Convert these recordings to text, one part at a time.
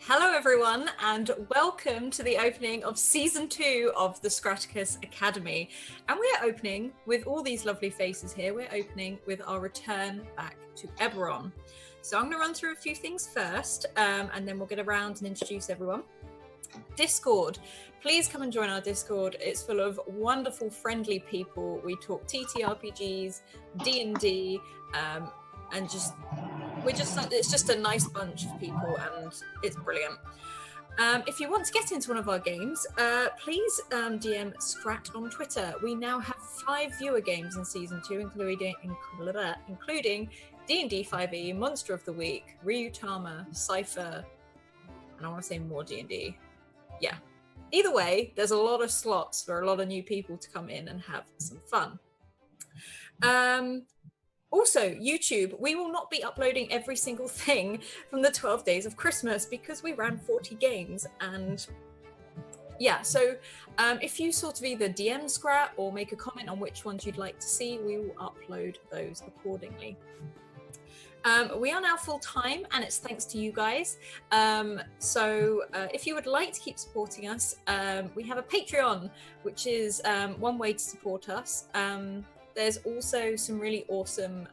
Hello everyone and welcome to the opening of season 2 of the Scraticus Academy. And we're opening with all these lovely faces here. We're opening with our return back to Eberron. So I'm going to run through a few things first and then we'll get around and introduce everyone. Discord. Please come and join our Discord. It's full of wonderful, friendly people. We talk TTRPGs, D&D, and it's just a nice bunch of people and it's brilliant. If you want to get into one of our games, please DM Scrat on Twitter. We now have 5 viewer games in season 2, including D&D 5e, Monster of the Week, Ryutama, Cypher, and I want to say more D&D. Yeah. Either way, there's a lot of slots for a lot of new people to come in and have some fun. Also, YouTube, we will not be uploading every single thing from the 12 days of Christmas because we ran 40 games. And yeah, so if you sort of either DM Scrat or make a comment on which ones you'd like to see, we will upload those accordingly. We are now full-time and it's thanks to you guys. So if you would like to keep supporting us, we have a Patreon, which is one way to support us. There's also some really awesome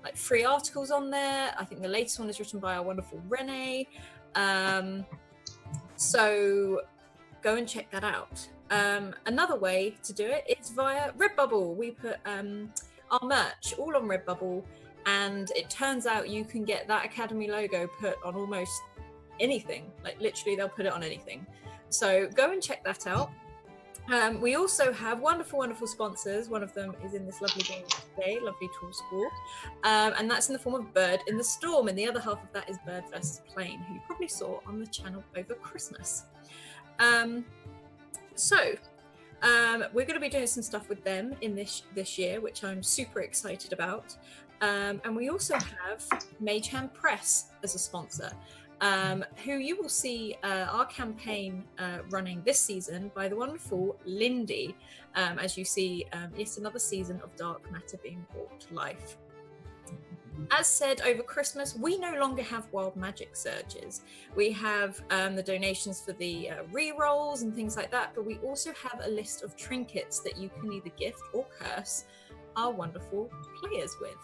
like free articles on there. I think the latest one is written by our wonderful Renee. So go and check that out. Another way to do it is via Redbubble. We put our merch all on Redbubble. And it turns out you can get that Academy logo put on almost anything. Like literally they'll put it on anything. So go and check that out. We also have wonderful, wonderful sponsors. One of them is in this lovely game today, lovely tool school. And that's in the form of Bird in the Storm. And the other half of that is Bird vs. Plane, who you probably saw on the channel over Christmas. We're going to be doing some stuff with them in this year, which I'm super excited about. And we also have Magehand Press as a sponsor, who you will see our campaign running this season by the wonderful Lindy, as you see yet another season of Dark Matter being brought to life. As said over Christmas, we no longer have Wild Magic Surges. We have the donations for the re-rolls and things like that, but we also have a list of trinkets that you can either gift or curse our wonderful players with.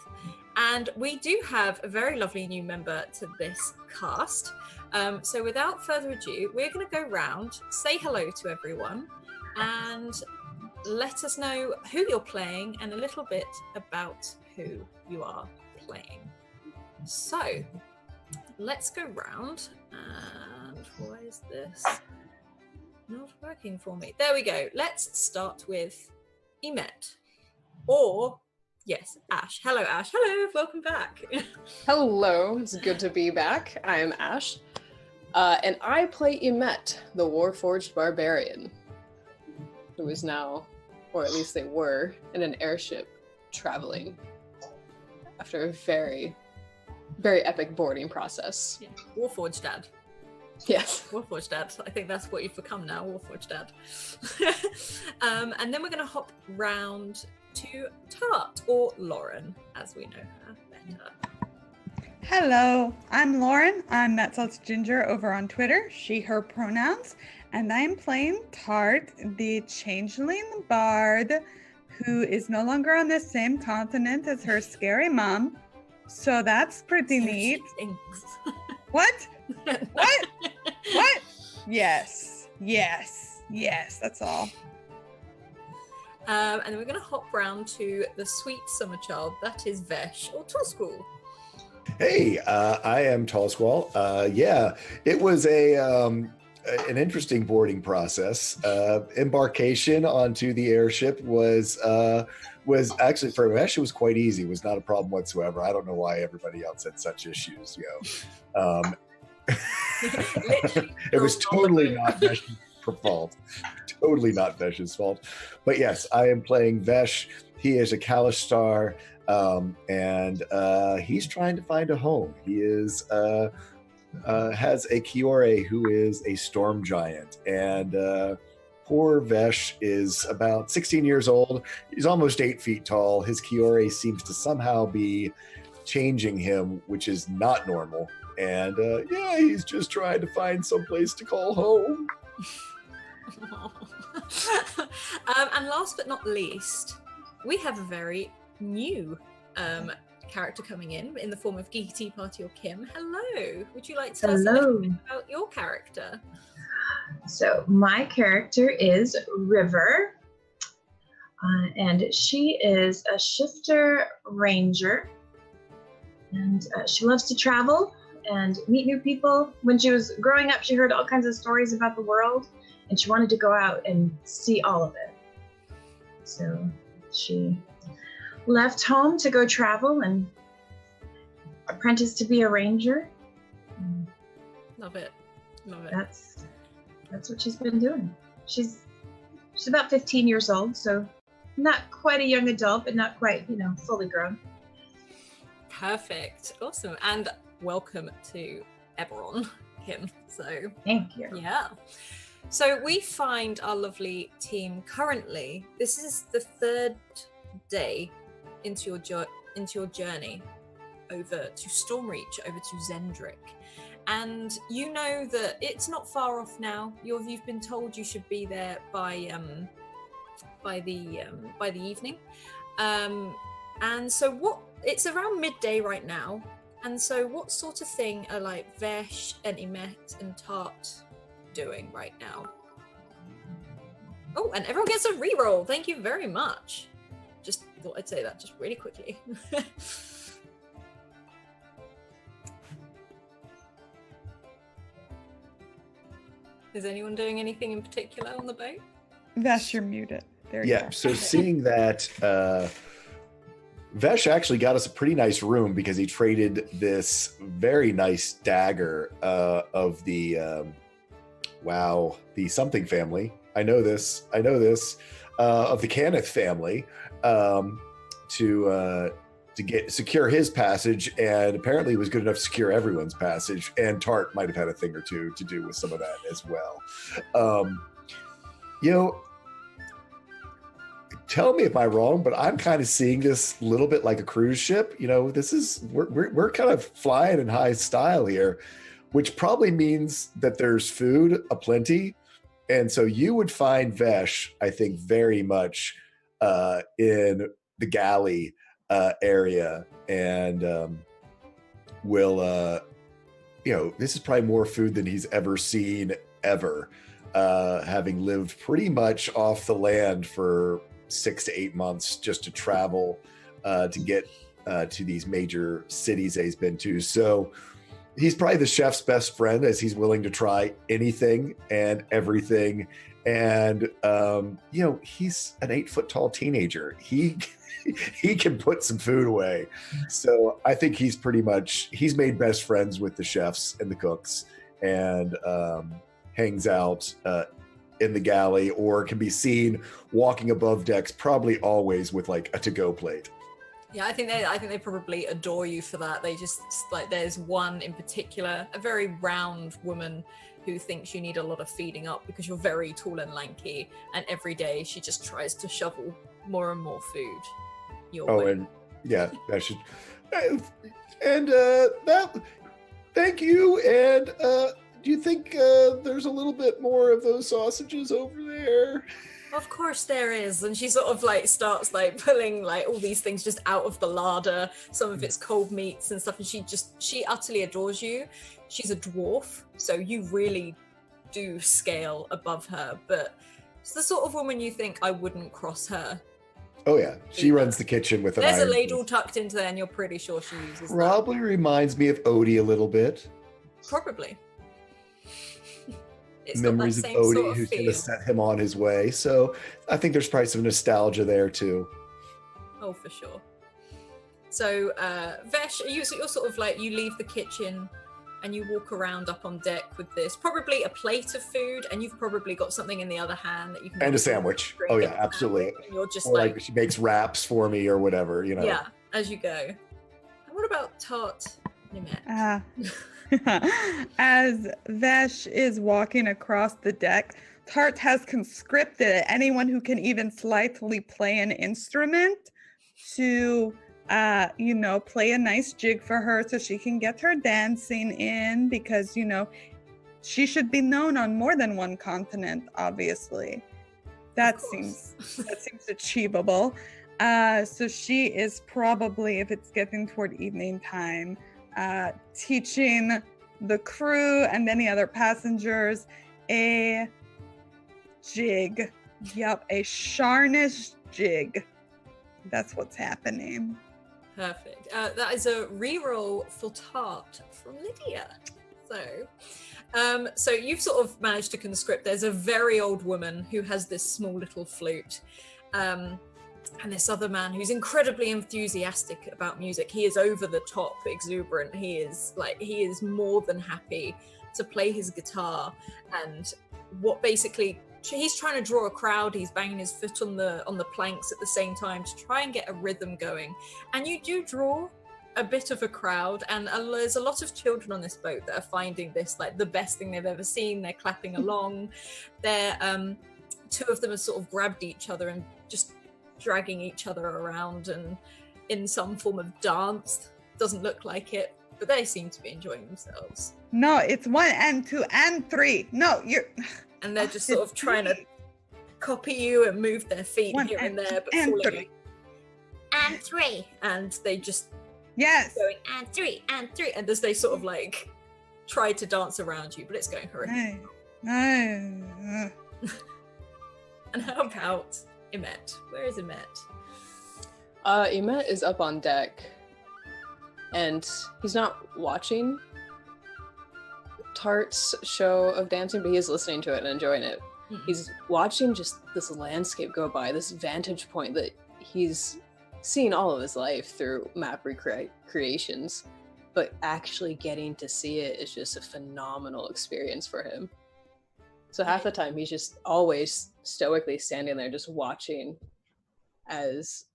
And we do have a very lovely new member to this cast. So without further ado, we're going to go round, say hello to everyone, and let us know who you're playing and a little bit about who you are playing. So let's go round. And why is this not working for me? There we go. Let's start with Emet. Or, yes, Ash. Hello, Ash. Hello, welcome back. Hello, it's good to be back. I'm Ash, and I play Emet, the Warforged Barbarian, who is now, or at least they were, in an airship traveling after a very, very epic boarding process. Yeah. Warforged Dad. Yes. Warforged Dad. I think that's what you've become now, Warforged Dad. And then we're going to hop round to Tart, or Lauren, as we know her better. Hello, I'm Lauren. I'm That Salty Ginger over on Twitter, she, her pronouns, and I'm playing Tart, the changeling bard, who is no longer on the same continent as her scary mom. So that's pretty neat. What? What? What? Yes, that's all. And then we're going to hop round to the sweet summer child, that is Vesh, or Tool School. Hey, I am Tall Squall. Yeah, it was an interesting boarding process. Embarkation onto the airship was actually, for Vesh, it was quite easy. It was not a problem whatsoever. I don't know why everybody else had such issues, It was totally not Vesh's fault. Totally not Vesh's fault. But yes, I am playing Vesh. He is a Kalistar, and he's trying to find a home. He is has a Kiore who is a storm giant, and poor Vesh is about 16 years old. He's almost 8 feet tall. His Kiore seems to somehow be changing him, which is not normal. And yeah, he's just trying to find some place to call home. And last but not least, we have a very new character coming in the form of Geeky Tea Party or Kim. Hello. Would you like to tell us a little bit about your character? So my character is River, and she is a shifter ranger, and she loves to travel and meet new people. When she was growing up, she heard all kinds of stories about the world, and she wanted to go out and see all of it. So she left home to go travel and apprentice to be a ranger. Love it. Love it. That's what she's been doing. She's about 15 years old, so not quite a young adult, but not quite, fully grown. Perfect. Awesome. And welcome to Eberron, Kim. So thank you. Yeah. So we find our lovely team currently. This is the third day into your journey over to Stormreach, over to Zendrick. And you know that it's not far off now. You've been told you should be there by the evening. And so it's around midday right now. And so what sort of thing are like Vesh and Emet and Tart doing right now? Oh, and everyone gets a reroll. Thank you very much. Just thought I'd say that just really quickly. Is anyone doing anything in particular on the boat? Vesh, you're muted. There you are. So seeing that, Vesh actually got us a pretty nice room because he traded this very nice dagger of the the something family. I know this. Of the Cannith family to secure his passage, and apparently was good enough to secure everyone's passage. And Tart might have had a thing or two to do with some of that as well. Tell me if I'm wrong, but I'm kind of seeing this a little bit like a cruise ship. We're kind of flying in high style here, which probably means that there's food aplenty. And so you would find Vesh, I think, very much in the galley area, and this is probably more food than he's ever seen ever, having lived pretty much off the land for 6 to 8 months just to travel to get to these major cities that he's been to. So he's probably the chef's best friend, as he's willing to try anything and everything. And he's an 8 foot tall teenager. He can put some food away. So I think he's made best friends with the chefs and the cooks, and hangs out in the galley, or can be seen walking above decks, probably always with like a to-go plate. Yeah, I think they probably adore you for that. They just, like, there's one in particular, a very round woman who thinks you need a lot of feeding up because you're very tall and lanky, and every day she just tries to shovel more and more food your way. And yeah, that should. And thank you. And do you think there's a little bit more of those sausages over there? Of course there is. And she sort of like starts like pulling like all these things just out of the larder, some of its cold meats and stuff, and she utterly adores you. She's a dwarf, so you really do scale above her, but it's the sort of woman you think I wouldn't cross her. Oh yeah, she runs the kitchen with an There's iron a ladle fist. tucked into there and you're pretty sure she uses Probably reminds me of Odie a little bit. that. Probably. It's Memories of got that same Odie, sort of who's going feel. to set him on his way. So I think there's probably some nostalgia there too. Oh, for sure. So, Vesh, you're sort of like, you leave the kitchen and you walk around up on deck with this, probably a plate of food, and you've probably got something in the other hand that you can... And a sandwich. Oh yeah, absolutely. And you're just Or like she makes wraps for me or whatever, Yeah, as you go. And what about Tart Nimet? As Vesh is walking across the deck, Tart has conscripted anyone who can even slightly play an instrument to play a nice jig for her so she can get her dancing in, because, she should be known on more than one continent, obviously. That seems achievable. So she is probably, if it's getting toward evening time, teaching the crew and any other passengers a jig. Yep, a Sharnish jig. That's what's happening. Perfect. That is a reroll for Tart from Lydia. So you've sort of managed to conscript. There's a very old woman who has this small little flute, and this other man who's incredibly enthusiastic about music. He is over the top exuberant. He is more than happy to play his guitar, and he's trying to draw a crowd. He's banging his foot on the planks at the same time to try and get a rhythm going. And you do draw a bit of a crowd, and there's a lot of children on this boat that are finding this like the best thing they've ever seen. They're clapping along. They're two of them have sort of grabbed each other and just dragging each other around and in some form of dance. Doesn't look like it, but they seem to be enjoying themselves. No, it's 1 and 2 and 3. No, you're... And they're just sort of trying to copy you and move their feet here and there, but falling. And 3. And they just going and 3 and 3. And as they sort of like try to dance around you, but it's going horrific. No. And how about Emet? Where is Emet? Emet is up on deck, and he's not watching Tart's show of dancing, but he is listening to it and enjoying it. Mm-hmm. He's watching just this landscape go by, this vantage point that he's seen all of his life through map recreations, but actually getting to see it is just a phenomenal experience for him. So half the time he's just always stoically standing there just watching as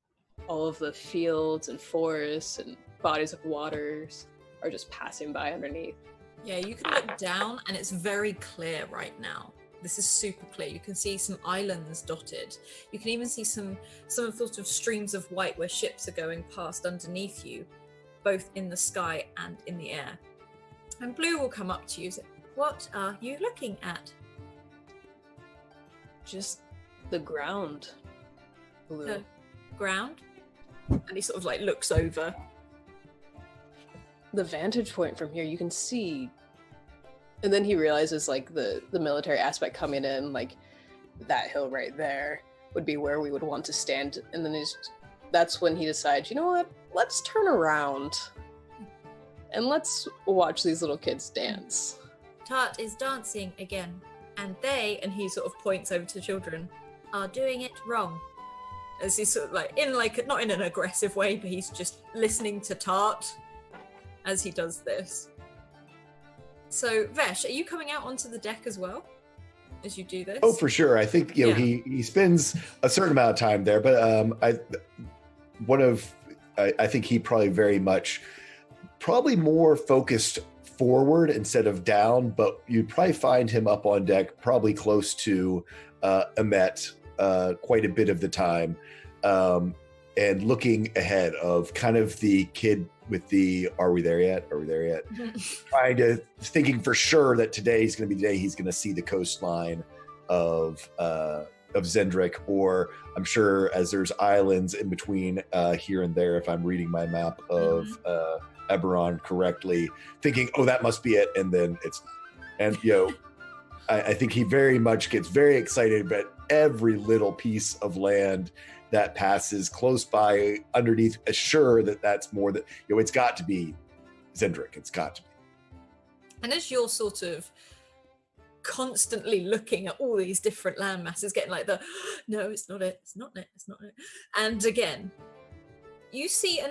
all of the fields and forests and bodies of waters are just passing by underneath. Yeah, you can look down and it's very clear right now. This is super clear. You can see some islands dotted. You can even see some sort of streams of white where ships are going past underneath you, both in the sky and in the air. And Blue will come up to you and say, "What are you looking at?" Just the ground, Blue. The ground? And he sort of like looks over. The vantage point from here, you can see, and then he realizes like the military aspect coming in, like that hill right there would be where we would want to stand. And then that's when he decides, you know what, let's turn around and let's watch these little kids dance. Tart is dancing again, and and he sort of points over to the children, are doing it wrong. As he's sort of like not in an aggressive way, but he's just listening to Tart as he does this. So Vesh, are you coming out onto the deck as well as you do this? Oh, for sure. I think he spends a certain amount of time there, but I think he probably more focused forward instead of down, but you'd probably find him up on deck, probably close to Emet quite a bit of the time, and looking ahead of kind of the kid with the "Are we there yet? Are we there yet?" thinking for sure that today's going to be the day he's going to see the coastline of Zendrick, or I'm sure as there's islands in between here and there, if I'm reading my map of Eberron correctly, thinking, "Oh, that must be it," and then it's not. And I think he very much gets very excited about every little piece of land that passes close by underneath, assure that that's more that, it's got to be Zendrick. It's got to be. And as you're sort of constantly looking at all these different land masses, getting like no, it's not it, it's not it, it's not it. And again, you see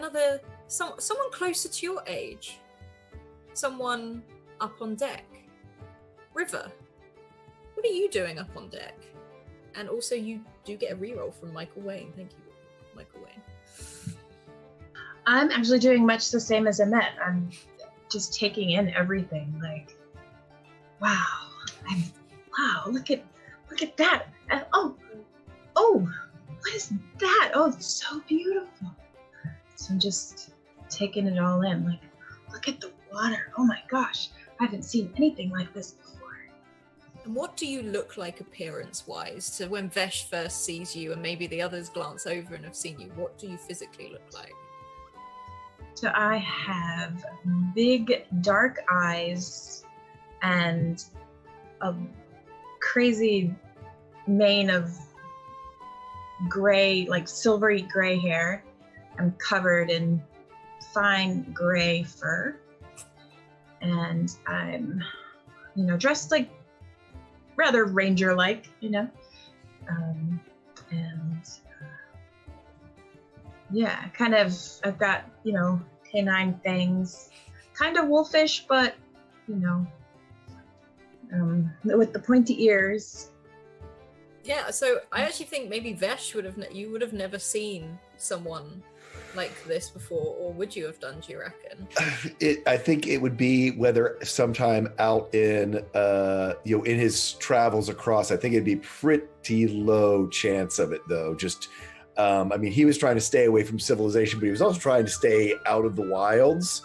someone closer to your age, someone up on deck. River, what are you doing up on deck? And also you do get a reroll from Michael Wayne. Thank you, Michael Wayne. I'm actually doing much the same as Emet. I'm just taking in everything. Like, wow, look at that. Oh, what is that? Oh, it's so beautiful. So I'm just taking it all in. Like, look at the water. Oh my gosh, I haven't seen anything like this before. And what do you look like appearance-wise? So when Vesh first sees you, and maybe the others glance over and have seen you, what do you physically look like? So I have big dark eyes and a crazy mane of gray, like silvery gray hair. I'm covered in fine gray fur. And I'm, dressed like rather ranger-like, yeah, kind of, I've got, canine fangs, kind of wolfish, but, with the pointy ears. Yeah, so I actually think maybe Vesh you would have never seen someone like this before, or would you have done, do you reckon? I think it would be whether sometime out in in his travels across. I think it'd be pretty low chance of it though. Just he was trying to stay away from civilization, but he was also trying to stay out of the wilds.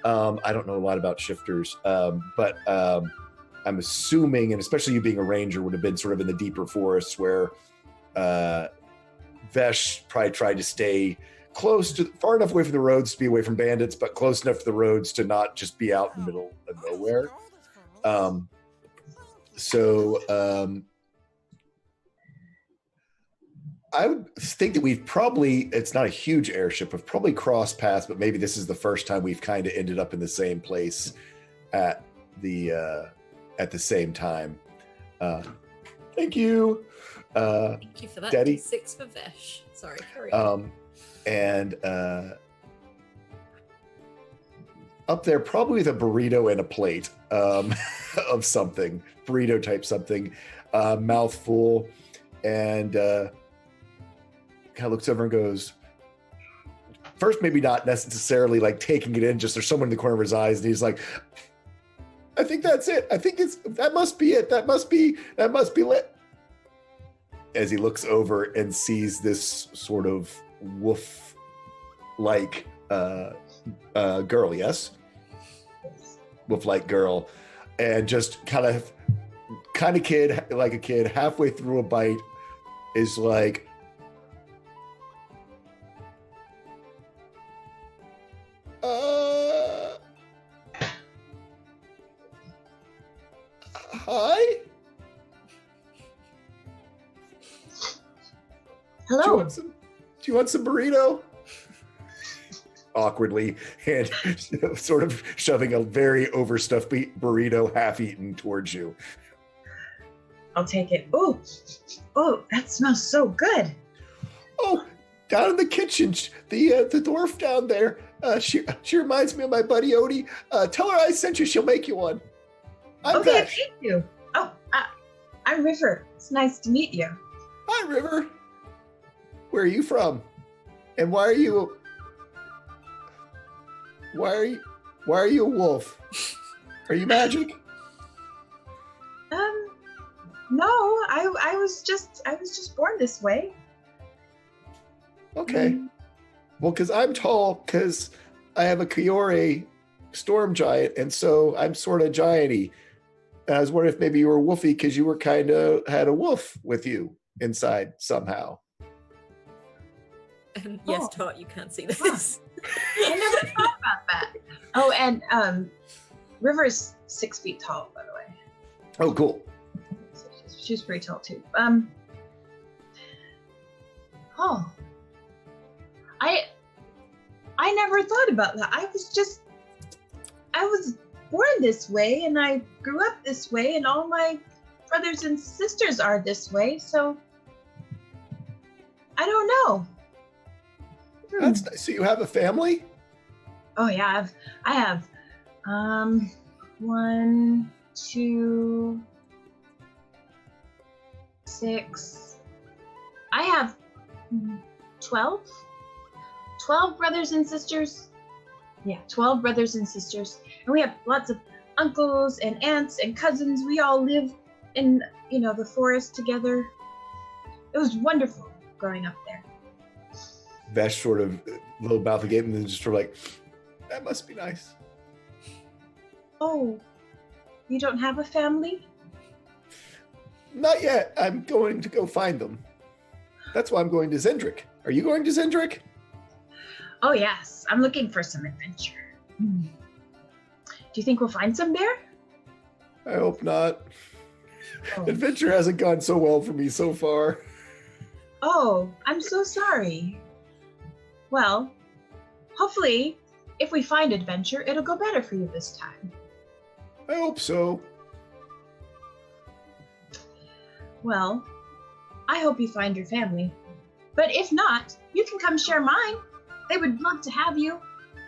I don't know a lot about shifters, but I'm assuming, and especially you being a ranger, would have been sort of in the deeper forests where Vesh probably tried to stay far enough away from the roads to be away from bandits, but close enough to the roads to not just be out in the middle of nowhere. I would think that it's not a huge airship, we've probably crossed paths, but maybe this is the first time we've kind of ended up in the same place at the same time. Thank you. Thank you for that. Daddy. 6 for Vesh. Sorry, carry on. And up there, probably with a burrito and a plate of something, burrito type something, mouthful, and kind of looks over and goes, first maybe not necessarily like taking it in, just there's someone in the corner of his eyes, and he's like, I think that's it. I think that must be it. That must be lit. As he looks over and sees this sort of wolf-like girl, yes? Wolf-like girl. And just kind of kid, like a kid, halfway through a bite, is like, hi? Hello. Do you want some burrito? Awkwardly, and sort of shoving a very overstuffed burrito, half-eaten, towards you. I'll take it. Oh, that smells so good. Oh, down in the kitchen, the dwarf down there. She reminds me of my buddy Odie. Tell her I sent you. She'll make you one. Okay, thank you. Oh, I'm River. It's nice to meet you. Hi, River. Where are you from? And why are you a wolf? Are you magic? No, I was just born this way. Okay. Well, because I'm tall, because I have a Kiore storm giant, and so I'm sort of giant-y. And I was wondering if maybe you were wolfy because you were kind of had a wolf with you inside somehow. Yes, Tart, you can't see this. I never thought about that. Oh, and River's 6 feet tall, by the way. Oh, cool. So she's pretty tall too. I never thought about that. I was born this way, and I grew up this way, and all my brothers and sisters are this way, so I don't know. That's nice. So you have a family? Oh yeah, I have 1, 2, 6. I have 12 brothers and sisters. Yeah, 12 brothers and sisters. And we have lots of uncles and aunts and cousins. We all live in, the forest together. It was wonderful growing up there. Vesh sort of little mouth agape and then just sort of like, that must be nice. Oh, you don't have a family? Not yet. I'm going to go find them. That's why I'm going to Zendrick. Are you going to Zendrick? Oh, yes. I'm looking for some adventure. Do you think we'll find some there? I hope not. Oh. Adventure hasn't gone so well for me so far. Oh, I'm so sorry. Well, hopefully, if we find adventure, it'll go better for you this time. I hope so. Well, I hope you find your family. But if not, you can come share mine. They would love to have you.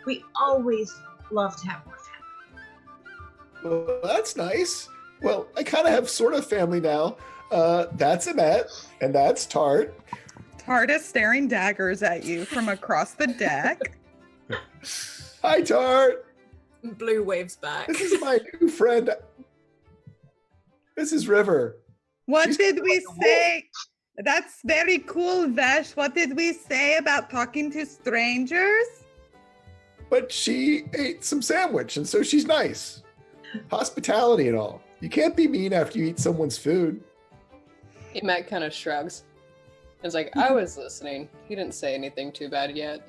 We always love to have more family. Well, that's nice. Well, I kind of have sort of family now. That's Annette, and that's Tart. Tart is staring daggers at you from across the deck. Hi, Tart. Blue waves back. This is my new friend. This is River. What She's did we like a wolf. say? That's very cool, Vesh. What did we say about talking to strangers? But she ate some sandwich, and so she's nice. Hospitality and all. You can't be mean after you eat someone's food. Matt kind of shrugs. It's like, I was listening. He didn't say anything too bad yet.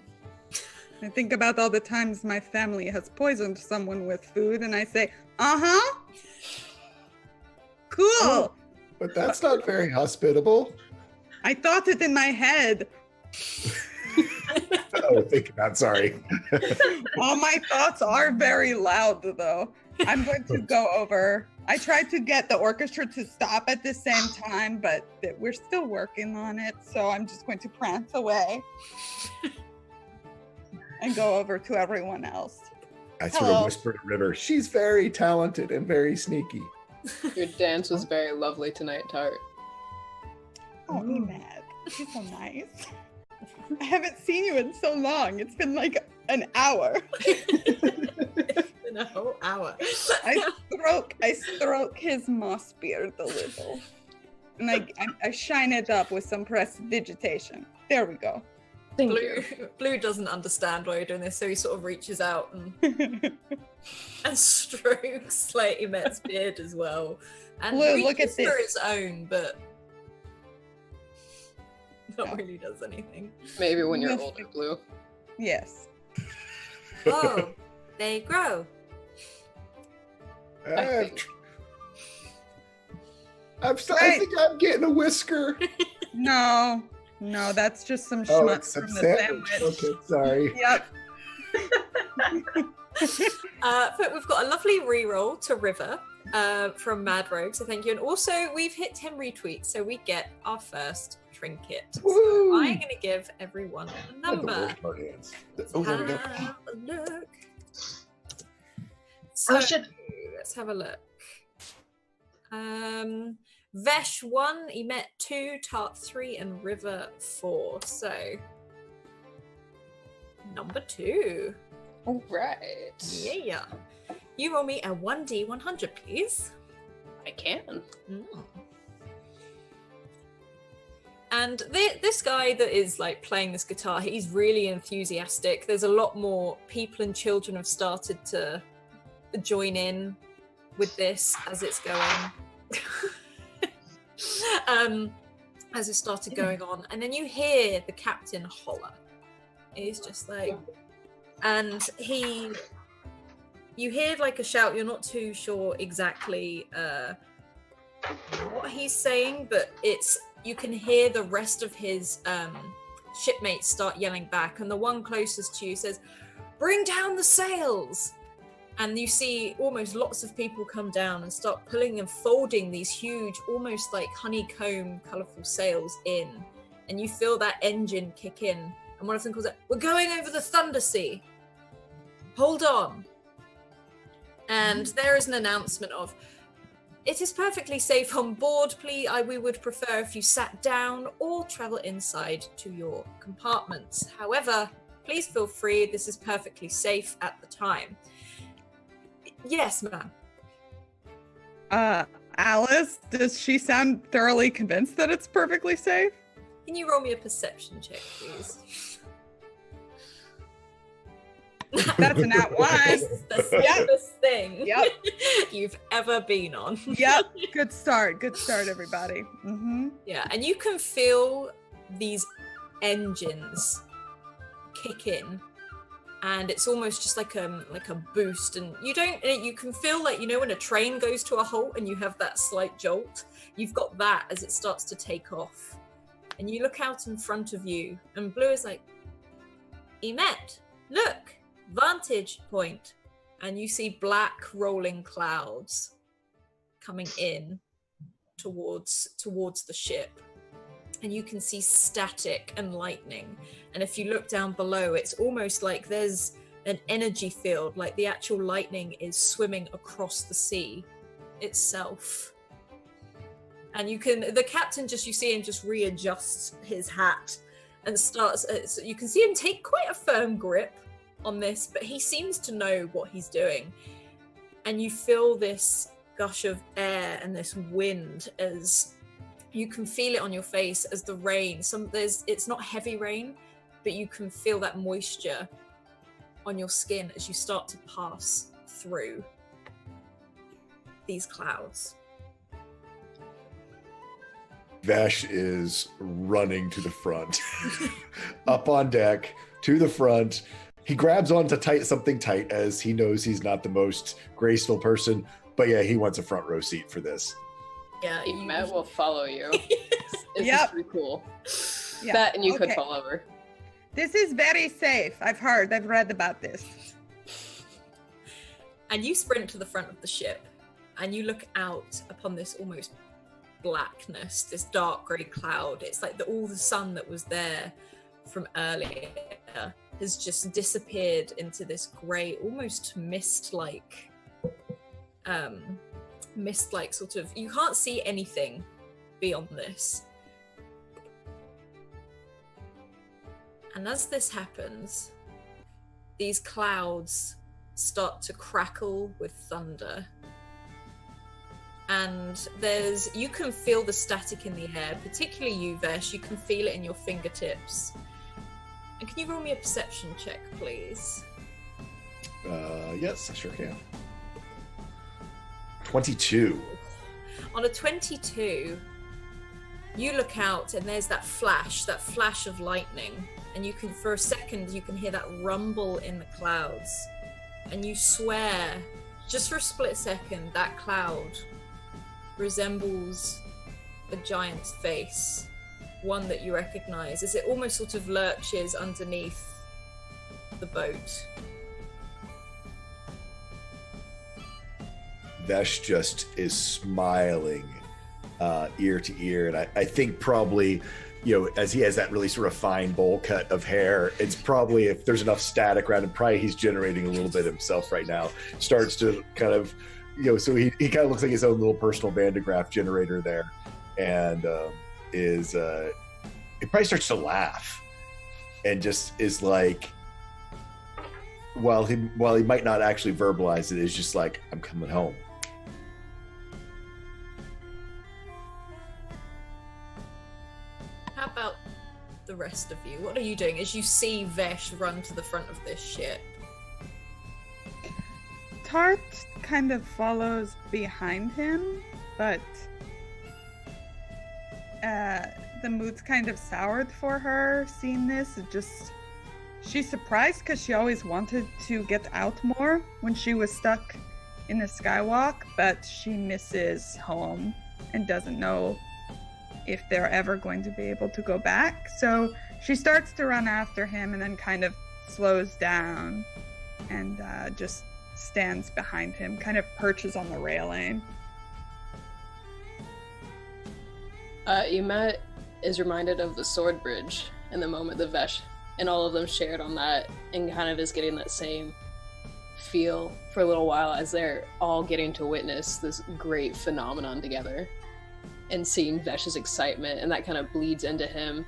I think about all the times my family has poisoned someone with food, and I say, uh-huh. Cool. Oh, but that's not very hospitable. I thought it in my head. Oh, think about, sorry. All my thoughts are very loud, though. I'm going to go over. I tried to get the orchestra to stop at the same time, but we're still working on it. So I'm just going to prance away and go over to everyone else. I sort Hello. of whispered to River, she's very talented and very sneaky. Your dance was very lovely tonight, Tart. Oh, Emad, you're so nice. I haven't seen you in so long. It's been like an hour. In a whole hour. I stroke his moss beard a little. And I shine it up with some prestidigitation. There we go. Thank you. Blue doesn't understand why you're doing this, so he sort of reaches out and strokes like Emet's beard as well. And Blue, reaches look at for this. its own, but not really does anything. Maybe when you're Nothing. older, Blue. Yes. Oh, they grow. I Right. think I'm getting a whisker. No, that's just some Oh, schmutz it's some from the sandwich. sandwich. Okay, sorry. Yep. But we've got a lovely reroll to River from Mad Rogue, so thank you. And also, we've hit 10 retweets, so we get our first trinket. Woo! So I'm going to give everyone a Not the number. worst part hands. Oh, there we go. Have a look. So, Oh, shit. let's have a look. Vesh 1, Emet 2, Tart 3, and River 4. So, number 2. All right. Yeah. You roll me a 1d100, please. I can. And this guy that is like playing this guitar, he's really enthusiastic. There's a lot more people and children have started to join in with this as it's going. As it started going on, and then you hear the captain holler. He's just like, and you hear like a shout. You're not too sure exactly what he's saying, but you can hear the rest of his shipmates start yelling back, and the one closest to you says, "Bring down the sails!" And you see almost lots of people come down and start pulling and folding these huge, almost like honeycomb, colourful sails in. And you feel that engine kick in. And one of them calls out, "We're going over the Thunder Sea. Hold on." And there is an announcement of, "It is perfectly safe on board. Please, we would prefer if you sat down or travel inside to your compartments. However, please feel free. This is perfectly safe at the time." Yes, ma'am. Alice, does she sound thoroughly convinced that it's perfectly safe? Can you roll me a perception check, please? That's a nat one. This is the safest thing Yep. you've ever been on. Yep. Good start, everybody. Yeah, and you can feel these engines kick in, and it's almost just like a boost. And you can feel like, you know, when a train goes to a halt and you have that slight jolt, you've got that as it starts to take off. And you look out in front of you, and Blue is like, Emet, look, vantage point. And you see black rolling clouds coming in towards the ship. And you can see static and lightning. And if you look down below, it's almost like there's an energy field, like the actual lightning is swimming across the sea itself. And the captain you see him just readjust his hat and starts, so you can see him take quite a firm grip on this, but he seems to know what he's doing. And you feel this gush of air and this wind as you can feel it on your face as the rain. It's not heavy rain, but you can feel that moisture on your skin as you start to pass through these clouds. Vash is running to the front, up on deck, to the front. He grabs on to something tight, as he knows he's not the most graceful person, but yeah, he wants a front row seat for this. Yeah, Emet will follow you. This Yep. is pretty cool. Yeah. That, and you could Okay. fall over. This is very safe. I've read about this. And you sprint to the front of the ship, and you look out upon this almost blackness, this dark grey cloud. It's like all the sun that was there from earlier has just disappeared into this grey, almost mist-like sort of, you can't see anything beyond this. And as this happens, these clouds start to crackle with thunder. And you can feel the static in the air, particularly you, Vesh. You can feel it in your fingertips. And can you roll me a perception check, please? Yes, I sure can. 22. On a 22, you look out and there's that flash of lightning. And for a second, you can hear that rumble in the clouds. And you swear, just for a split second, that cloud resembles a giant's face, one that you recognize, as it almost sort of lurches underneath the boat. Vesh just is smiling ear to ear, and I think probably, you know, as he has that really sort of fine bowl cut of hair, it's probably, if there's enough static around him, probably he's generating a little bit himself right now. Starts to kind of, you know, so he kind of looks like his own little personal Van de Graaff generator there, and he probably starts to laugh and just is like, while he might not actually verbalize it, is just like, I'm coming home. How about the rest of you? What are you doing as you see Vesh run to the front of this ship? Tart kind of follows behind him, but the mood's kind of soured for her seeing this. She's surprised because she always wanted to get out more when she was stuck in the skywalk, but she misses home and doesn't know if they're ever going to be able to go back. So she starts to run after him and then kind of slows down and just stands behind him, kind of perches on the railing. Emet is reminded of the sword bridge and the moment the Vesh and all of them shared on that, and kind of is getting that same feel for a little while as they're all getting to witness this great phenomenon together, and seeing Vesh's excitement, and that kind of bleeds into him,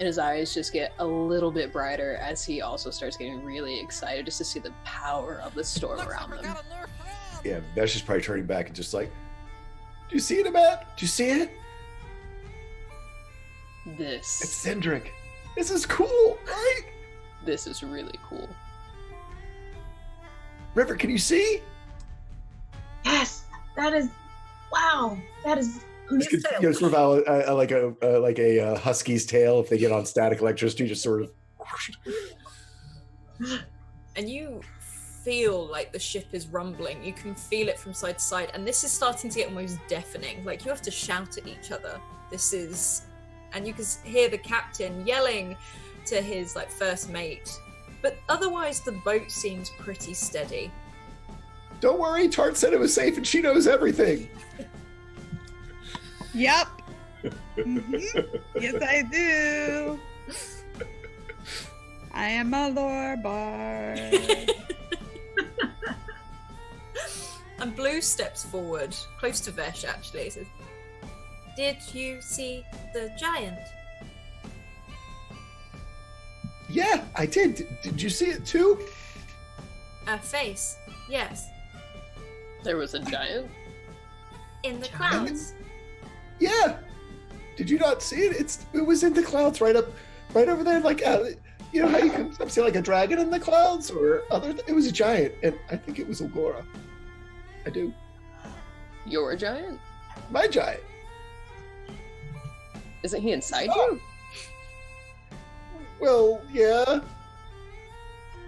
and his eyes just get a little bit brighter as he also starts getting really excited just to see the power of the storm around them. Yeah, Vesh is probably turning back and just like, do you see it, Emet? Do you see it? It's Cindric. This is cool, right? This is really cool. River, can you see? Yes, that is. Wow, that is. Just sort of like a husky's tail if they get on static electricity, just sort of. And you feel like the ship is rumbling. You can feel it from side to side, and this is starting to get almost deafening. Like you have to shout at each other. And you can hear the captain yelling to his like first mate. But otherwise, the boat seems pretty steady. Don't worry, Tart said it was safe, and she knows everything. Yep. Yes, I do. I am a lore bard. And Blue steps forward, close to Vesh actually, says, "Did you see the giant?" Yeah, I did. Did you see it too? A face, yes. There was a giant? In the clouds. Yeah. Did you not see it? It was in the clouds right over there. Like, you know how you can see like a dragon in the clouds or other. It was a giant, and I think it was Ulgora. I do. You're a giant? My giant. Isn't he inside you? Well, yeah.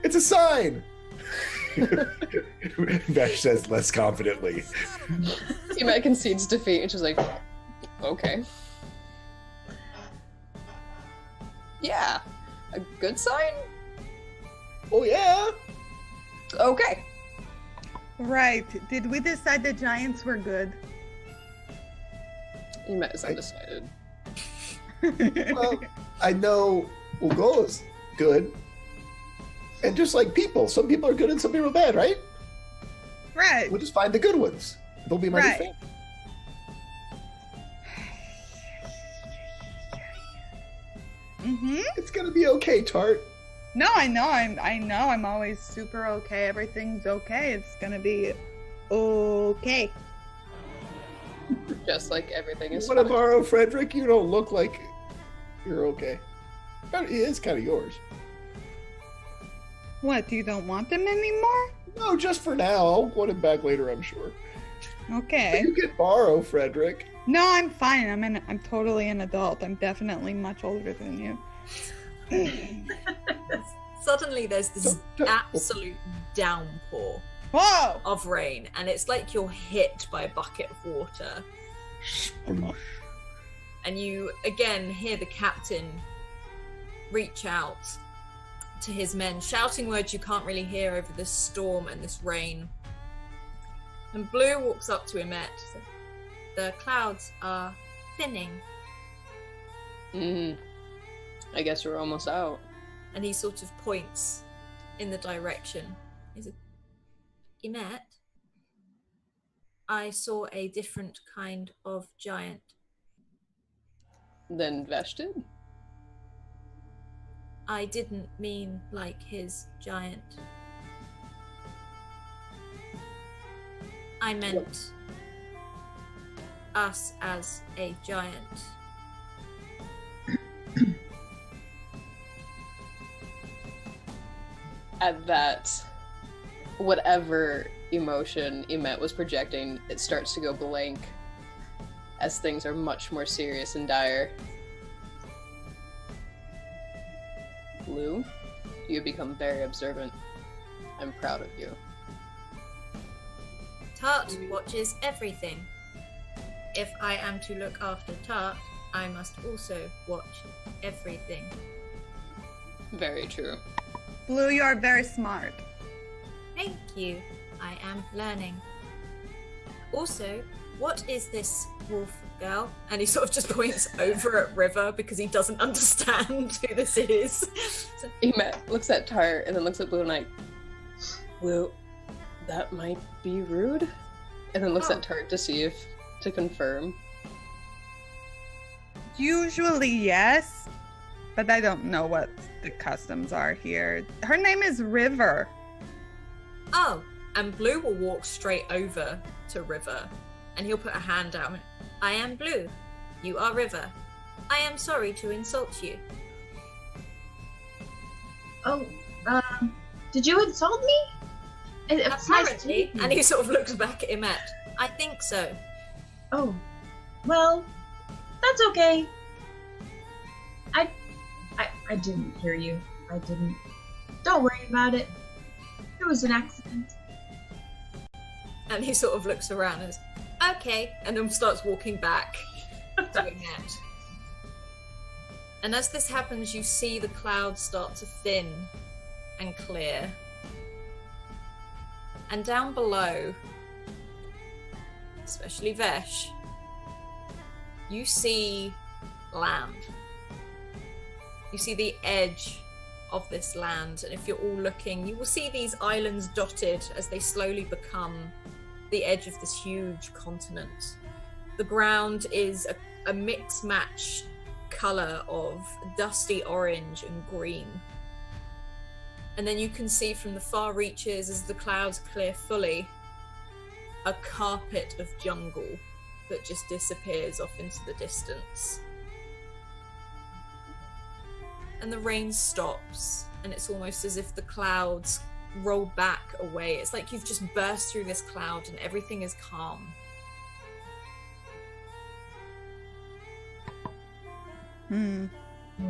It's a sign. Vesh says less confidently. Emet concedes defeat and she's like, okay. Yeah. A good sign? Oh, yeah. Okay. Right. Did we decide the giants were good? Emet is undecided. Well, I know Ulgola's good. And just like people, some people are good and some people are bad, right? Right. We'll just find the good ones. They'll be my new fan. Mm-hmm. It's gonna be okay, Tart. No, I know. I'm always super okay. Everything's okay. It's gonna be okay. Just like everything is You want to borrow Frederick? You don't look like you're okay. But he is kind of yours. What? You don't want them anymore? No, just for now. I'll want him back later, I'm sure. Okay. But you can borrow Frederick. No, I'm fine. I'm totally an adult. I'm definitely much older than you. Suddenly there's this absolute downpour Whoa! of rain, and it's like you're hit by a bucket of water. And you again hear the captain reach out to his men, shouting words you can't really hear over this storm and this rain. And Blue walks up to Emet. The clouds are thinning. I guess we're almost out. And he sort of points in the direction. He said, Emet, I saw a different kind of giant. Then Vesh did? I didn't mean like his giant. I meant us as a giant. At that, whatever emotion Emet was projecting, it starts to go blank as things are much more serious and dire. Blue, you have become very observant. I'm proud of you. Tart watches everything. If I am to look after Tart, I must also watch everything. Very true. Blue, you are very smart. Thank you. I am learning. Also, what is this wolf girl? And he sort of just points over at River because he doesn't understand who this is. So, Emet looks at Tart and then looks at Blue and like, Blue, that might be rude? And then looks at Tart to confirm. Usually, yes. But I don't know what the customs are here. Her name is River. oh, and Blue will walk straight over to River and he'll put a hand out. I am Blue. You are River. I am sorry to insult you. Oh, did you insult me? It's nice to meet Apparently, you. and he sort of looks back at Emet. I think so. Oh, well, that's okay. I didn't hear you. I didn't. Don't worry about it. It was an accident. And he sort of looks around and says, okay, and then starts walking back to Emet. And as this happens, you see the clouds start to thin and clear. And down below, especially Vesh, you see land. You see the edge of this land, and if you're all looking, you will see these islands dotted as they slowly become the edge of this huge continent. The ground is a mix-match color of dusty orange and green. And then you can see from the far reaches, as the clouds clear fully, a carpet of jungle that just disappears off into the distance. And the rain stops, and it's almost as if the clouds roll back away. It's like you've just burst through this cloud and everything is calm.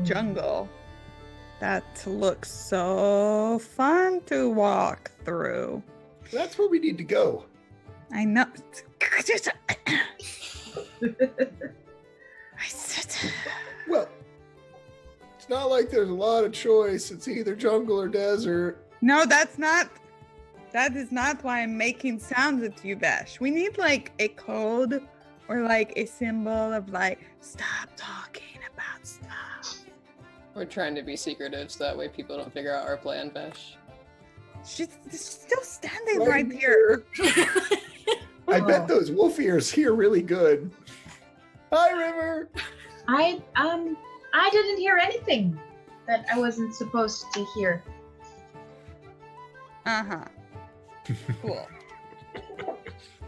Jungle. That looks so fun to walk through. That's where we need to go. I know. I said. Well, it's not like there's a lot of choice. It's either jungle or desert. No, that is not why I'm making sounds at you, Vesh. We need like a code or like a symbol of like, stop talking about stuff. We're trying to be secretive so that way people don't figure out our plan, Vesh. She's still standing right here. I bet those wolf ears hear really good. Hi, River. I didn't hear anything that I wasn't supposed to hear. Uh-huh. Cool.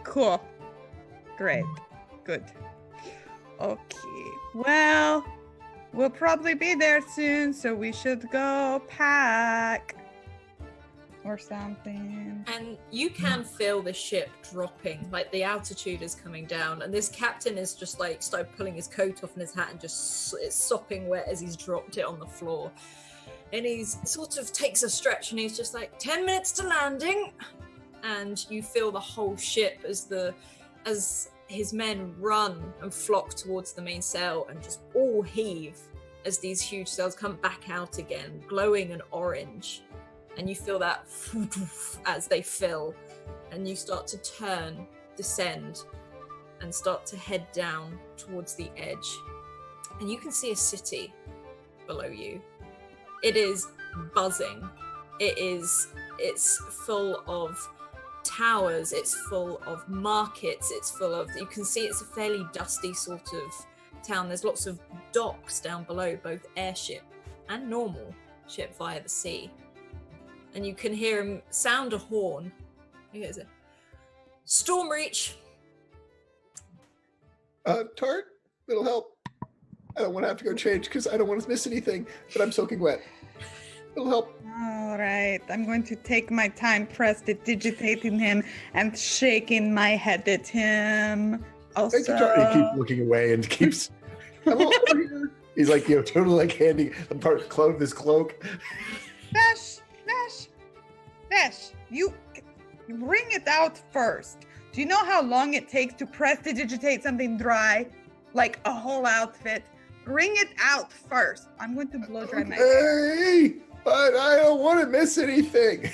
Cool. Great. Good. Okay. Well, we'll probably be there soon, so we should go pack. Or something. And you can feel the ship dropping, like the altitude is coming down, and this captain is just like started pulling his coat off and his hat and just it's sopping wet as he's dropped it on the floor. And he's sort of takes a stretch and he's just like 10 minutes to landing, and you feel the whole ship as his men run and flock towards the main sail and just all heave as these huge sails come back out again, glowing an orange. And you feel that as they fill, and you start to turn, descend, and start to head down towards the edge. And you can see a city below you. It is buzzing. It's full of towers, it's full of markets, you can see it's a fairly dusty sort of town. There's lots of docks down below, both airship and normal ship via the sea. And you can hear him sound a horn. He goes, Stormreach. Tart, it'll help. I don't want to have to go change because I don't want to miss anything, but I'm soaking wet. It'll help. All right. I'm going to take my time prestidigitating him and shaking my head at him. Also, Thank you, Tart. He keeps looking away and keeps. I'm over here. He's like, totally like handing the part of this cloak. Vesh, you bring it out first. Do you know how long it takes to prestidigitate something dry? Like a whole outfit? Bring it out first. I'm going to blow dry my hair. Hey, but I don't want to miss anything.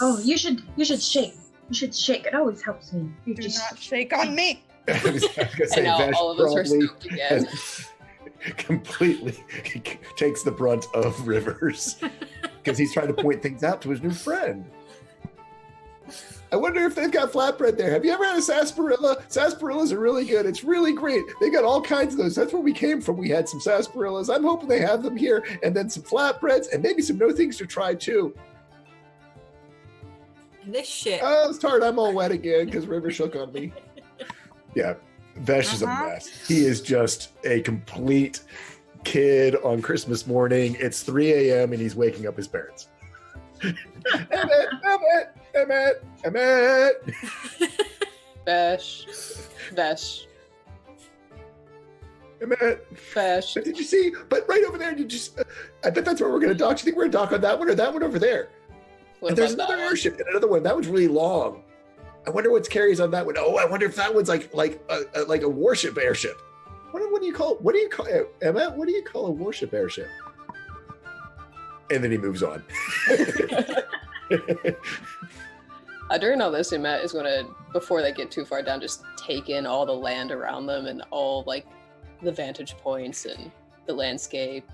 Oh, you should shake. You should shake. It always helps me. You Do just not shake on me. I was gonna say, I know, Vesh all of us are probably stoked again. completely takes the brunt of Rivers because he's trying to point things out to his new friend. I wonder if they've got flatbread there. Have you ever had a sarsaparilla? Sarsaparillas are really good. It's really great. They got all kinds of those. That's where we came from. We had some sarsaparillas. I'm hoping they have them here, and then some flatbreads, and maybe some no things to try too. This shit. Oh, it's hard. I'm all wet again because River shook on me. Yeah, Vesh is a mess. He is just a complete kid on Christmas morning. It's 3 a.m. and he's waking up his parents. Emmett. Vesh. Emmett. Vesh. Did you see? But right over there, I bet that's where we're going to dock. Do you think we're going to dock on that one or that one over there? What And there's about another that airship and another one. That one's really long. I wonder what's carries on that one. Oh, I wonder if that one's like a warship airship. What do you call Emma? What do you call a warship airship? And then he moves on. During all this, Emmett is going to, before they get too far down, just take in all the land around them and all like the vantage points and the landscape.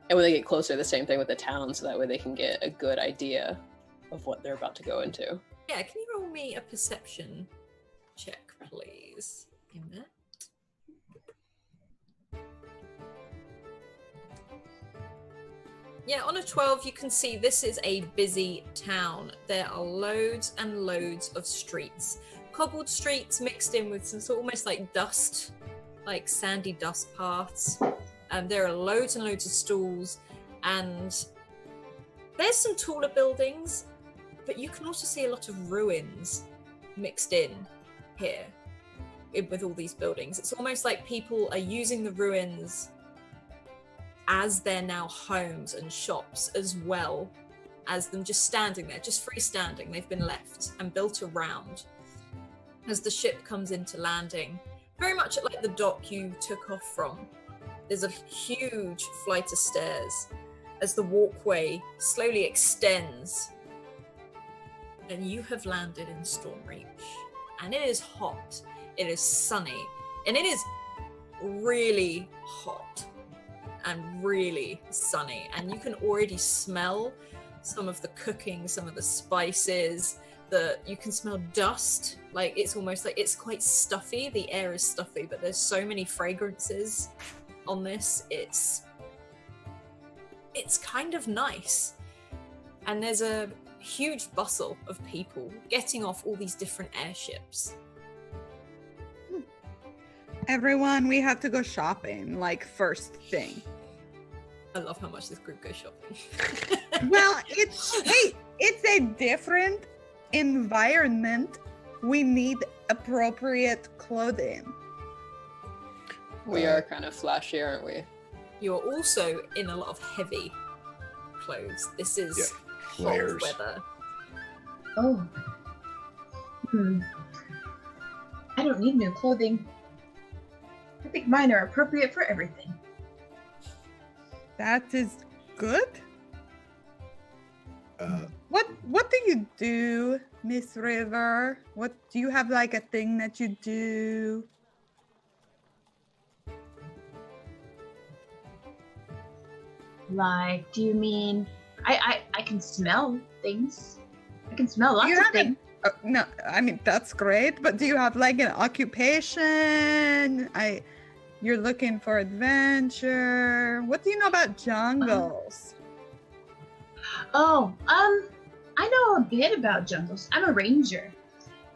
And when they get closer, the same thing with the town, so that way they can get a good idea of what they're about to go into. Yeah, can you roll me a perception check, please? Emmett? Yeah, on a 12, you can see this is a busy town. There are loads and loads of streets. Cobbled streets mixed in with some sort of almost like dust, like sandy dust paths. There are loads and loads of stalls, and there's some taller buildings, but you can also see a lot of ruins mixed in here with all these buildings. It's almost like people are using the ruins as they're now homes and shops, as well as them just standing there, just freestanding. They've been left and built around as the ship comes into landing, very much like the dock you took off from. There's a huge flight of stairs as the walkway slowly extends, and you have landed in Stormreach. And it is hot, it is sunny, and it is really hot and really sunny, and you can already smell some of the cooking, some of the spices. You can smell dust. Like, it's almost like it's quite stuffy. The air is stuffy, but there's so many fragrances on this. It's kind of nice, and there's a huge bustle of people getting off all these different airships. Everyone, we have to go shopping, like, first thing. I love how much this group goes shopping. Well, it's a different environment. We need appropriate clothing. We are kind of flashy, aren't we? You're also in a lot of heavy clothes. This is hot layers. weather. Oh. I don't need new clothing. I think mine are appropriate for everything. That is good. What do you do, Miss River? What do you have, like, a thing that you do? Like, do you mean I can smell things? I can smell lots of things. No, I mean, that's great, but do you have, like, an occupation? You're looking for adventure. What do you know about jungles? I know a bit about jungles. I'm a ranger.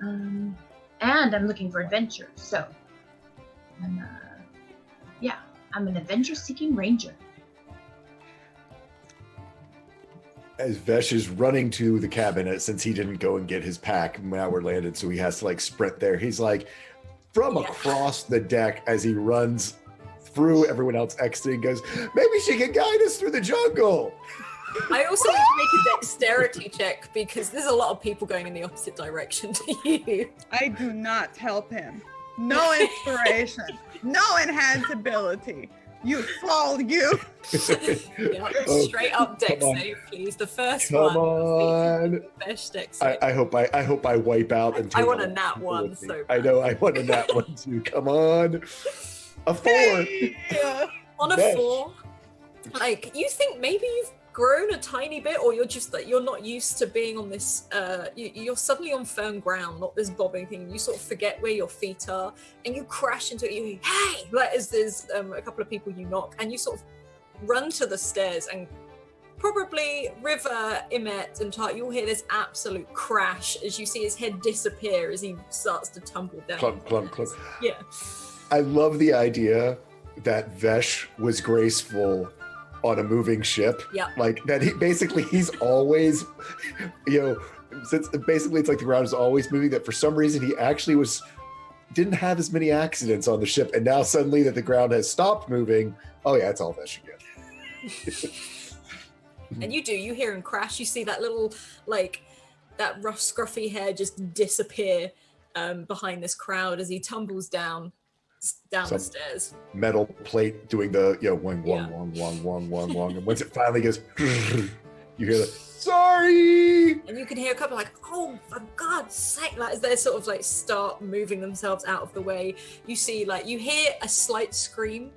And I'm looking for adventure, so I'm an adventure-seeking ranger. As Vesh is running to the cabin, since he didn't go and get his pack now we're landed, so he has to like sprint there. He's like from across the deck as he runs through everyone else exiting, goes, maybe she can guide us through the jungle. I also need to make a dexterity check because there's a lot of people going in the opposite direction to you. I do not help him. No inspiration. No enhanced ability. You fall, you. Yeah, straight up dex save, please. The first Come one. on. Best dex save. I hope I wipe out and take I want a all nat the one. ability. So I know I want a nat one too. Come on. A 4. on a Vesh. 4, like, you think maybe you've grown a tiny bit, or you're just like, you're not used to being on this you're suddenly on firm ground, not this bobbing thing. You sort of forget where your feet are and you crash into it. You hear, hey, like, as there's a couple of people you knock, and you sort of run to the stairs, and probably River, Emmett, and Tart, you'll hear this absolute crash as you see his head disappear as he starts to tumble down. Clunk, clunk, clunk. Yeah. I love the idea that Vesh was graceful on a moving ship. Yeah. Like that he's always, since basically it's like the ground is always moving, that for some reason he actually didn't have as many accidents on the ship, and now suddenly that the ground has stopped moving, oh yeah, it's all Vesh again. And you hear him crash, you see that little, like, that rough scruffy hair just disappear behind this crowd as he tumbles down the stairs. Metal plate doing the wong wong wong wong wong wong wong, and once it finally goes, you hear the sorry, and you can hear a couple like, oh for God's sake, like as they sort of like start moving themselves out of the way. You see, like, you hear a slight scream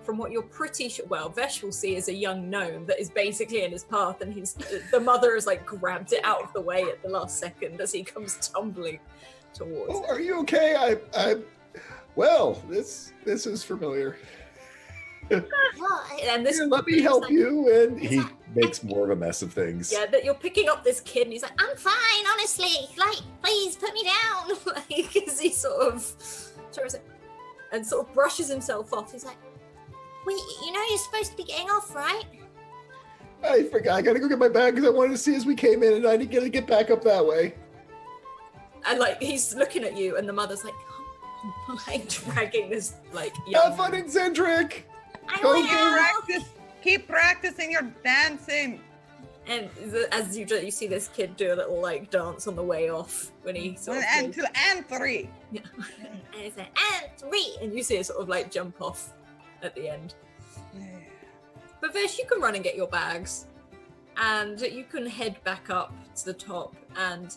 from what you're pretty sure, well, Vesh will see is a young gnome that is basically in his path, and the mother has like grabbed it out of the way at the last second as he comes tumbling towards it. Are you okay? Well, this is familiar. And this, here, let me help you. And he makes more of a mess of things. Yeah, that you're picking up this kid, and he's like, I'm fine, honestly. Like, please put me down. Like, as he sort of and sort of brushes himself off. He's like, wait, you're supposed to be getting off, right? I forgot. I gotta go get my bag because I wanted to see as we came in, and I didn't get to get back up that way. And like, he's looking at you, and the mother's like, like dragging this like young. Have fun in Zendrick. Keep practicing your dancing. And as you see this kid do a little like dance on the way off when he sort of and 2 and 3. Yeah. And it's like, and 3, and you see it sort of like jump off at the end. But Vesh, you can run and get your bags, and you can head back up to the top. And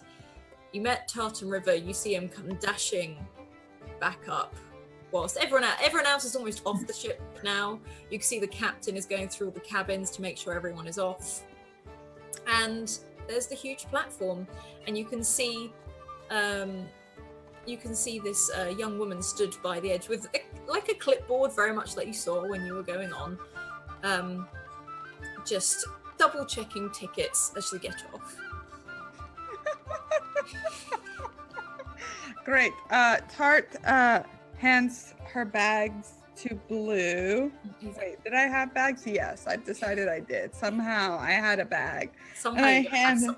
you met Tartan River. You see him come dashing back up. Whilst everyone else is almost off the ship now. You can see the captain is going through all the cabins to make sure everyone is off. And there's the huge platform, and you can see this young woman stood by the edge with like a clipboard, very much like you saw when you were going on, just double checking tickets as you get off. Great. Tart hands her bags to Blue. Wait, did I have bags? Yes, I've decided I did. Somehow I had a bag. Somehow and I hand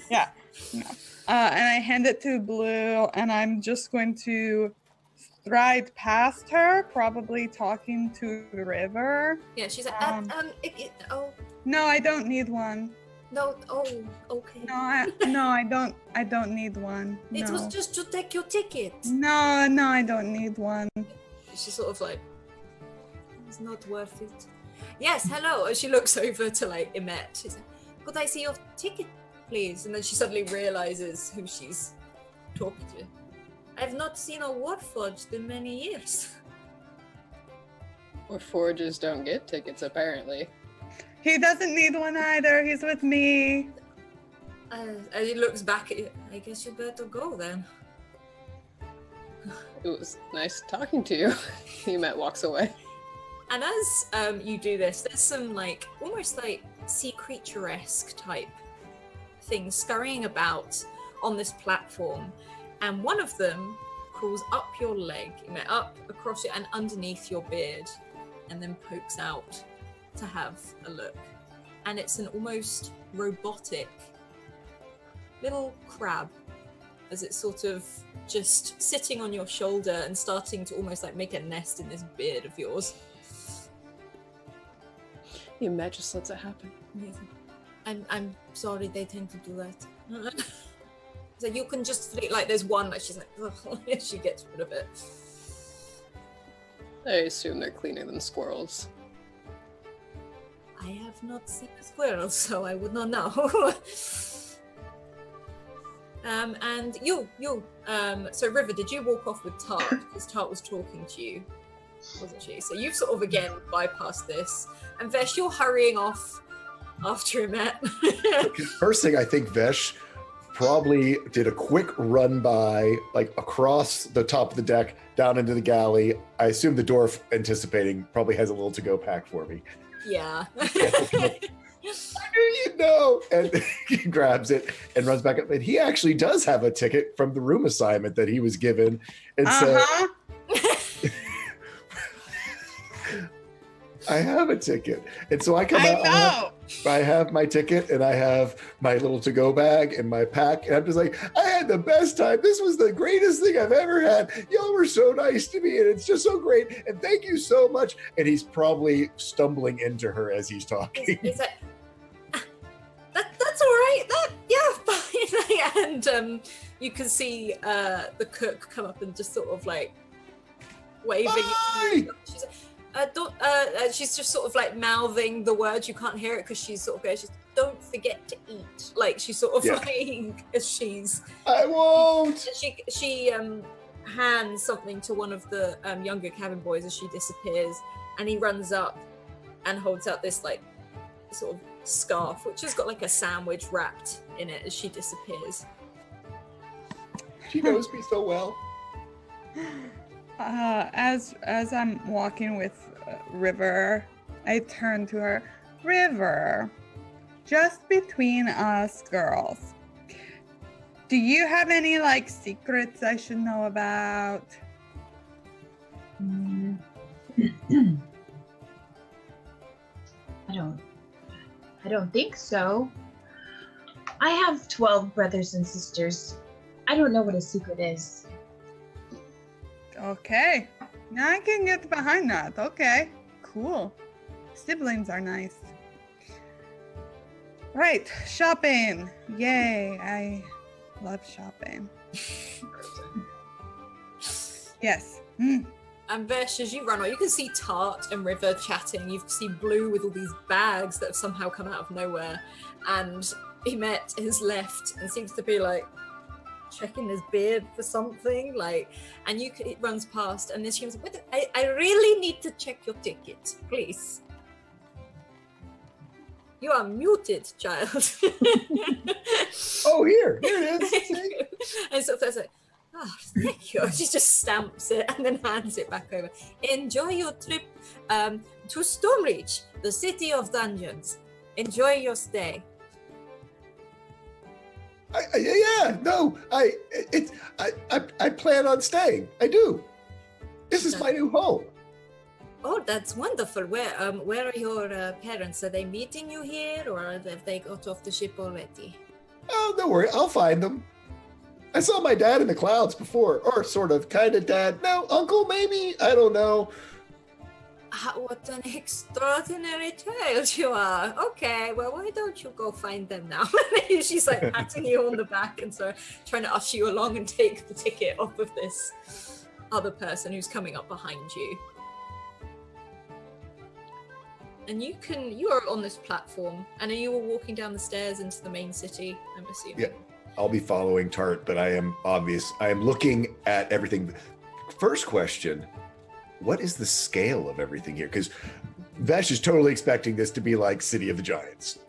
yeah. No. And I hand it to Blue, and I'm just going to stride past her, probably talking to the river. Yeah, she's like, No, I don't need one. No, oh, okay. No, I don't need one. No. It was just to take your ticket. No, I don't need one. She's sort of like, it's not worth it. Yes, hello. And she looks over to like Emet. She's like, could I see your ticket, please? And then she suddenly realizes who she's talking to. I've not seen a Warforged in many years. Warforgers don't get tickets, apparently. He doesn't need one either. He's with me. And he looks back at you. I guess you better go then. It was nice talking to you. Emet walks away. And as you do this, there's some like almost like sea creature-esque type things scurrying about on this platform, and one of them crawls up your leg, up across it and underneath your beard, and then pokes out to have a look. And it's an almost robotic little crab, as it's sort of just sitting on your shoulder and starting to almost like make a nest in this beard of yours. Emet just lets it happen. I'm sorry, they tend to do that. So you can just flee, like there's one that she's like, ugh, she gets rid of it. I assume they're cleaner than squirrels. I have not seen a squirrel, so I would not know. And you, so River, did you walk off with Tart? Because Tart was talking to you, wasn't she? So you've sort of again bypassed this. And Vesh, you're hurrying off after Emet. First thing, I think Vesh probably did a quick run by, like across the top of the deck, down into the galley. I assume the dwarf, anticipating, probably has a little to-go pack for me. Yeah. I knew you'd know. And he grabs it and runs back up. And he actually does have a ticket from the room assignment that he was given. And so I have a ticket. And so I come out. know. I have my ticket and I have my little to-go bag and my pack. And I'm just like, I had the best time. This was the greatest thing I've ever had. Y'all were so nice to me and it's just so great. And thank you so much. And he's probably stumbling into her as he's talking. He's like, that's all right. Fine. And you can see the cook come up and just sort of like waving. Bye! She's like, she's just sort of like mouthing the words. You can't hear it because she's sort of going, don't forget to eat. Like she's sort of like, as she's. I won't. She hands something to one of the younger cabin boys as she disappears, and he runs up and holds out this like sort of scarf, which has got like a sandwich wrapped in it as she disappears. She knows me so well. As I'm walking with River, I turn to her. River, just between us girls, do you have any like secrets I should know about? I don't think so. I have 12 brothers and sisters. I don't know what a secret is. Okay, now I can get behind that. Okay, cool. Siblings are nice. Right, shopping. Yay, I love shopping. Yes. And Vesh, as you run on, you can see Tart and River chatting. You see Blue with all these bags that have somehow come out of nowhere. And Emet is left and seems to be like checking his beard for something. Like, and it runs past, and then she goes, I really need to check your ticket, please. You are muted, child. Oh, here it is. And so there's like, oh, thank you. She just stamps it and then hands it back over. Enjoy your trip to Stormreach, the city of dungeons. Enjoy your stay. I plan on staying. I do. This is my new home. Oh, that's wonderful. Where are your parents? Are they meeting you here, or have they got off the ship already? Oh, don't worry. I'll find them. I saw my dad in the clouds before, or sort of, kind of dad. No, uncle, maybe. I don't know. What an extraordinary child you are. Okay, well, why don't you go find them now? She's like patting you on the back and so trying to usher you along and take the ticket off of this other person who's coming up behind you. And you are on this platform, and are you all walking down the stairs into the main city, I'm assuming? Yeah, I'll be following Tart, but I am looking at everything. First question, what is the scale of everything here? Because Vesh is totally expecting this to be like City of the Giants.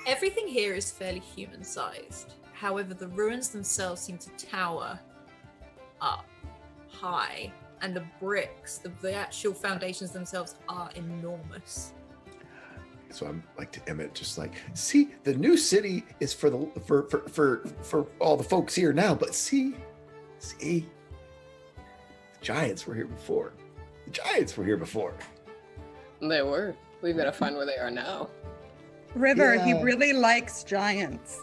Everything here is fairly human-sized. However, the ruins themselves seem to tower up high. And the bricks, the actual foundations themselves are enormous. So I'm like to Emmett, just like, see, the new city is for all the folks here now, but see, the giants were here before. They were. We've got to find where they are now. River, he really likes giants.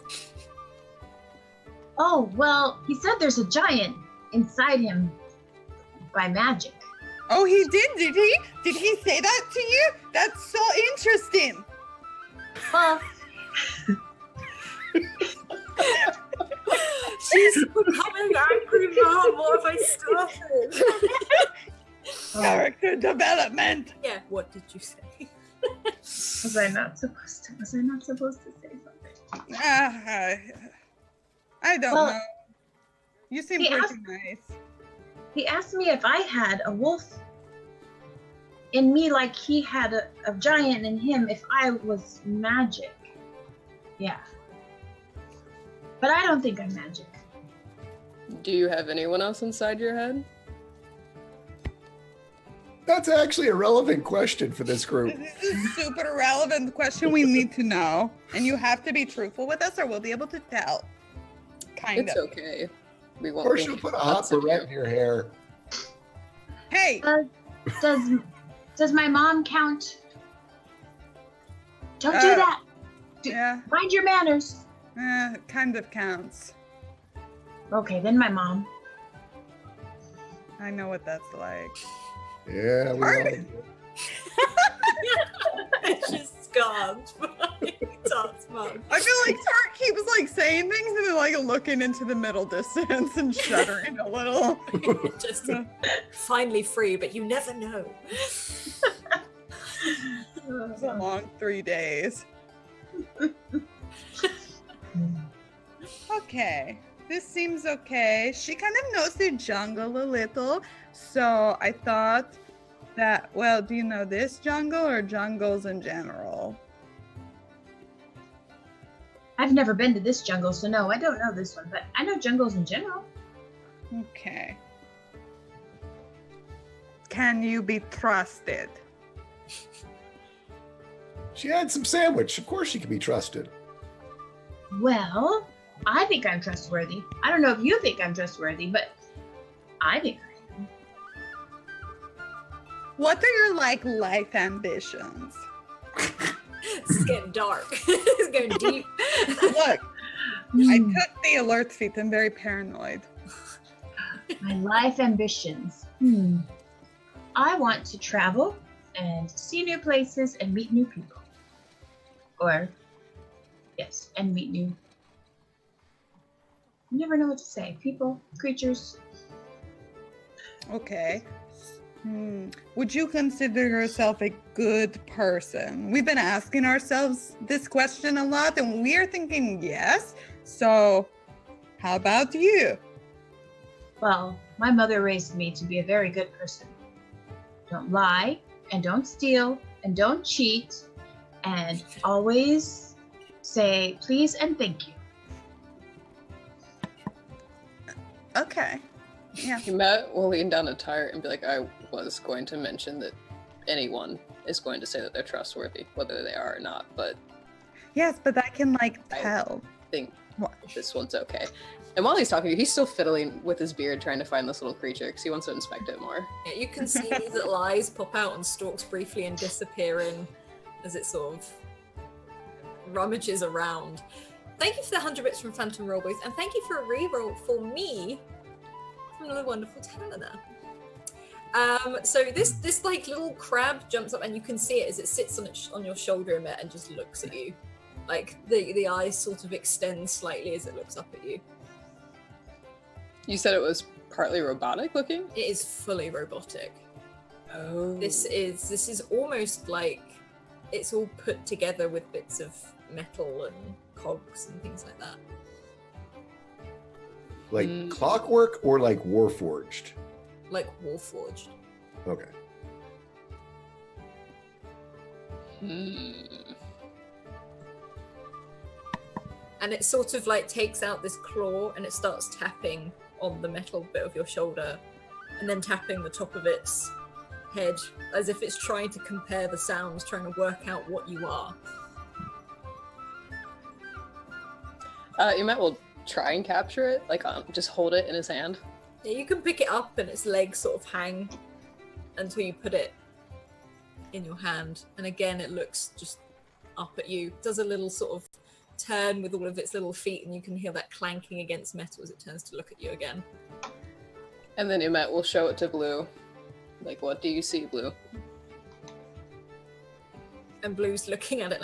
Oh, well, he said there's a giant inside him. By magic. Oh, he did he? Did he say that to you? That's so interesting. Well, she's becoming angry mom. What have I started? Character development. Yeah, what did you say? Was I not supposed to say something? I don't know. You seem pretty nice. He asked me if I had a wolf in me like he had a giant in him, if I was magic. Yeah. But I don't think I'm magic. Do you have anyone else inside your head? That's actually a relevant question for this group. This is a super relevant question we need to know. And you have to be truthful with us or we'll be able to tell. It's okay. We won't. Or she'll put a hot beret in your hair. Hey! Does my mom count? Don't do that. Yeah, Mind your manners. kind of counts. Okay, then my mom. I know what that's like. Yeah, we all do. It's just scarred by Tart's mum. I feel like Tart keeps like saying things and then like looking into the middle distance and shuddering a little. Just finally free, but you never know. It's a long 3 days. Okay, this seems okay. She kind of knows the jungle a little, so I thought that, well, do you know this jungle or jungles in general? I've never been to this jungle, so no, I don't know this one, but I know jungles in general. Okay. Can you be trusted? She had some sandwich. Of course she can be trusted. Well, I think I'm trustworthy. I don't know if you think I'm trustworthy, but I think I am. What are your like life ambitions? This is getting dark. It's going deep. Look, I took the alert feat. I'm very paranoid. My life ambitions. I want to travel and see new places and meet new people. Or, yes, and meet new. You never know what to say. People, creatures. Okay. Would you consider yourself a good person? We've been asking ourselves this question a lot, and we're thinking yes. So, how about you? Well, my mother raised me to be a very good person. Don't lie, and don't steal, and don't cheat, and always say please and thank you. Okay. Yeah. Matt will lean down to Tyre and be like, I was going to mention that anyone is going to say that they're trustworthy, whether they are or not, but Yes, but I can like tell. I think this one's okay. And while he's talking to you, he's still fiddling with his beard trying to find this little creature because he wants to inspect it more. Yeah, you can see these little eyes pop out and stalks briefly and disappear in as it sort of rummages around. Thank you for the 100 bits from Phantom Rollbooth, and thank you for a reroll for me from the wonderful Helena. So this like little crab jumps up, and you can see it as it sits on your shoulder a bit and just looks at you. Like the eyes sort of extend slightly as it looks up at you. You said it was partly robotic looking? It is fully robotic. Oh. This is almost like it's all put together with bits of metal and cogs and things like that. Like clockwork or like warforged? Like warforged. Okay. And it sort of like takes out this claw and it starts tapping on the metal bit of your shoulder and then tapping the top of its head as if it's trying to compare the sounds, trying to work out what you are. Emet will try and capture it, like just hold it in his hand. Yeah, you can pick it up and its legs sort of hang until you put it in your hand. And again, it looks just up at you. It does a little sort of turn with all of its little feet and you can hear that clanking against metal as it turns to look at you again. And then Emet will show it to Blue. Like, what do you see, Blue? And Blue's looking at it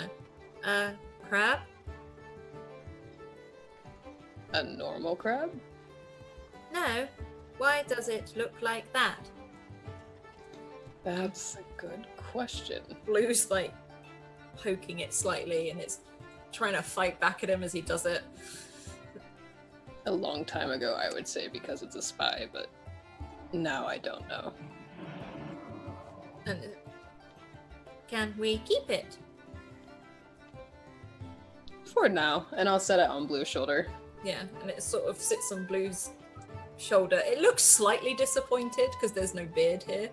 now. Crab? A normal crab? No. Why does it look like that? That's a good question. Blue's like poking it slightly and it's trying to fight back at him as he does it. A long time ago, I would say, because it's a spy, but now I don't know. And can we keep it? For now, and I'll set it on Blue's shoulder. Yeah, and it sort of sits on Blue's shoulder. It looks slightly disappointed because there's no beard here,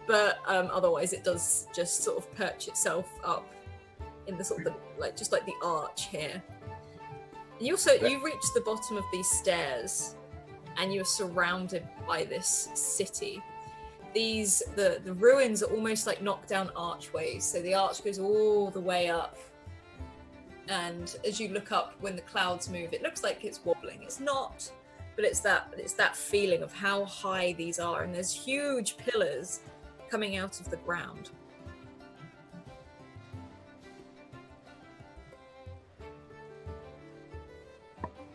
but otherwise it does just sort of perch itself up in the sort of just like the arch here. And you reach the bottom of these stairs and you're surrounded by this city. the ruins are almost like knocked down archways. So the arch goes all the way up. And as you look up when the clouds move, it looks like it's wobbling. It's not, but it's that feeling of how high these are. And there's huge pillars coming out of the ground.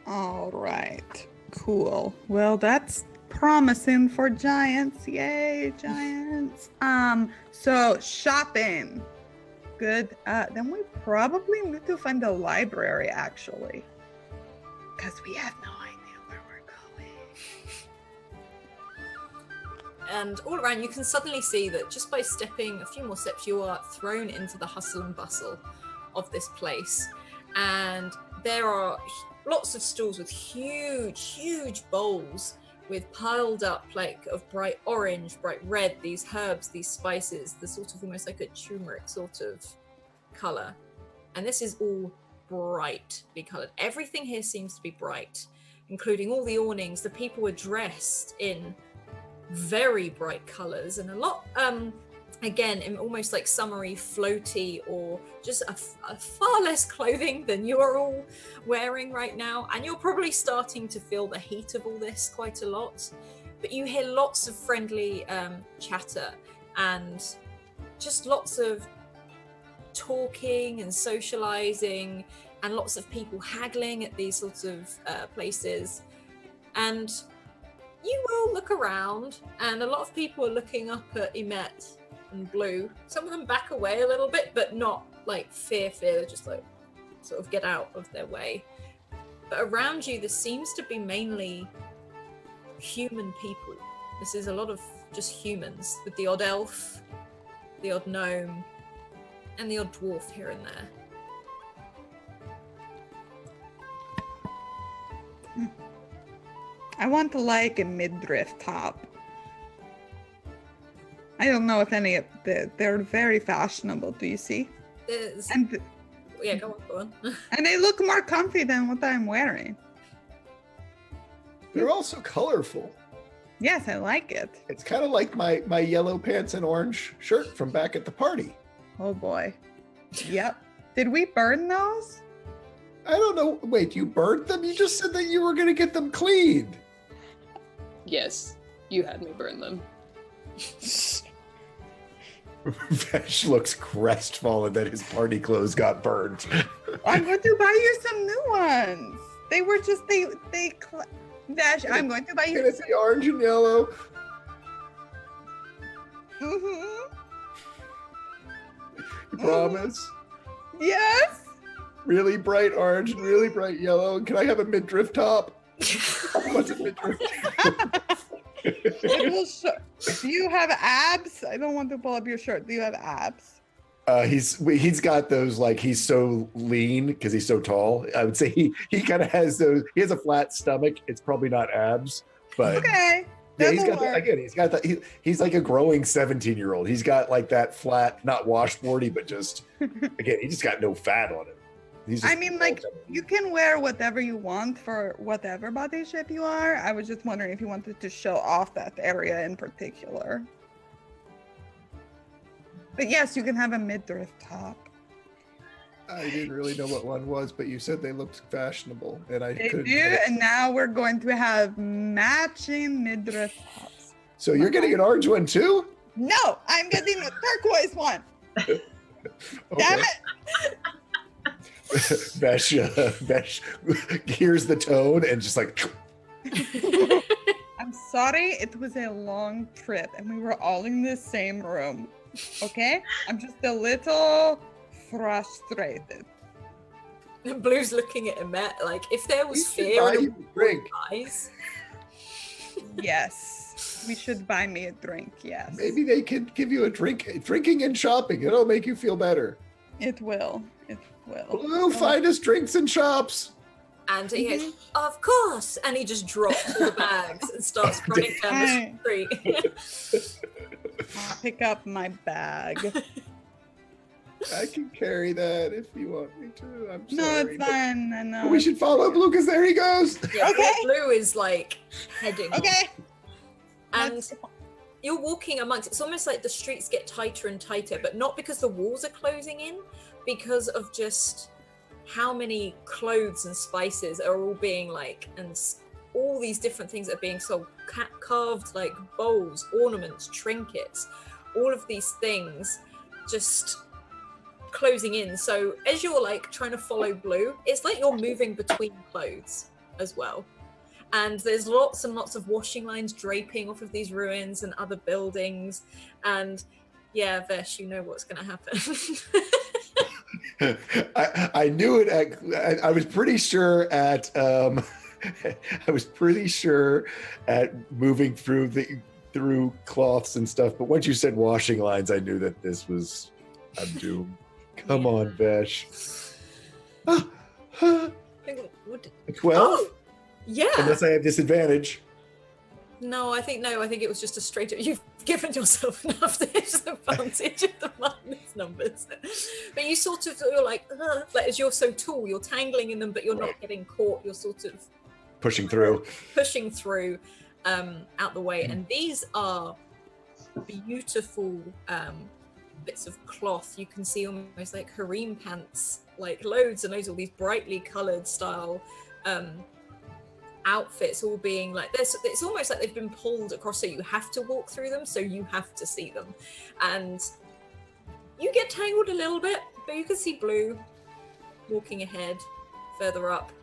All right, cool. Well, that's promising for giants. Yay, giants. So shopping. Good. Then we probably need to find a library, actually, because we have no idea where we're going. And all around, you can suddenly see that just by stepping a few more steps, you are thrown into the hustle and bustle of this place. And there are lots of stalls with huge bowls with piled up like of bright orange, bright red, these herbs, these spices, the sort of almost like a turmeric sort of color. And this is all brightly colored. Everything here seems to be bright, including all the awnings. The people are dressed in very bright colors and a lot, again, in almost like summery, floaty, or just a far less clothing than you're all wearing right now. And you're probably starting to feel the heat of all this quite a lot. But you hear lots of friendly chatter and just lots of talking and socializing and lots of people haggling at these sorts of places. And you will look around and a lot of people are looking up at Emet and Blue. Some of them back away a little bit, but not like fear, just like sort of get out of their way. But around you, there seems to be mainly human people. This is a lot of just humans, with the odd elf, the odd gnome, and the odd dwarf here and there. I want to like a midriff top. I don't know if any of they're very fashionable. Do you see? And yeah, go on. And they look more comfy than what I'm wearing. They're also colorful. Yes, I like it. It's kind of like my yellow pants and orange shirt from back at the party. Oh boy. Yep. Did we burn those? I don't know. Wait, you burned them? You just said that you were going to get them cleaned. Yes, you had me burn them. Vesh looks crestfallen that his party clothes got burned. I'm going to buy you some new ones. They were just Vesh, I'm going to buy you. Can it be orange and yellow? Mm-hmm. You promise? Yes. Really bright orange and really bright yellow. And can I have a midriff top? What's a midriff top? Do you have abs? I don't want to pull up your shirt. Do you have abs? He's got those, like, he's so lean because he's so tall. I would say he kind of has those. He has a flat stomach. It's probably not abs, but okay. Yeah, he's like a growing 17-year-old. He's got like that flat, not washboardy, but just again, he just got no fat on him. I mean, like, you can wear whatever you want for whatever body shape you are. I was just wondering if you wanted to show off that area in particular. But yes, you can have a midriff top. I didn't really know what one was, but you said they looked fashionable, and They do, and now we're going to have matching midriff tops. So you're getting an orange one too? No, I'm getting a turquoise one. Okay. Damn it! Vesh hears the tone and just like. I'm sorry, it was a long trip, and we were all in the same room. Okay, I'm just a little frustrated. Blue's looking at Emet like if there was fear in her eyes. Yes, we should buy me a drink. Yes, maybe they could give you a drink. Drinking and shopping, it'll make you feel better. It will. It will. Blue, find us drinks and shops. And he goes, of course, and he just drops all the bags and starts running down the street. I'll pick up my bag. I can carry that if you want me to. I'm sorry. No, it's fine. I know. We should follow Blue because there he goes. Yeah, okay. Blue is like heading. Okay. And you're walking amongst, it's almost like the streets get tighter and tighter, but not because the walls are closing in, because of just how many clothes and spices are all being like, and all these different things that are being sold, carved like bowls, ornaments, trinkets, all of these things just closing in. So as you're like trying to follow Blue, it's like you're moving between clothes as well. And there's lots and lots of washing lines draping off of these ruins and other buildings. And yeah, Vesh, you know what's going to happen. I knew it. I was pretty sure at. I was pretty sure at moving through cloths and stuff. But once you said washing lines, I knew that I'm doomed. Come on, Vesh. 12. Oh, yeah. Unless I have disadvantage. No, I think it was just a straight up. You've given yourself enough disadvantage of the minus numbers. But you sort of, you're like as you're so tall, you're tangling in them, but you're not getting caught. You're sort of pushing through out the way. And these are beautiful bits of cloth. You can see almost like harem pants, like loads and loads of these brightly colored style outfits, all being like this. It's almost like they've been pulled across, so you have to walk through them, so you have to see them, and you get tangled a little bit, but you can see Blue walking ahead further up.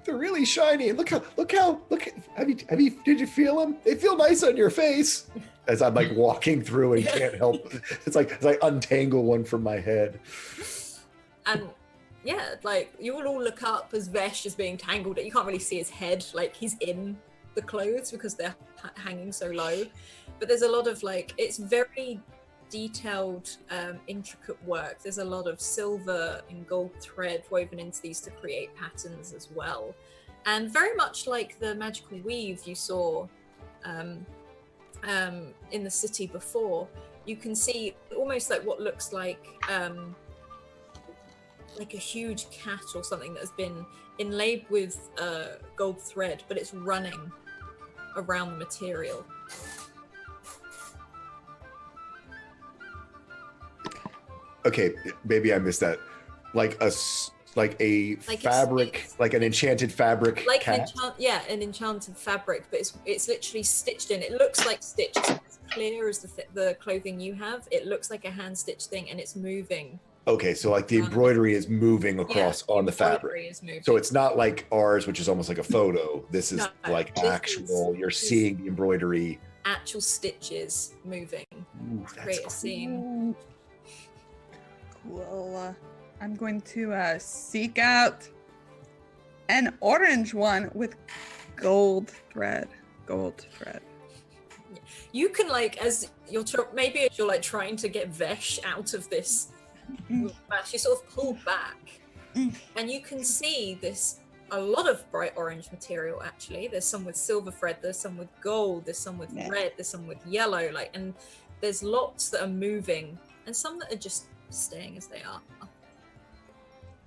They're really shiny. And did you feel them? They feel nice on your face. As I'm like walking through and can't help. It's like as I untangle one from my head. And yeah, like you will all look up as Vesh is being tangled. You can't really see his head, like he's in the clothes because they're hanging so low. But there's a lot of like, it's very detailed, intricate work. There's a lot of silver and gold thread woven into these to create patterns as well. And very much like the magical weave you saw in the city before, you can see almost like what looks like a huge cat or something that has been inlaid with gold thread, but it's running around the material. Okay, maybe I missed that. Like a fabric, like an enchanted fabric. Like cat? an enchanted fabric, but it's literally stitched in. It looks like stitched. It's as clear as the clothing you have. It looks like a hand stitched thing, and it's moving. Okay, so like the embroidery is moving across on the fabric. So it's not like ours, which is almost like a photo. This is you're seeing the embroidery. Actual stitches moving. Ooh, Create a scene. Cool. I'm going to seek out an orange one with gold thread. You can like, as you're like trying to get Vesh out of this mash, you sort of pull back, and you can see a lot of bright orange material. Actually, there's some with silver thread, there's some with gold, there's some with red, there's some with yellow. And there's lots that are moving, and some that are just staying as they are.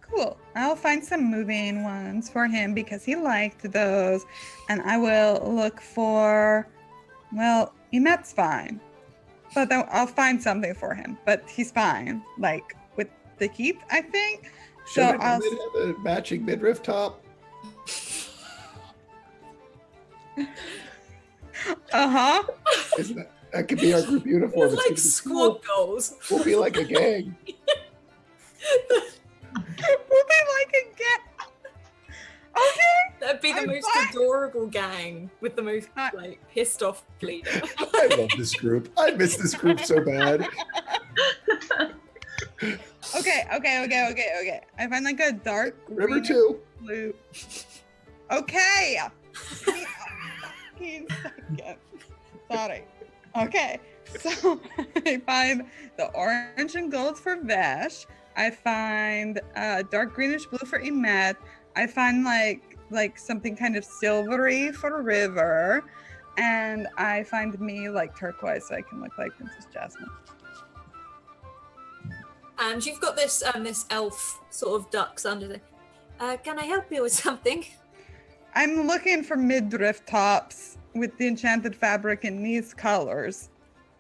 Cool. I'll find some moving ones for him because he liked those, and I will look for. Well, Emet's fine, but I'll find something for him. But he's fine, like with the keep, I think. Should have a matching midriff top. That could be our group uniform. It's like squad goals. We'll be like a gang. We'll be like a gang. Okay. That'd be the most adorable gang with the most like pissed off leader. I love this group. I miss this group so bad. Okay. I find like a dark River too. Blue. Okay. 15 seconds. Sorry. Okay. So I find the orange and gold for Vesh. I find dark greenish blue for Emet. I find like something kind of silvery for River. And I find me like turquoise so I can look like Princess Jasmine. And you've got this elf sort of ducks under there. Can I help you with something? I'm looking for midriff tops with the enchanted fabric in these colors.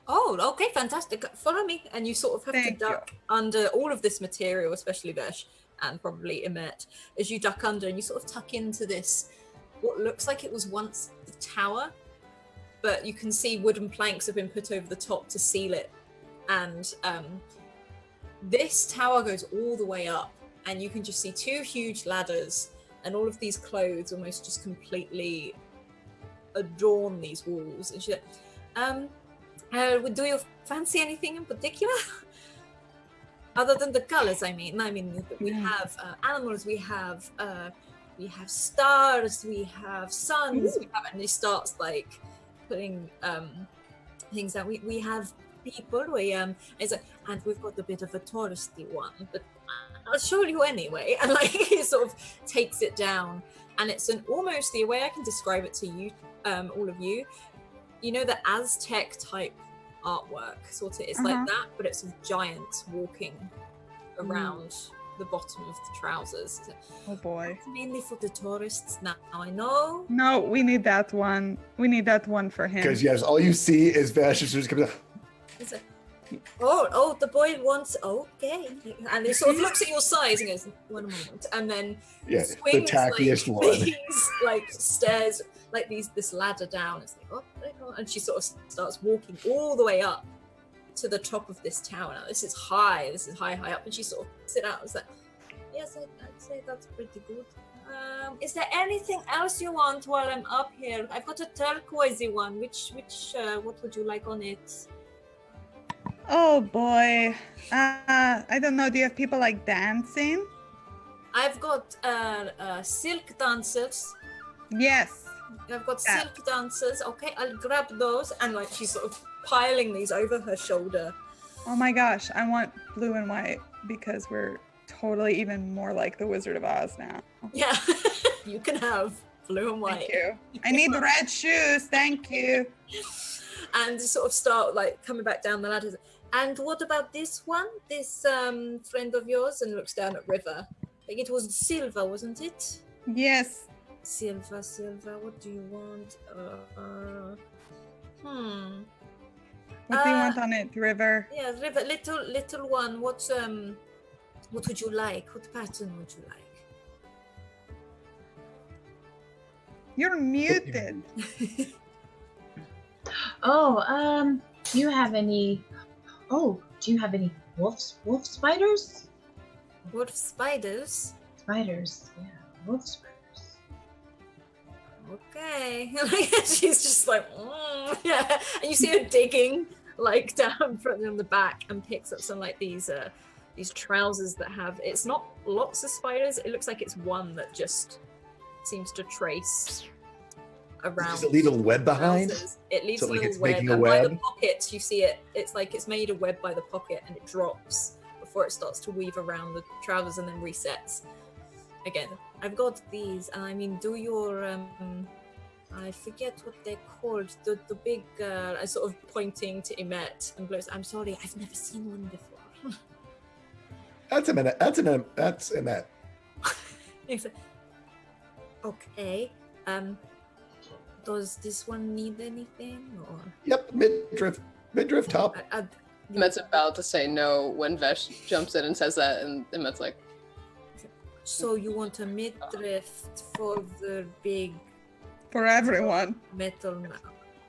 Oh, okay, fantastic. Follow me. And you sort of have Thank to duck under all of this material, especially Vesh and probably Emet, as you duck under and you sort of tuck into this, what looks like it was once the tower, but you can see wooden planks have been put over the top to seal it. And this tower goes all the way up, and you can just see two huge ladders, and all of these clothes almost just completely adorn these walls. And she's like, do you fancy anything in particular? Other than the colors, I mean, we have animals, we have stars, we have suns, and he starts like putting things out. We have people, it's like, and we've got a bit of a touristy one, but I'll show you anyway. And like he sort of takes it down, and it's almost the way I can describe it to you, all of you. You know, the Aztec type artwork, sort of. It's like that, but it's of giants walking around the bottom of the trousers. Oh boy. It's mainly for the tourists now, I know. No, we need that one. We need that one for him. Because yes, all you see is Vash as soon as he comes out. It's like, oh, the boy wants, okay. And he sort of looks at your size and goes, 1 moment. And then swings the tackiest like, one. these like stairs, like this ladder down. It's like, oh, and she sort of starts walking all the way up to the top of this tower. Now, this is high up. And she sort of sits out and is like, yes, I'd say that's pretty good. Is there anything else you want while I'm up here? I've got a turquoisey one. Which what would you like on it? Oh boy. I don't know. Do you have people like dancing? I've got silk dancers. Yes. I've got silk dancers. Okay, I'll grab those. And like she's sort of piling these over her shoulder. Oh my gosh, I want blue and white because we're totally even more like the Wizard of Oz now. Yeah, you can have blue and white. Thank you. I need the red shoes. Thank you. And sort of start like coming back down the ladder. And what about this one? This friend of yours? And looks down at River. Like it was Silva, wasn't it? Yes. Silva, what do you want? What do you want on it, River? Yeah, River, little one. What would you like? What pattern would you like? You're muted. Do you have any wolf spiders? Wolf spiders? Spiders, yeah, wolf spiders. Okay. She's just like, yeah. And you see her digging like down from the back and picks up some like these trousers that have, it's not lots of spiders, it looks like it's one that just seems to trace around. Does it leave a web behind? It leaves so, a like, little it's web, making a and web? by the pockets you see it, it's like it's made a web by the pocket and it drops before it starts to weave around the trousers and then resets. Again, I've got these, and I mean, do your I forget what they're called. The big I sort of pointing to Emet and blows. I'm sorry, I've never seen one before. That's Emet. That's Emet. Okay. Does this one need anything or? Yep, midriff top. Emet's about to say no when Vesh jumps in and says that, and Emet's like, so you want a midriff for the big For everyone. metal now?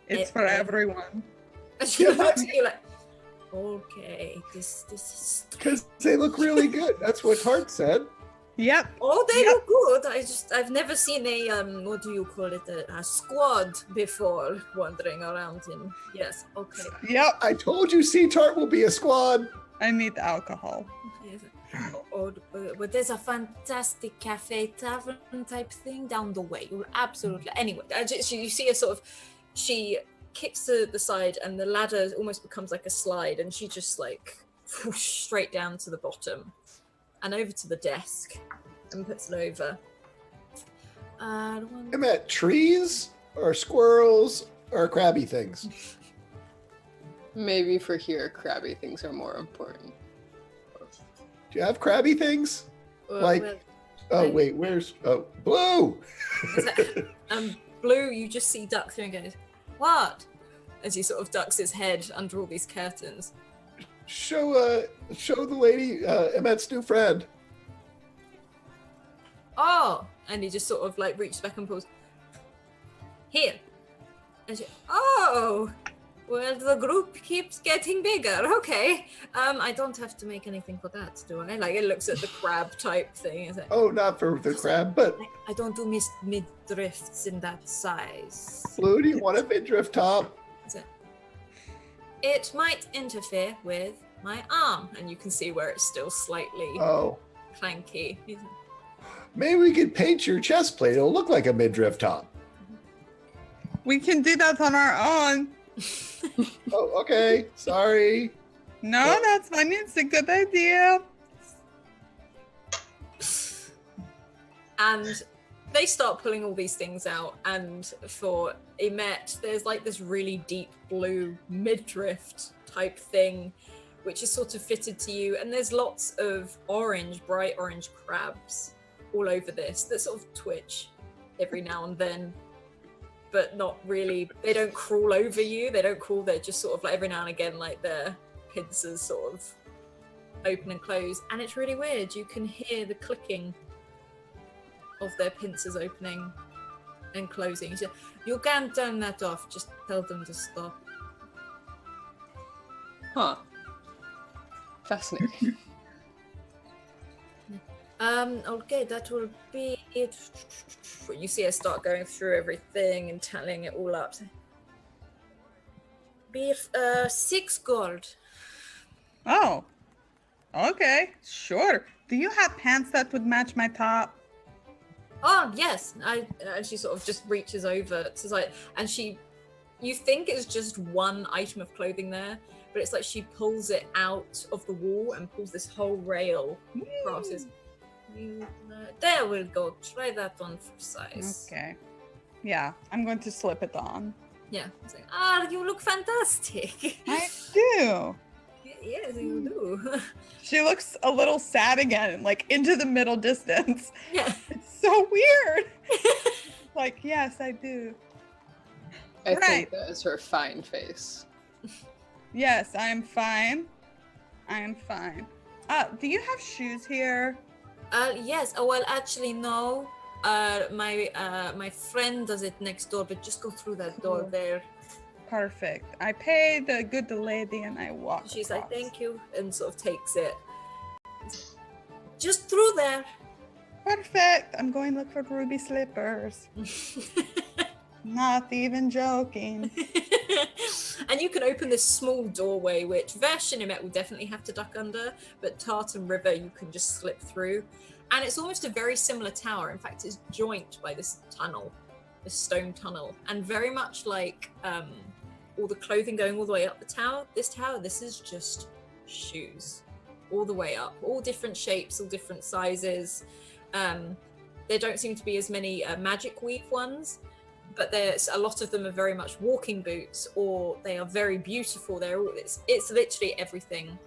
It's for everyone. And she looks at you like, okay, this is. Because they look really good. That's what Hart said. Yep. Oh, they look good. I've never seen a what do you call it, a squad before wandering around in. Yes, okay. Yep. I told you C-Tart will be a squad. I need alcohol. Yes. But there's a fantastic cafe tavern type thing down the way. You'll absolutely. Anyway, you see a sort of. She kicks to the side, and the ladder almost becomes like a slide, and she just like whoosh, straight down to the bottom, and over to the desk, and puts it over. I'm at trees or squirrels or crabby things. maybe for here, crabby things are more important. Do you have crabby things? Where's Blue? Blue, you just see duck through and goes, "What?" As he sort of ducks his head under all these curtains. Show the lady Emmet's new friend. Oh, and he just sort of like reaches back and pulls. Here. And she, oh, well, the group keeps getting bigger. Okay. I don't have to make anything for that, do I? Like, it looks at the crab type thing. It's like, Oh, not for the crab, but I don't do mid-drifts in that size. Blue, do you want a midriff top? It might interfere with my arm, and you can see where it's still slightly Oh. clanky. Maybe we could paint your chest plate. It'll look like a midriff top. We can do that on our own. Oh, okay. Sorry. No, that's fine. It's a good idea. And they start pulling all these things out, and for Emmet, there's like this really deep blue midriff type thing, which is sort of fitted to you, and there's lots of bright orange crabs all over this that sort of twitch every now and then, but not really. They don't crawl over you, they're just sort of like every now and again, like their pincers sort of open and close, and it's really weird. You can hear the clicking of their pincers opening and closing. So you can't turn that off, just tell them to stop. Huh. Fascinating. Okay, that will be it. You see her start going through everything and tallying it all up. Be 6 gold. Oh, okay, sure. Do you have pants that would match my top? Oh yes, and she sort of just reaches over to like, and you think it's just one item of clothing there, but it's like she pulls it out of the wall and pulls this whole rail across. There we go. Try that on for size. Okay. Yeah, I'm going to slip it on. Yeah. It's like, you look fantastic. I do. Yes, you do. She looks a little sad again, like into the middle distance. Yeah. It's so weird. Like, yes, I do. I Right. think that is her fine face. Yes, I am fine. I am fine. Do you have shoes here? Yes. Oh well, actually no. My friend does it next door, but just go through that door Cool. there. Perfect. I pay the good lady and I walk. She's like, across. thank you, and sort of takes it. Just through there. Perfect. I'm going to look for ruby slippers. Not even joking. And you can open this small doorway, which Vesh and Emmet will definitely have to duck under, but Tart and River you can just slip through. And it's almost a very similar tower. In fact, it's joined by this tunnel, this stone tunnel, and very much like all the clothing going all the way up the tower. This is just shoes all the way up, all different shapes, all different sizes. There don't seem to be as many magic weave ones, but there's a lot of them are very much walking boots, or they are very beautiful. They're all it's literally everything.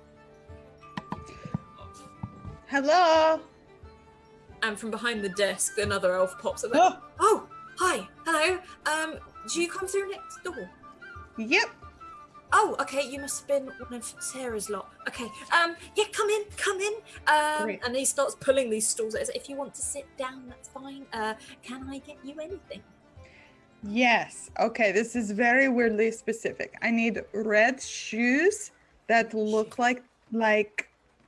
Hello. And from behind the desk, another elf pops up. Oh, hi, hello. Do you come through next door? Yep. Oh, okay. You must have been one of Sarah's lot. Okay. Yeah, come in. Great. And he starts pulling these stools. If you want to sit down, that's fine. Can I get you anything? Yes. Okay, this is very weirdly specific. I need red shoes that look like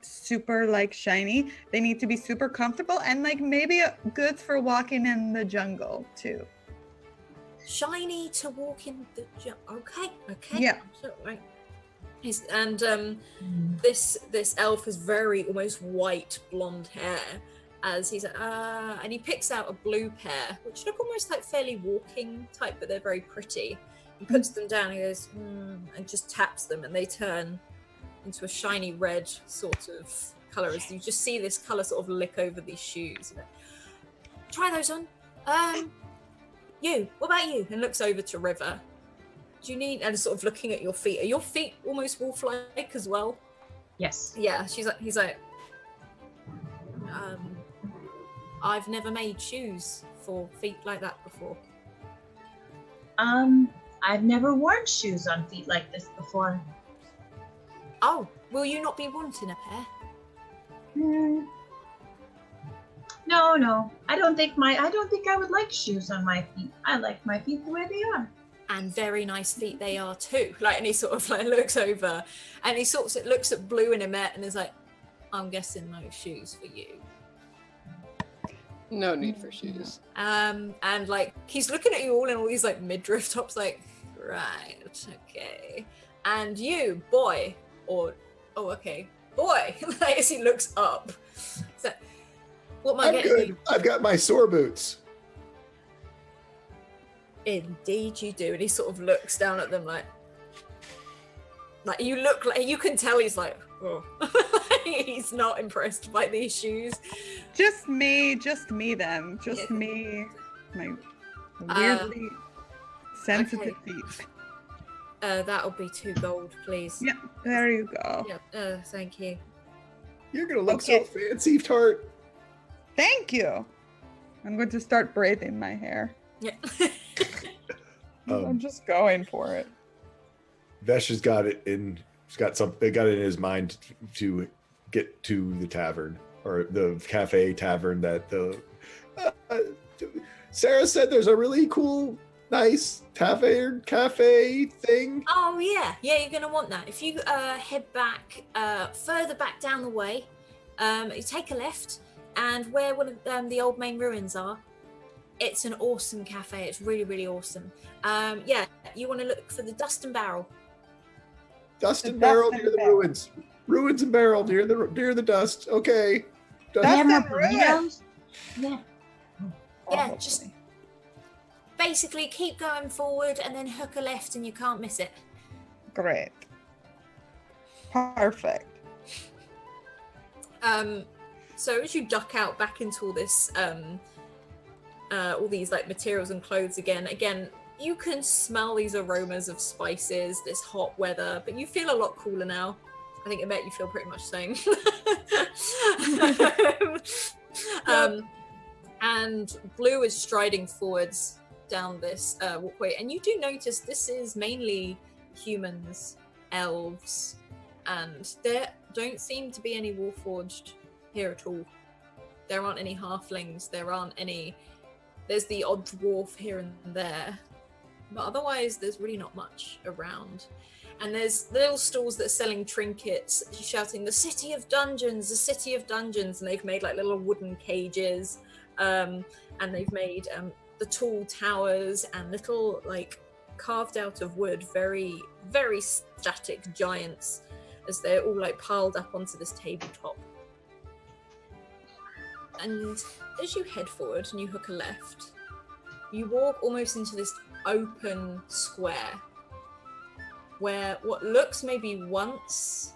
super like shiny. They need to be super comfortable and like maybe good for walking in the jungle too. Shiny to walk in the okay. Yeah. So, right. This elf has very almost white blonde hair. As he's and he picks out a blue pair, which look almost like fairly walking type, but they're very pretty. He puts them down. He goes and just taps them, and they turn into a shiny red sort of color. As you just see this color sort of lick over these shoes. Try those on. You. What about you? And looks over to River. Do you need? And sort of looking at your feet. Are your feet almost wolf-like as well? Yes. Yeah. He's like. I've never made shoes for feet like that before. I've never worn shoes on feet like this before. Oh, will you not be wanting a pair? No. I don't think I would like shoes on my feet. I like my feet the way they are. And very nice feet they are too. Like, and he sort of like looks over, and he sort of looks at Blue and Emet, and is like, "I'm guessing no shoes for you." No need for shoes. And like he's looking at you all in all these like midriff tops, like, right, okay. And you, boy, or okay, boy, like as he looks up. So, what am I I'm getting good. you? I've got my sore boots. Indeed you do. And he sort of looks down at them like you look like, you can tell he's like, oh. He's not impressed by these shoes. Just me then. Just me. My weirdly sensitive feet. That'll be 2 gold, please. Yeah, there you go. Yeah, thank you. You're gonna look so fancy, Tart. Thank you. I'm going to start braiding my hair. Yeah. I'm just going for it. Vesh has got it in. He's got something. Got it in his mind to get to the tavern or the cafe tavern that the. Sarah said there's a really cool, nice cafe thing. Oh yeah, you're gonna want that. If you head back, further back down the way, you take a left, and where one of the old main ruins are, it's an awesome cafe. It's really, really awesome. Yeah, you want to look for the Dust and Barrel. Dust and Barrel near the ruins. Ruins and Barrel near the dust. Okay. They have more burritos? Yeah. Yeah, just basically keep going forward and then hook a left and you can't miss it. Great. Perfect. So as you duck out back into all this, all these like materials and clothes again, you can smell these aromas of spices, this hot weather, but you feel a lot cooler now. I think Emet, you feel pretty much the same. And Blue is striding forwards down this walkway, and you do notice this is mainly humans, elves, and there don't seem to be any Warforged here at all. There aren't any halflings, there's the odd dwarf here and there, but otherwise there's really not much around. And there's little stalls that are selling trinkets, shouting, "The City of Dungeons, the City of Dungeons," and they've made like little wooden cages, and they've made the tall towers and little like carved out of wood, very, very static giants, as they're all like piled up onto this tabletop. And as you head forward and you hook a left, you walk almost into this open square where what looks maybe once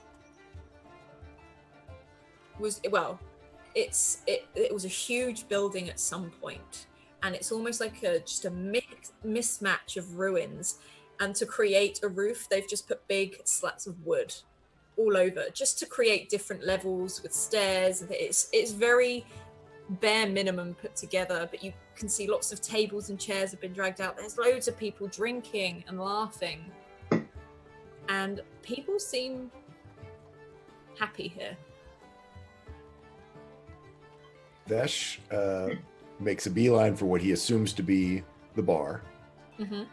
was, well, it was a huge building at some point, and it's almost like just a mismatch of ruins. And to create a roof, they've just put big slats of wood all over, just to create different levels with stairs. It's very bare minimum put together, but you can see lots of tables and chairs have been dragged out. There's loads of people drinking and laughing, and people seem happy here. Vesh makes a beeline for what he assumes to be the bar. Mm-hmm.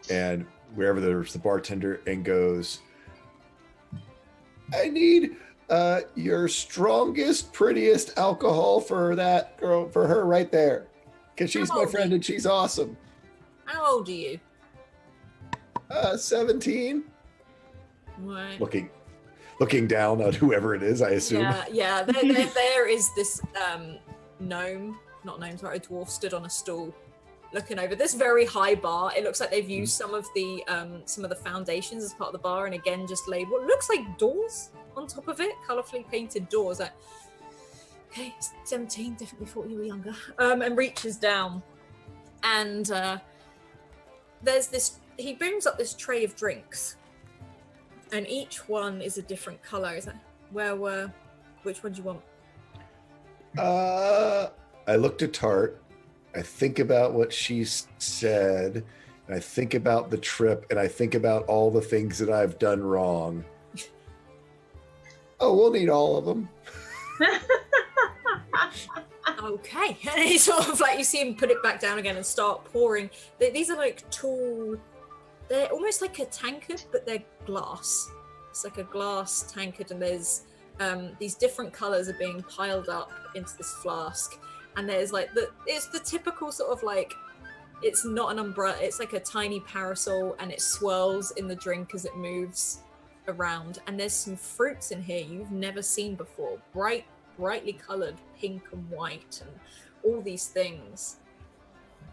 And wherever there's the bartender, and goes, "I need your strongest, prettiest alcohol for that girl, for her right there. Because she's my friend and she's awesome." How old are you? 17. Right. Looking down on whoever it is, I assume. Yeah. There is this a dwarf stood on a stool, looking over this very high bar. It looks like they've used some of the foundations as part of the bar, and again just laid what looks like doors on top of it, colourfully painted doors. Like, okay, 17, definitely thought you were younger. And reaches down, and there's this. He brings up this tray of drinks, and each one is a different colour. Is that which one do you want? I looked at Tart. I think about what she said, and I think about the trip, and I think about all the things that I've done wrong. Oh, we'll need all of them. Okay. And he sort of like, you see him put it back down again and start pouring. These are like tall, they're almost like a tankard, but they're glass. It's like a glass tankard, and there's these different colors are being piled up into this flask. And there's like it's the typical sort of like, it's not an umbrella, it's like a tiny parasol, and it swirls in the drink as it moves around. And there's some fruits in here you've never seen before, brightly colored pink and white and all these things.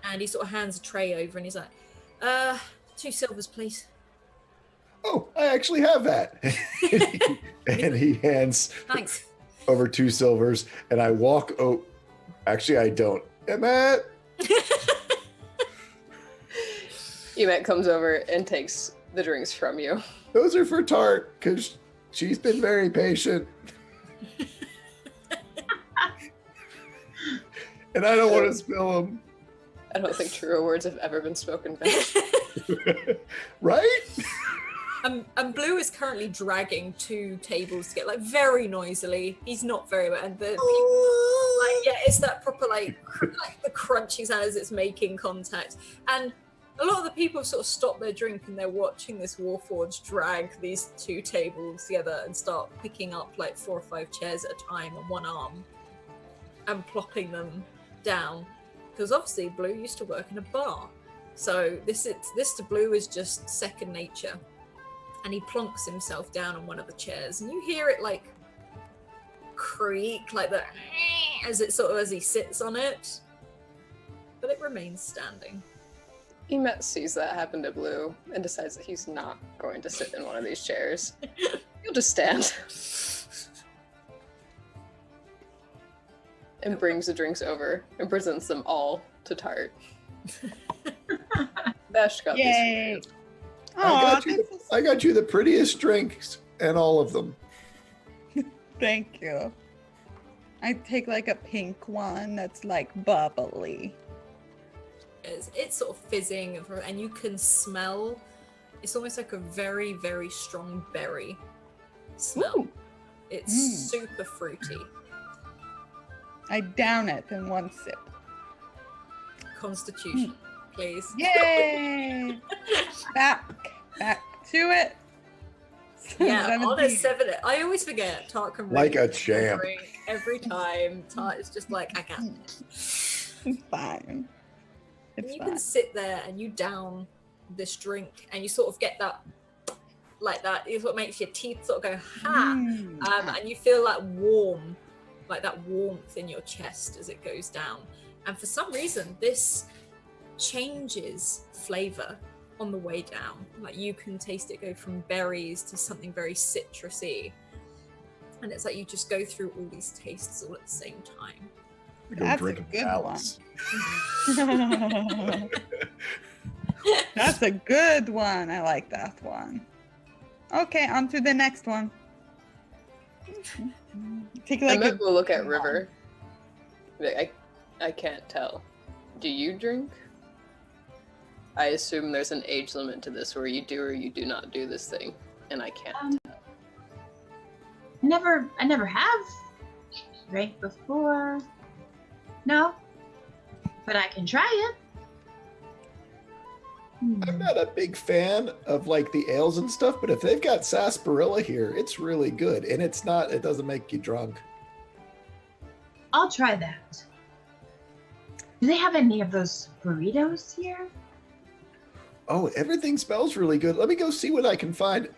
And he sort of hands a tray over and he's like, 2 silvers, please. Oh, I actually have that. And he hands Thanks. over 2 silvers, and I walk. Oh, actually, I don't. Emmett. Emmett comes over and takes the drinks from you. Those are for Tart, because she's been very patient. And I don't want to spill them. I don't think truer words have ever been spoken back. Right? And Blue is currently dragging 2 tables together, like very noisily. He's not very well, and the people, like, yeah, it's that proper like the crunching sound as it's making contact. And a lot of the people sort of stop their drink and they're watching this Warforged drag these 2 tables together and start picking up like 4 or 5 chairs at a time on one arm and plopping them down. Because obviously Blue used to work in a bar, so this to Blue is just second nature. And he plonks himself down on one of the chairs, and you hear it like creak, like that as he sits on it, but it remains standing. Emmett sees that happen to Blue and decides that he's not going to sit in one of these chairs. He'll just stand. And brings the drinks over and presents them all to Tart. Bash got Yay! these. I got you the prettiest drinks and all of them. Thank you. I take like a pink one that's like bubbly. It's sort of fizzing, and you can smell. It's almost like a very, very strong berry smell. Ooh. It's super fruity. I down it in one sip. Constitution, please. Yay! back to it. Yeah, on a 17. 7. I always forget Tart can Like really a champ. drink every time. Tart is just like, I can't. It's fine. And It's you fine. can sit there and you down this drink, and you sort of get that, like that. Is what makes your teeth sort of go ha, and you feel that warm, like that warmth in your chest as it goes down. And for some reason, this changes flavor on the way down. Like you can taste it go from berries to something very citrusy, and it's like you just go through all these tastes all at the same time. That's a good one. That's a good one. I like that one. Okay, on to the next one. Take like Emmett will look at River. I can't tell. Do you drink? I assume there's an age limit to this where you do or you do not do this thing, and I can't. I never have drank before. No, but I can try it. I'm not a big fan of like the ales and stuff, but if they've got sarsaparilla here, it's really good, and it doesn't make you drunk. I'll try that. Do they have any of those burritos here? Oh, everything smells really good. Let me go see what I can find.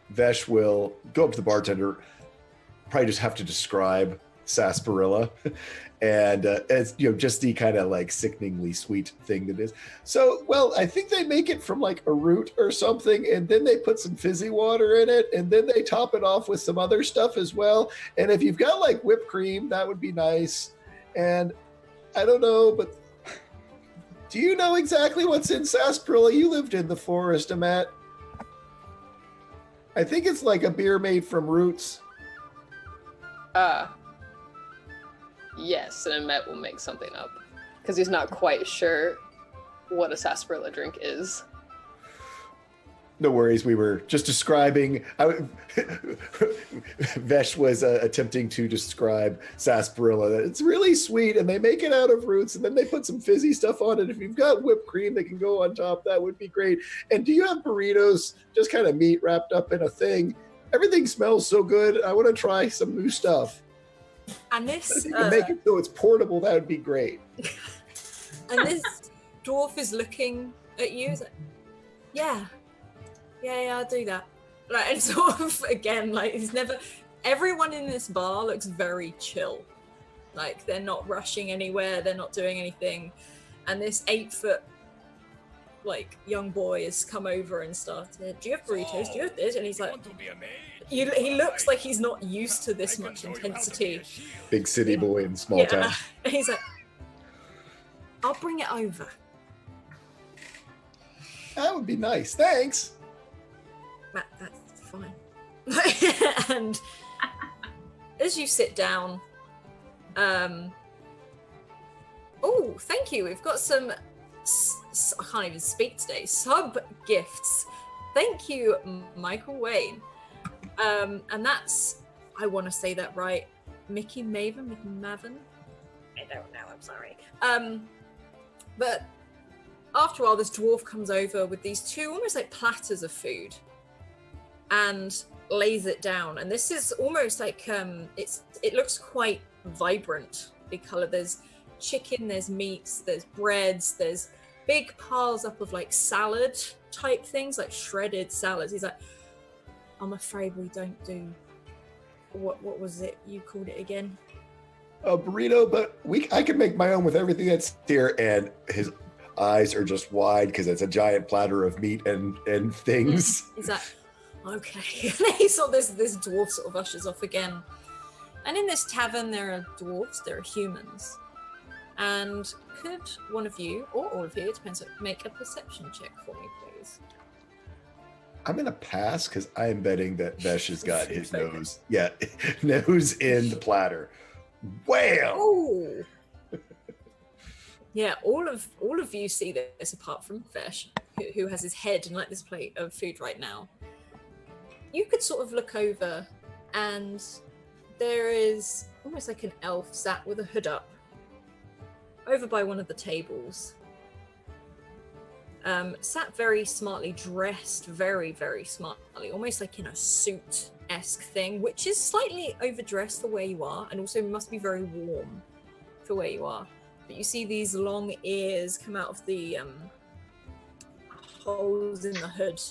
Vesh will go up to the bartender, probably just have to describe sarsaparilla, and as just the kind of like sickeningly sweet thing that is. So, well, I think they make it from like a root or something, and then they put some fizzy water in it, and then they top it off with some other stuff as well. And if you've got like whipped cream, that would be nice. And I don't know, but do you know exactly what's in sarsaparilla? You lived in the forest, Matt. I think it's like a beer made from roots. Yes, and Emmett will make something up. because he's not quite sure what a sarsaparilla drink is. No worries, we were just describing. Vesh was attempting to describe sarsaparilla. That it's really sweet, and they make it out of roots, and then they put some fizzy stuff on it. If you've got whipped cream that can go on top, that would be great. And do you have burritos, just kind of meat wrapped up in a thing? Everything smells so good. I want to try some new stuff. And this, If you can make it so it's portable, that would be great. and this dwarf is looking at you. He's like, yeah, I'll do that. Like, and sort of again, like he's never. Everyone in this bar looks very chill. Like they're not rushing anywhere. They're not doing anything. And this 8-foot, like young boy has come over and started. Do you have burritos? Do you have this? And he's like, he looks like he's not used to this much intensity. Big city boy in small town. And he's like, I'll bring it over. That would be nice. Thanks. That's fine. And as you sit down, oh, thank you. We've got some, I can't even speak today, sub gifts. Thank you, Michael Wayne. And that's, I want to say that right, Mickey Mavin? I don't know, I'm sorry. But after a while, this dwarf comes over with these two almost like platters of food and lays it down. And this is almost like, it looks quite vibrant, big color. There's chicken, there's meats, there's breads, there's big piles up of like salad type things, like shredded salads. He's like, I'm afraid we don't do, what was it you called it again? A burrito, but I can make my own with everything that's here. And his eyes are just wide because it's a giant platter of meat and things. He's like, okay. And he saw this dwarf sort of ushers off again. And in this tavern, there are dwarves, there are humans. And could one of you, or all of you, it depends, make a perception check for me, please? I'm going to pass because I am betting that Vesh has got his nose. Yeah, nose in the platter. Wham! Oh! Yeah, all of you see this apart from Vesh, who has his head in like this plate of food right now. You could sort of look over and there is almost like an elf sat with a hood up over by one of the tables. Sat very smartly, dressed very, very smartly, almost like in a suit-esque thing, which is slightly overdressed for where you are, and also must be very warm for where you are. But you see these long ears come out of the holes in the hood,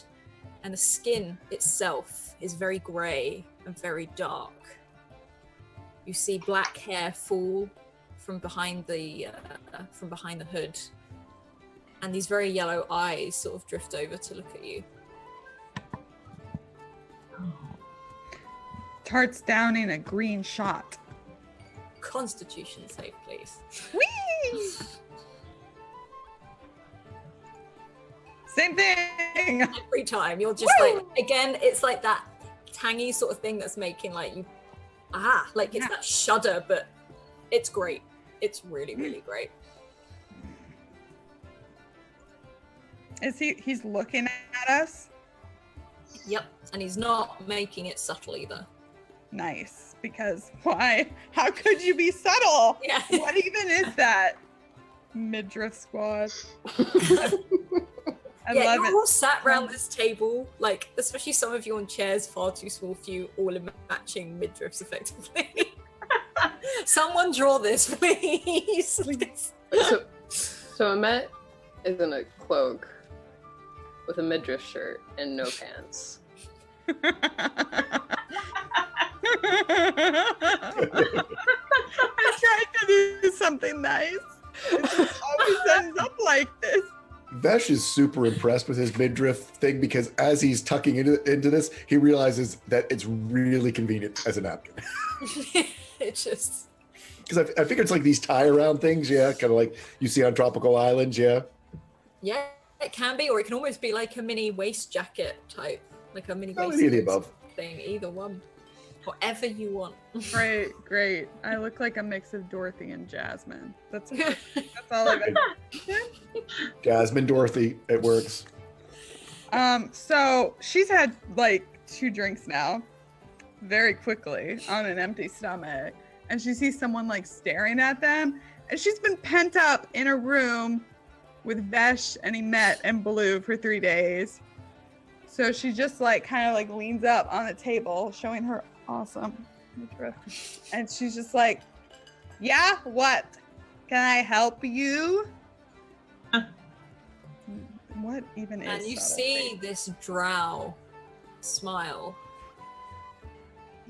and the skin itself is very grey and very dark. You see black hair fall from behind the hood, and these very yellow eyes sort of drift over to look at you. Tart's downing a green shot. Constitution save, please. Whee! Same thing. Every time you're just like, again, it's like that tangy sort of thing that's making like you, like it's that shudder, but it's great. It's really, really great. Is he's looking at us? Yep, and he's not making it subtle either. Nice, because why? How could you be subtle? Yeah. What even is that? Midriff squad. I love you're it. all sat around this table, like, especially some of you on chairs far too small for you, all in matching midriffs effectively. Someone draw this, please. So Amet is in a cloak with a midriff shirt and no pants. I tried to do something nice. It just always ends up like this. Vesh is super impressed with his midriff thing because as he's tucking into this, he realizes that it's really convenient as a napkin. It just... Because I figure it's like these tie-around things, yeah, kind of like you see on tropical islands, yeah. Yeah, it can be, or it can almost be like a mini waist jacket type, like a mini waist Any of the above. thing, either one. Whatever you want. Great, great. I look like a mix of Dorothy and Jasmine. That's all I've ever. Jasmine, Dorothy, it works. So she's had like 2 drinks now, very quickly on an empty stomach, and she sees someone like staring at them, and she's been pent up in a room with Vesh and Emet and Blue for 3 days. So she just like kind of like leans up on the table, showing her awesome midriff, and she's just like, "Yeah, what? Can I help you?" What even is? And you subtle see face? this drow smile.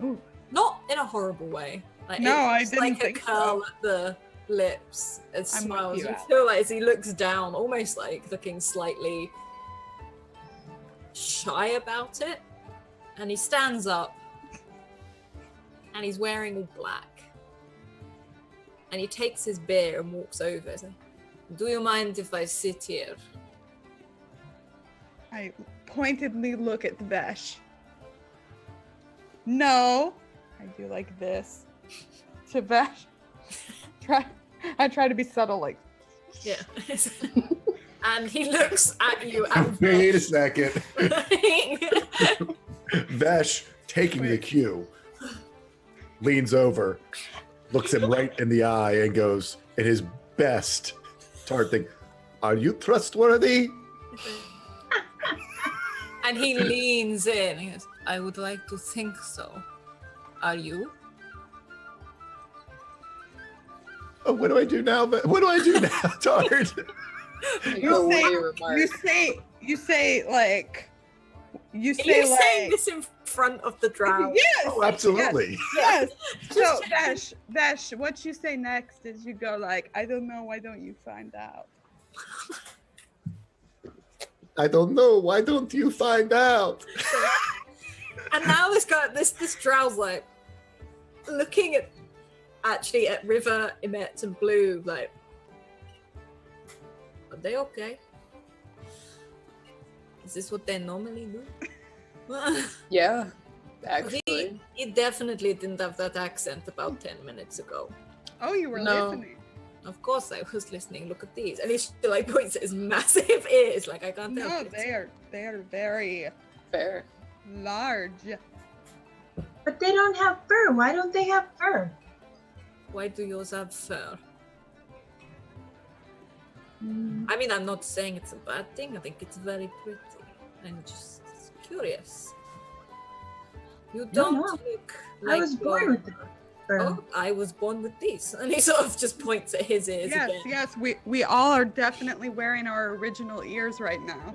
Ooh. Not in a horrible way. Like, No, I it's didn't like think a curl so. at the lips. It I'm with smiles. you, You Al. feel like as he looks down, almost like looking slightly shy about it. And he stands up. And he's wearing all black. And he takes his beer and walks over. He's like, "Do you mind if I sit here?" I pointedly look at Vesh. No. I do like this to Vesh. I try to be subtle, like. Yeah. And he looks at you and Wait a second. Vesh, taking the cue, leans over, looks him right in the eye, and goes, in his best Tart thing, "Are you trustworthy?" And he leans in. He goes, "I would like to think so. Are you?" Oh, what do I do now? What do I do now, Tart? You You Are say you like, saying this in front of the drow? yes, Oh, absolutely. yes. So Just Vesh, what you say next is you go like, "I don't know, why don't you find out?" I don't know. Why don't you find out? And now this drow's like looking at River, Emet, and Blue, like, are they okay? Is this what they normally do? Yeah, actually. He definitely didn't have that accent about 10 minutes ago. Oh, you were No. listening. Of course I was listening. Look at these. And he still like points at his massive ears. Like, I can't tell. No, they are very Fair. large. But they don't have fur. Why don't they have fur? Why do yours have fur? I mean, I'm not saying it's a bad thing. I think it's very pretty. I'm just curious. You don't no. look I like was born with the fur. Oh, I was born with these. And he sort of just points at his ears Yes, again. yes, we all are definitely wearing our original ears right now.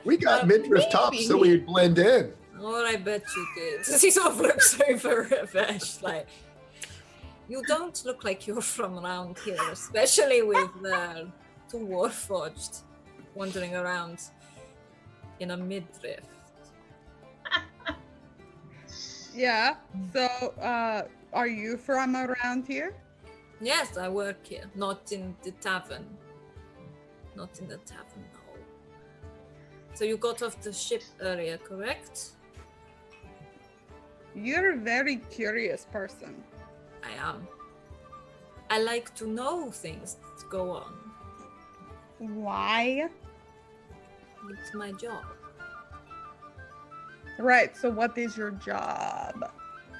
We got midriff tops so we blend in. Oh, I bet you did. So he sort of looks over at Vesh like, you don't look like you're from around here, especially with two Warforged wandering around in a midriff. Yeah. So, are you from around here? Yes, I work here, not in the tavern. Not in the tavern, no. So you got off the ship earlier, correct? You're a very curious person. I am. I like to know things that go on. Why? It's my job. Right, so what is your job?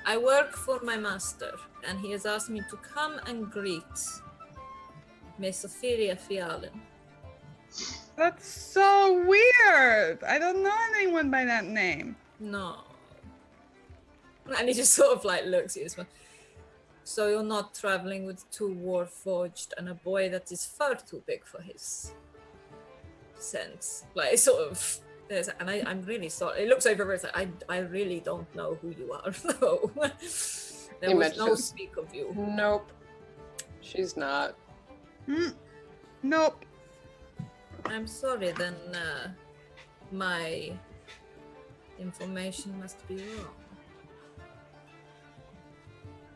I work for my master, and he has asked me to come and greet Miss Ophelia Fiallen. That's so weird. I don't know anyone by that name. No. And he just sort of like looks at you. So you're not traveling with two Warforged and a boy that is far too big for his sense. Like, sort of. And I'm really sorry. It looks over and like, I really don't know who you are, though. There was no speak of you. Nope. She's not. Nope. I'm sorry, then my information must be wrong.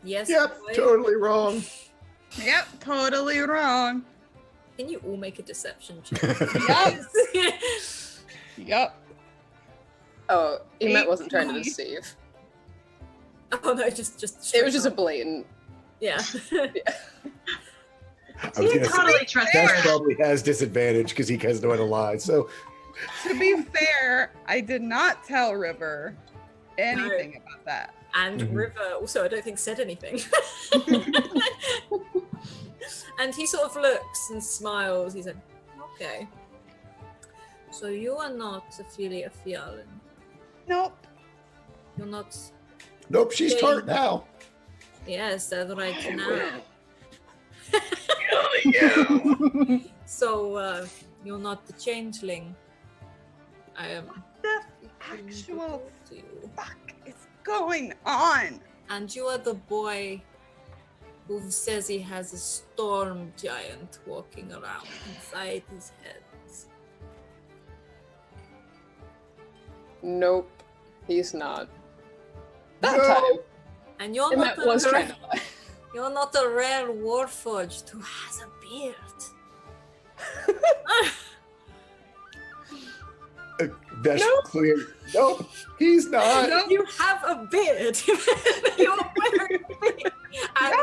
Yes. Yep, boy? totally wrong. Yep, totally wrong. Can you all make a deception check? Yep. Yep. Oh, Emet wasn't trying to 18. deceive. Oh no, just It was just a blatant. yeah. I was He's gonna totally say, Dash trustworthy. probably has disadvantage because he has no one to lie. So To be fair, I did not tell River anything about that. And Mhm. River also, I don't think, said anything. And he sort of looks and smiles. He said, "Okay, so you are not Ophelia Fiallen. Nope. You're not." nope, she's Okay. tart now. Yes, that's right now. So you're not the changeling. I am. The actual To you. fuck is going on? And you are the boy who says he has a storm giant walking around inside his head. Nope, he's not. That No. time, And you're Emet not, was a trying rare, to lie. you're not a rare warforged who has a beard. Vesh Nope. clear. Nope, he's not. Nope. You have a beard. You're wearing a beard. And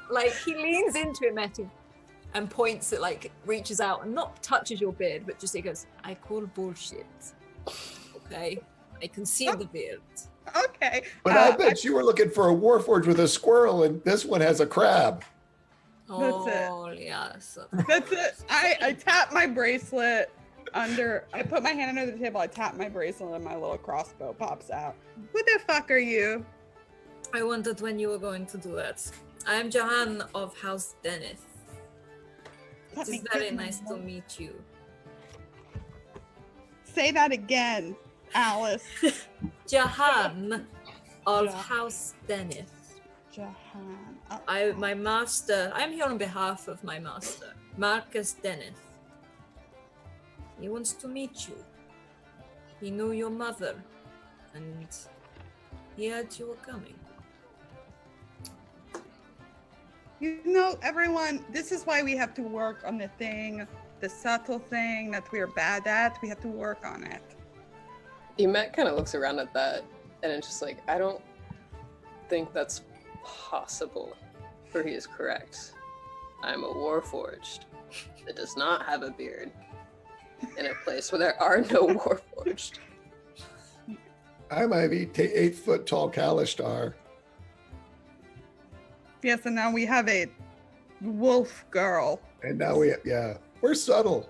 like he leans into it, Matthew, and points at, like, reaches out and not touches your beard, but just he goes, "I call bullshit. Okay, I can see the beard." Okay. But I bet you were looking for a warforged with a squirrel, and this one has a crab. Oh yes. That's it. I tap my bracelet under. I put my hand under the table. I tap my bracelet, and my little crossbow pops out. Who the fuck are you? I wondered when you were going to do that. I am Jahan of House Dennis. Let It me is very get my nice to notes. meet you. Say that again, Alice. Jahan of Ja- House Dennis. Jahan. My master. I'm here on behalf of my master, Marcus Dennis. He wants to meet you. He knew your mother, and he heard you were coming. You know, everyone, this is why we have to work on the thing, the subtle thing that we're bad at. We have to work on it. Emet kind of looks around at that, and it's just like, I don't think that's possible. For he is correct. I'm a warforged that does not have a beard in a place where there are no warforged. I'm Ivy, 8-foot tall Kalistar. Yes, and now we have a wolf girl. And now we're subtle.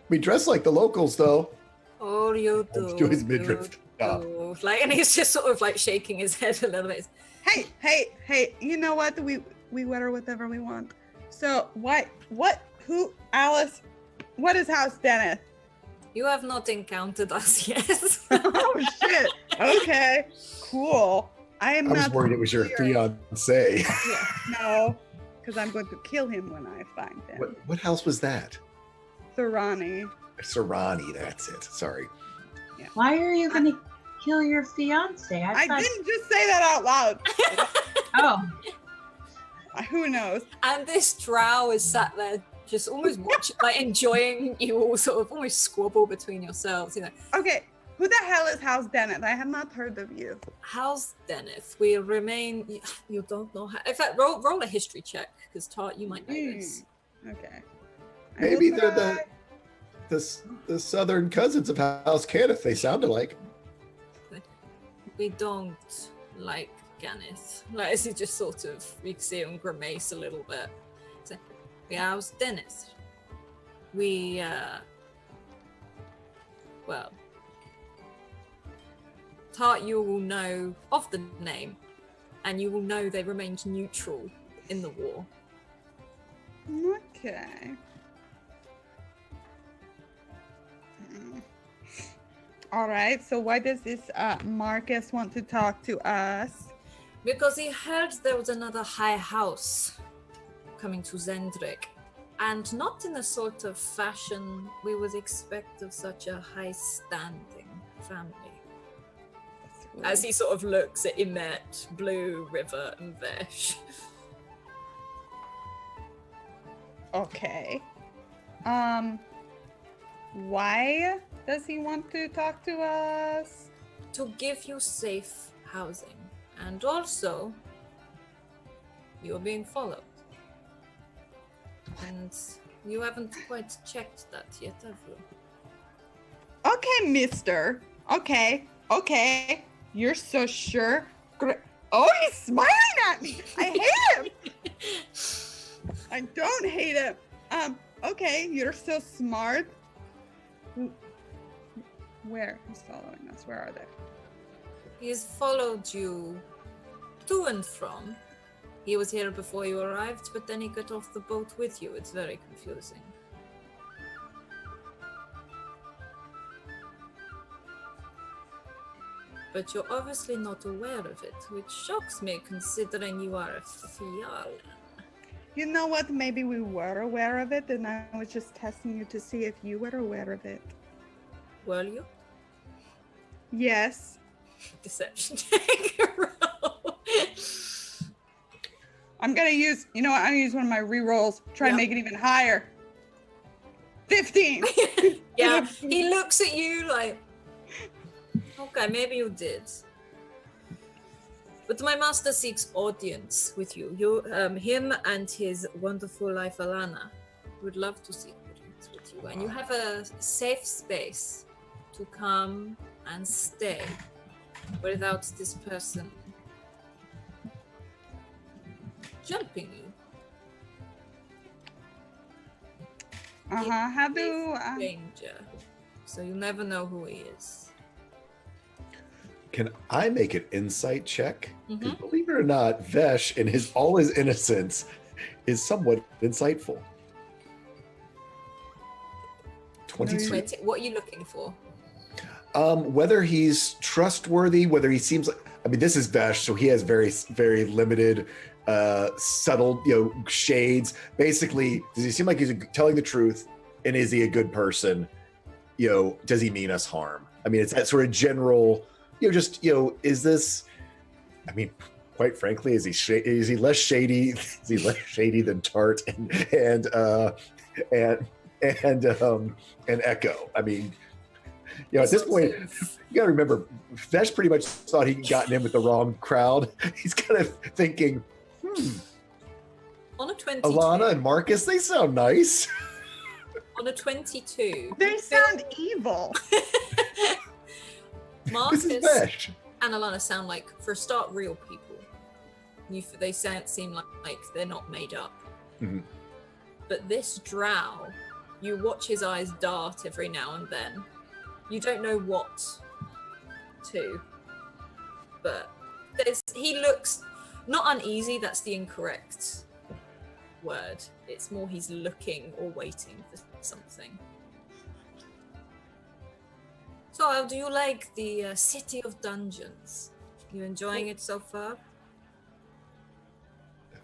We dress like the locals, though. Oh, you do. Let's do his midriff. you Stop. do. Like, and he's just sort of like shaking his head a little bit. Hey, you know what? We wear whatever we want. So who, Alice, what is House Dennis? You have not encountered us yet. Oh shit. Okay, cool. I am I was not worried it was your familiar. fiance. No, because I'm going to kill him when I find him. What house was that? Sarani. Sarani, that's it. Sorry. Why are you going to kill your fiance? I thought- didn't just say that out loud. Oh, Who knows? And this drow is sat there just almost watching, like enjoying you all sort of almost squabble between yourselves, you know. Okay, who the hell is House Dennis? I have not heard of you. How's Dennis? We remain. You don't know how. In fact, roll a history check because Tart, you might know this. Okay. I Maybe will they're try. the southern cousins of House Kenneth. They sounded like. We don't like Ganith. Like, as he just sort of, you can see him grimace a little bit. So, yeah, how's Dennis? We, well, Tart, you will know of the name, and you will know they remained neutral in the war. Okay. All right. So why does this Marcus want to talk to us? Because he heard there was another high house coming to Zendrick, and not in the sort of fashion we would expect of such a high-standing family. As he sort of looks at Emet, Blue, River, and Vesh. Okay. Why does he want to talk to us? To give you safe housing. And also, you're being followed. And you haven't quite checked that yet, have you? Okay, mister. Okay. You're so sure. Oh, he's smiling at me. I hate him. I don't hate him. Okay, you're so smart. Where? He's following us. Where are they? He's followed you to and from. He was here before you arrived, but then he got off the boat with you. It's very confusing. But you're obviously not aware of it, which shocks me considering you are a Fial. You know what? Maybe we were aware of it, and I was just testing you to see if you were aware of it. Were you? Yes. Deception check. Roll. I'm gonna use, I'm gonna use one of my rerolls. Try and make it even higher. 15. Yeah, he looks at you like, okay, maybe you did. But my master seeks audience with you. Him and his wonderful wife Alana would love to seek audience with you. And you have a safe space to come and stay without this person jumping you. How do danger? So you never know who he is. Can I make an insight check? Because believe it or not, Vesh, in all his innocence, is somewhat insightful. 22. What are you looking for? Whether he's trustworthy, whether he seems like, this is Vesh, so he has very, very limited, subtle, shades. Basically, does he seem like he's telling the truth? And is he a good person? Does he mean us harm? It's that sort of general, is this, quite frankly, is he less shady? Is he less shady than Tart and Echo? At this point, you got to remember, Vesh pretty much thought he'd gotten in with the wrong crowd. He's kind of thinking, On a 22. Alana and Marcus, they sound nice. On a 22. They sound evil. Marcus This is Vesh. and Alana sound like, for a start, real people. They seem like they're not made up. Mm-hmm. But this drow, you watch his eyes dart every now and then. You don't know what to, but he looks not uneasy. That's the incorrect word. It's more he's looking or waiting for something. So how do you like the City of Dungeons? You enjoying it so far?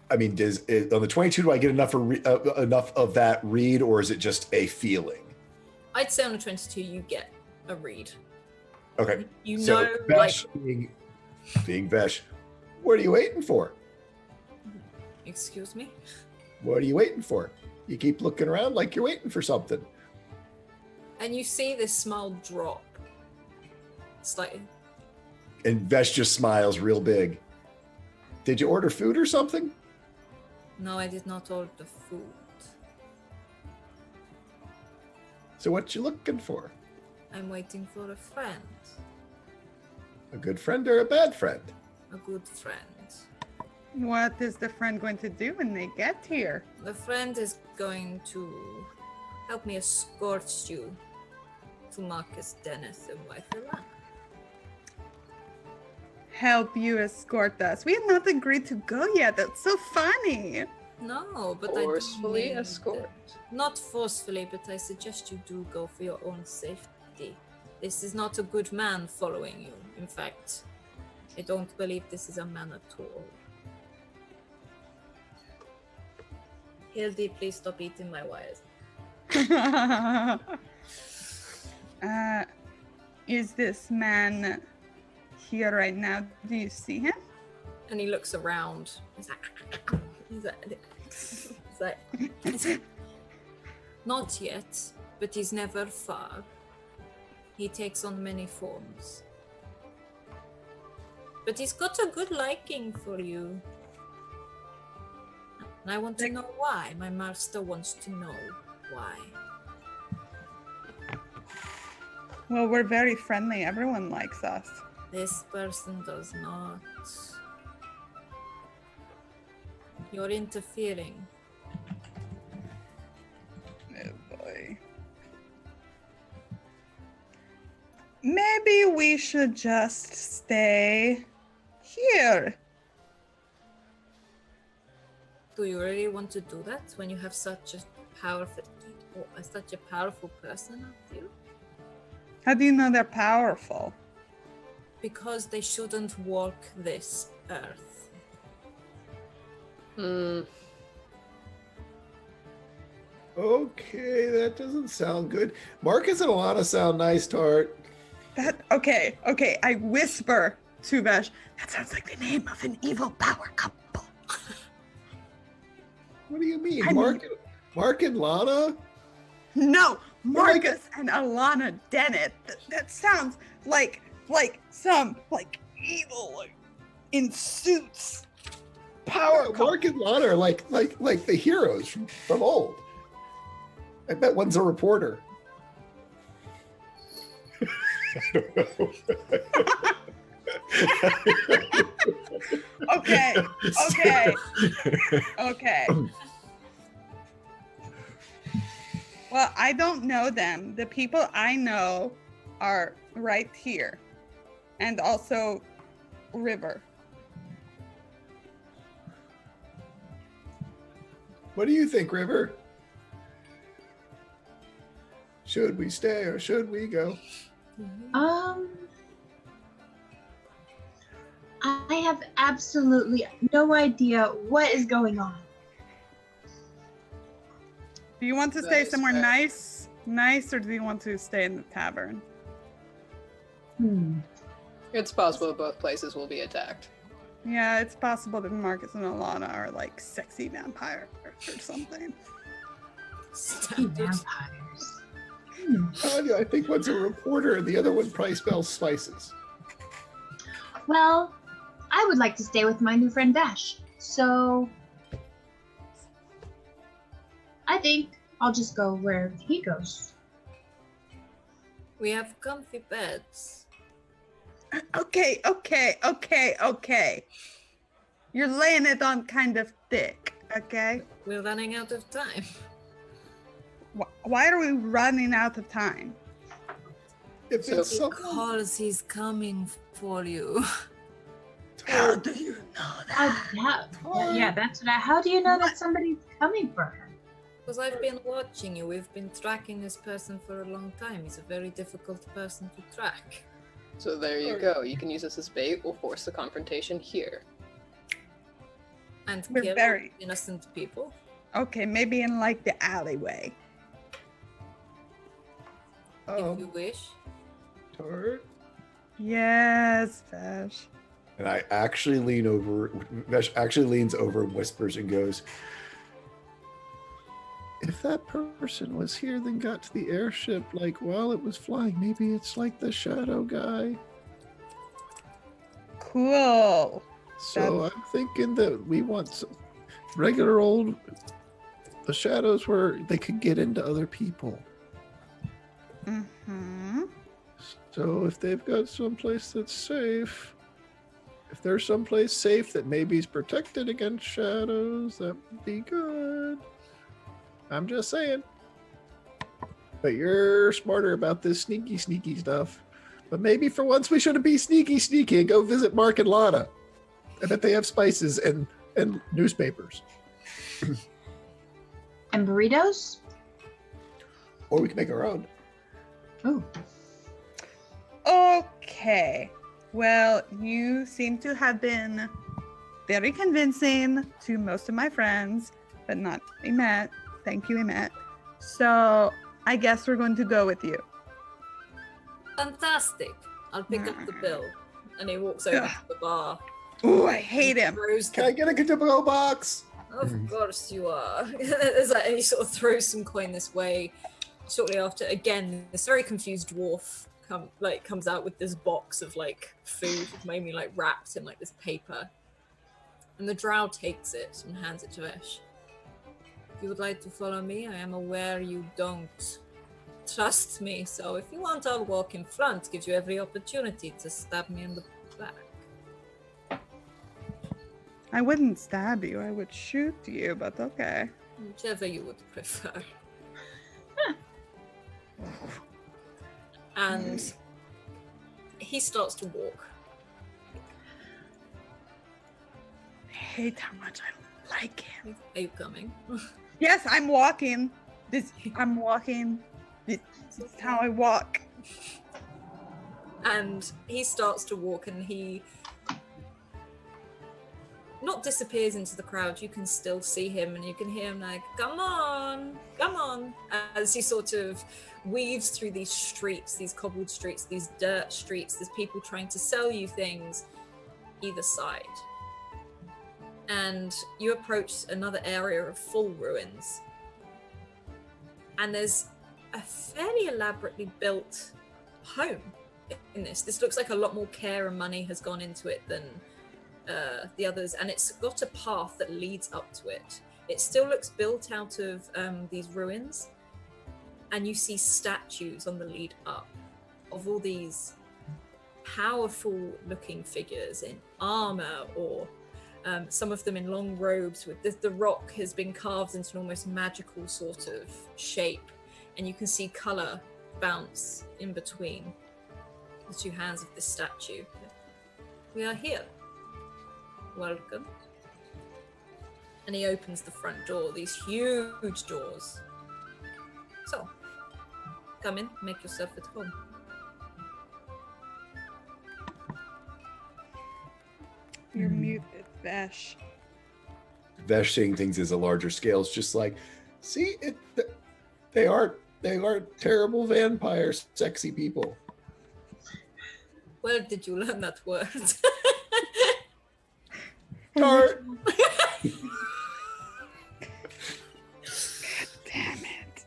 Does it, on the 22, do I get enough of that read, or is it just a feeling? I'd say on the 22 you get a read. Okay. So Vesh, being Vesh, what are you waiting for? Excuse me? What are you waiting for? You keep looking around like you're waiting for something. And you see this smile drop. Slightly. And Vesh just smiles real big. Did you order food or something? No, I did not order food. So what you looking for? I'm waiting for a friend. A good friend or a bad friend? A good friend. What is the friend going to do when they get here? The friend is going to help me escort you to Marcus Dennis and wife Alana. Help you escort us. We have not agreed to go yet. That's so funny. No, but Forcefully escort. Not forcefully, but I suggest you do go for your own safety. This is not a good man following you. In fact, I don't believe this is a man at all. Hildy, please stop eating my wires. Is this man here right now? Do you see him? And he looks around. He's like, not yet, but he's never far. He takes on many forms. But he's got a good liking for you. And I want to know why. My master wants to know why. Well, we're very friendly. Everyone likes us. This person does not. You're interfering. Oh boy. Maybe we should just stay here. Do you really want to do that when you have such a powerful person with you? How do you know they're powerful? Because they shouldn't walk this earth. Okay, that doesn't sound good. Marcus and Alana sound nice, Tart. Okay. I whisper to Vesh. That sounds like the name of an evil power couple. What do you mean? Mark and Lana? No, Marcus and Alana Dennett. That sounds like some evil in suits. Power couple. Mark and Lana are like the heroes from old. I bet one's a reporter. I don't know. Okay. Well, I don't know them. The people I know are right here. And also River. What do you think, River? Should we stay or should we go? I have absolutely no idea what is going on. Do you want to stay somewhere nice, or do you want to stay in the tavern? It's possible both places will be attacked. Yeah, it's possible that Marcus and Alana are like sexy vampires or something. Vampires. I think one's a reporter and the other one probably smells spices. Well, I would like to stay with my new friend Dash, so I think I'll just go where he goes. We have comfy beds. Okay. You're laying it on kind of thick, okay? We're running out of time. Why are we running out of time? Because he's coming for you. How do you know that? How do you know that somebody's coming for her? Because I've been watching you. We've been tracking this person for a long time. He's a very difficult person to track. So there you go. You can use this as bait. We'll force the confrontation here. And We're kill very- innocent people. Okay, maybe in like the alleyway. If you wish. Tart? Yes, Vesh. And I actually lean over, Vesh actually leans over and whispers and goes, if that person was here then got to the airship like while it was flying, maybe it's like the shadow guy. Cool. So I'm thinking that we want some regular old, the shadows where they could get into other people. Mm-hmm. So if they've got someplace that's safe, if there's someplace safe that maybe is protected against shadows, that would be good. I'm just saying. But you're smarter about this sneaky stuff. But maybe for once we shouldn't be sneaky and go visit Mark and Lana. I bet they have spices and newspapers. And burritos? Or we can make our own. Oh. Okay. Well, you seem to have been very convincing to most of my friends, but not Emmett. Thank you, Emmett. So I guess we're going to go with you. Fantastic. I'll pick up the bill. And he walks over to the bar. Ooh, I hate him. Can I get a Katipo box? Of course you are. And he sort of throws some coin this way. Shortly after, again, this very confused dwarf comes out with this box of like food, mainly like wrapped in like this paper. And the drow takes it and hands it to Vesh. If you would like to follow me, I am aware you don't trust me, so if you want, I'll walk in front. Gives you every opportunity to stab me in the back. I wouldn't stab you. I would shoot you, but okay. Whichever you would prefer. And he starts to walk. I hate how much I like him. Are you coming? Yes, I'm walking. I'm walking. This is how I walk. And he starts to walk, and he not disappears into the crowd. You can still see him, and you can hear him like, come on, as he sort of weaves through these streets, these cobbled streets, these dirt streets. There's people trying to sell you things either side. And you approach another area of full ruins. And there's a fairly elaborately built home in this. This looks like a lot more care and money has gone into it than the others. And it's got a path that leads up to it. It still looks built out of these ruins. And you see statues on the lead up of all these powerful looking figures in armor, or some of them in long robes. With the rock has been carved into an almost magical sort of shape, and you can see color bounce in between the two hands of this statue. We are here. Welcome. And he opens the front door, these huge doors. So, come in, make yourself at home. You're muted, Vesh. Vesh seeing things as a larger scale is just like, see, they aren't terrible vampires, sexy people. Where did you learn that word? Tart. Damn it.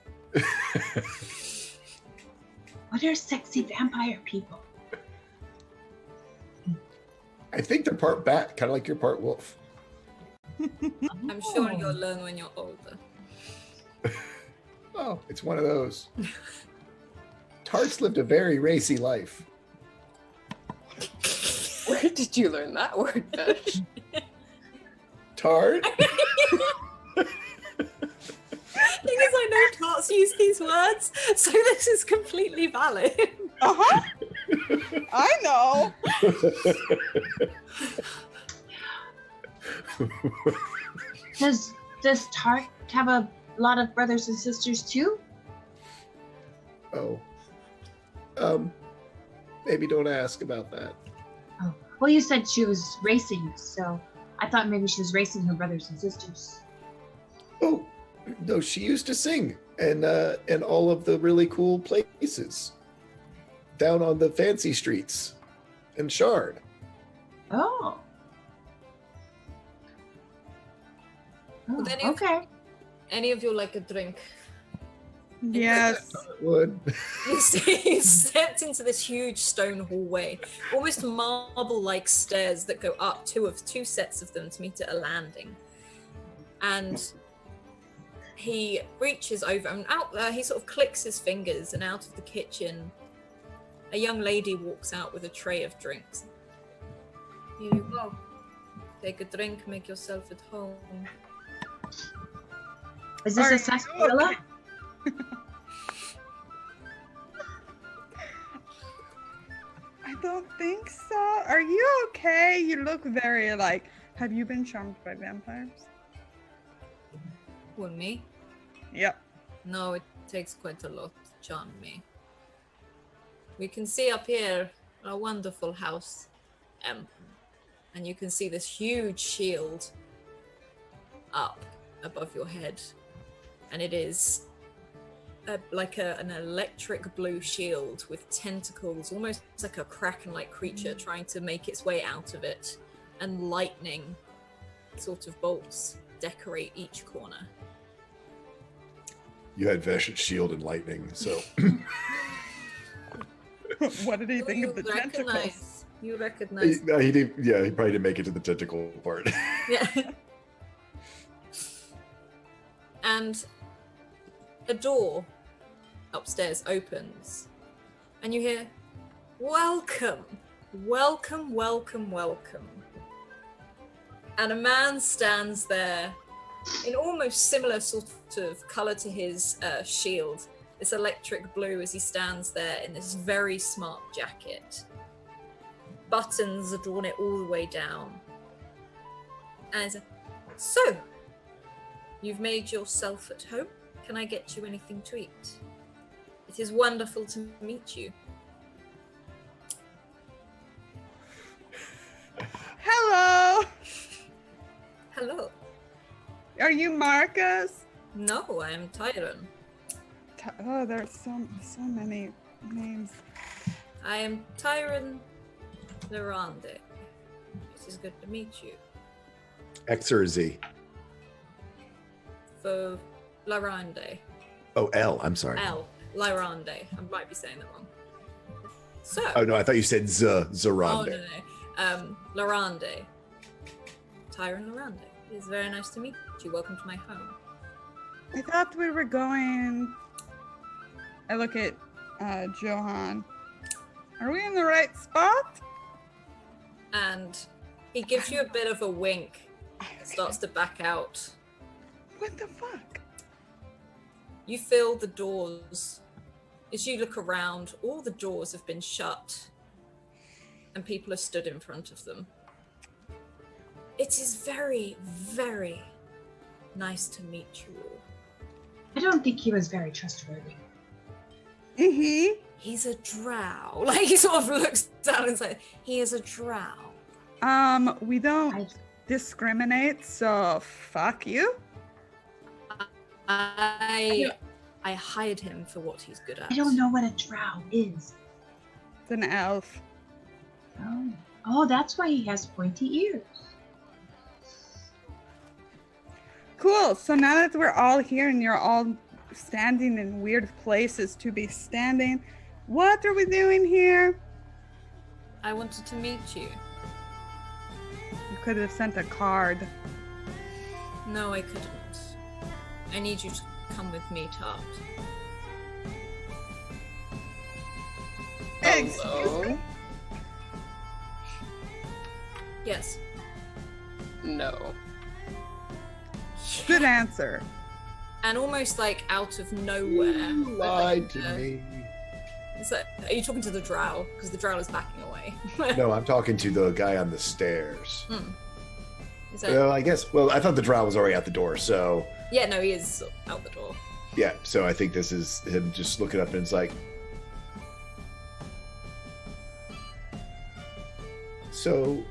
What are sexy vampire people? I think they're part bat, kind of like you're part wolf. I'm sure you'll learn when you're older. Oh, it's one of those. Tart's lived a very racy life. Where did you learn that word, Vesh? Tart? Because I know tarts use these words, so this is completely valid. Uh-huh. I know. Does Tart have a lot of brothers and sisters too? Oh. Maybe don't ask about that. Oh, well, you said she was racing, so I thought maybe she was racing her brothers and sisters. Oh, no, she used to sing in all of the really cool places down on the fancy streets in Shard. Oh. Would any of you like a drink? Yes. Would. You stepped into this huge stone hallway, almost marble-like stairs that go up two sets of them to meet at a landing. And he reaches over and out there. He sort of clicks his fingers, and out of the kitchen, a young lady walks out with a tray of drinks. Here you go. Take a drink, make yourself at home. Is this a sarsaparilla? I don't think so. Are you okay? You look very like. Have you been charmed by vampires? Who, me? Yep. No, it takes quite a lot to charm me. We can see up here a wonderful house, and you can see this huge shield up above your head, and it is an electric blue shield with tentacles, almost like a kraken-like creature trying to make its way out of it, and lightning sort of bolts decorate each corner. You had Vesh's shield and lightning, so What did he think You of the tentacles? recognize. You recognize. No, he did. Yeah, he probably didn't make it to the tentacle part. Yeah. And a door upstairs opens, and you hear, "Welcome, welcome, welcome, welcome." And a man stands there in almost similar sort of color to his shield, this electric blue, as he stands there in this very smart jacket. Buttons adorn it all the way down. And he says, "So, you've made yourself at home. Can I get you anything to eat? It is wonderful to meet you." Hello. Hello. Are you Marcus? No, I am Tyron. Oh, there's so many names. I am Tyron Larande. It is good to meet you. X or Z? For Larande. Oh, L. I'm sorry. L. Larande. I might be saying that wrong. So. Oh no, I thought you said Z. Oh, Zarande. no. Larande. Tyron Larande. It is very nice to meet you. Welcome to my home. I thought we were going. I look at Johan. Are we in the right spot? And he gives you a bit of a wink. Starts to back out. What the fuck? You feel the doors. As you look around, all the doors have been shut. And people are stood in front of them. It is very, very nice to meet you all. I don't think he was very trustworthy. Mm-hmm. He's a drow. Like, he sort of looks down and says, he is a drow. We don't discriminate, so fuck you. I hired him for what he's good at. I don't know what a drow is. It's an elf. Oh, that's why he has pointy ears. Cool. So now that we're all here and you're all standing in weird places to be standing, what are we doing here? I wanted to meet you. You could have sent a card. No, I couldn't. I need you to come with me, Tart. Excuse me? Yes. No. Good answer. And almost like out of nowhere. You lied to me. It's like, are you talking to the drow? Because the drow is backing away. No, I'm talking to the guy on the stairs. Is that... Well, I guess. Well, I thought the drow was already at the door, so. Yeah, no, he is out the door. Yeah, so I think this is him just looking up and it's like. So.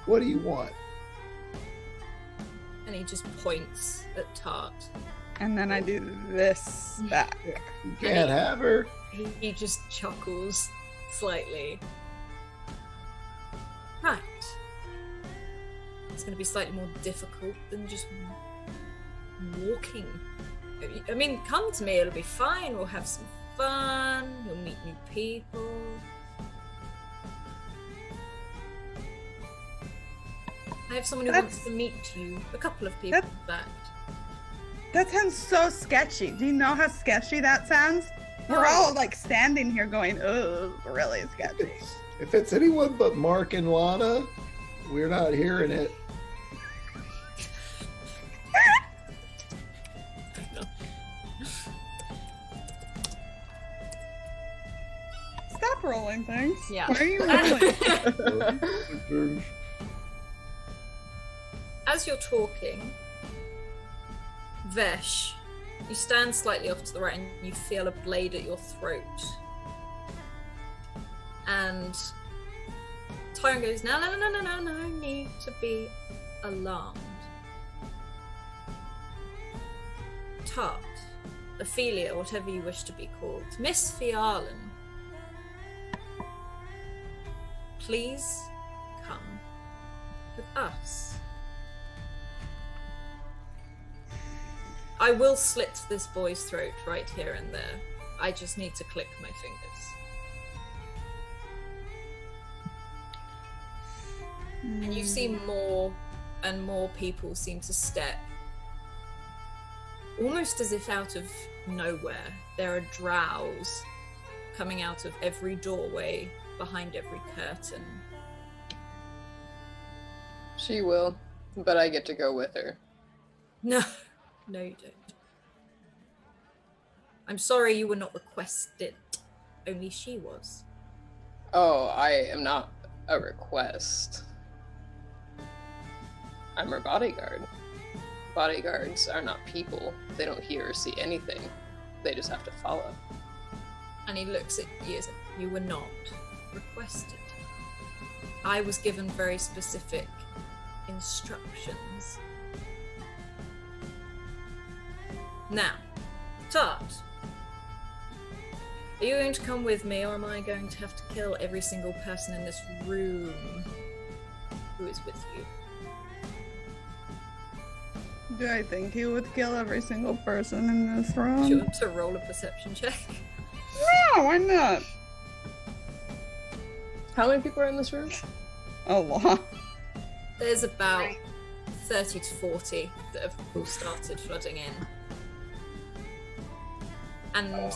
What do you want? And he just points at Tart. And then I do this back. You can't have her. He just chuckles slightly. Right. It's going to be slightly more difficult than just walking. I mean, come to me, it'll be fine. We'll have some fun. You'll meet new people. I have someone who wants to meet you. A couple of people, in fact. That sounds so sketchy. Do you know how sketchy that sounds? We're all like standing here going, oh, really sketchy. If it's anyone but Mark and Lana, we're not hearing it. Stop rolling things. Yeah. Why are you rolling? As you're talking, Vesh, you stand slightly off to the right and you feel a blade at your throat. And Tyron goes, no, need to be alarmed. Tart, Ophelia, whatever you wish to be called, Miss Fiarlan, please come with us. I will slit this boy's throat right here and there. I just need to click my fingers. And you see more and more people seem to step, almost as if out of nowhere. There are drows coming out of every doorway, behind every curtain. She will, but I get to go with her. No, no you don't. I'm sorry you were not requested. Only she was. Oh, I am not a request. I'm her bodyguard. Bodyguards are not people. They don't hear or see anything. They just have to follow. And he looks at you as if you were not requested. I was given very specific instructions. Now, Tart, are you going to come with me, or am I going to have to kill every single person in this room who is with you? Do I think he would kill every single person in this room? Do you want to roll a perception check? No, why not? How many people are in this room? A lot. There's about 30 to 40 that have all started flooding in. And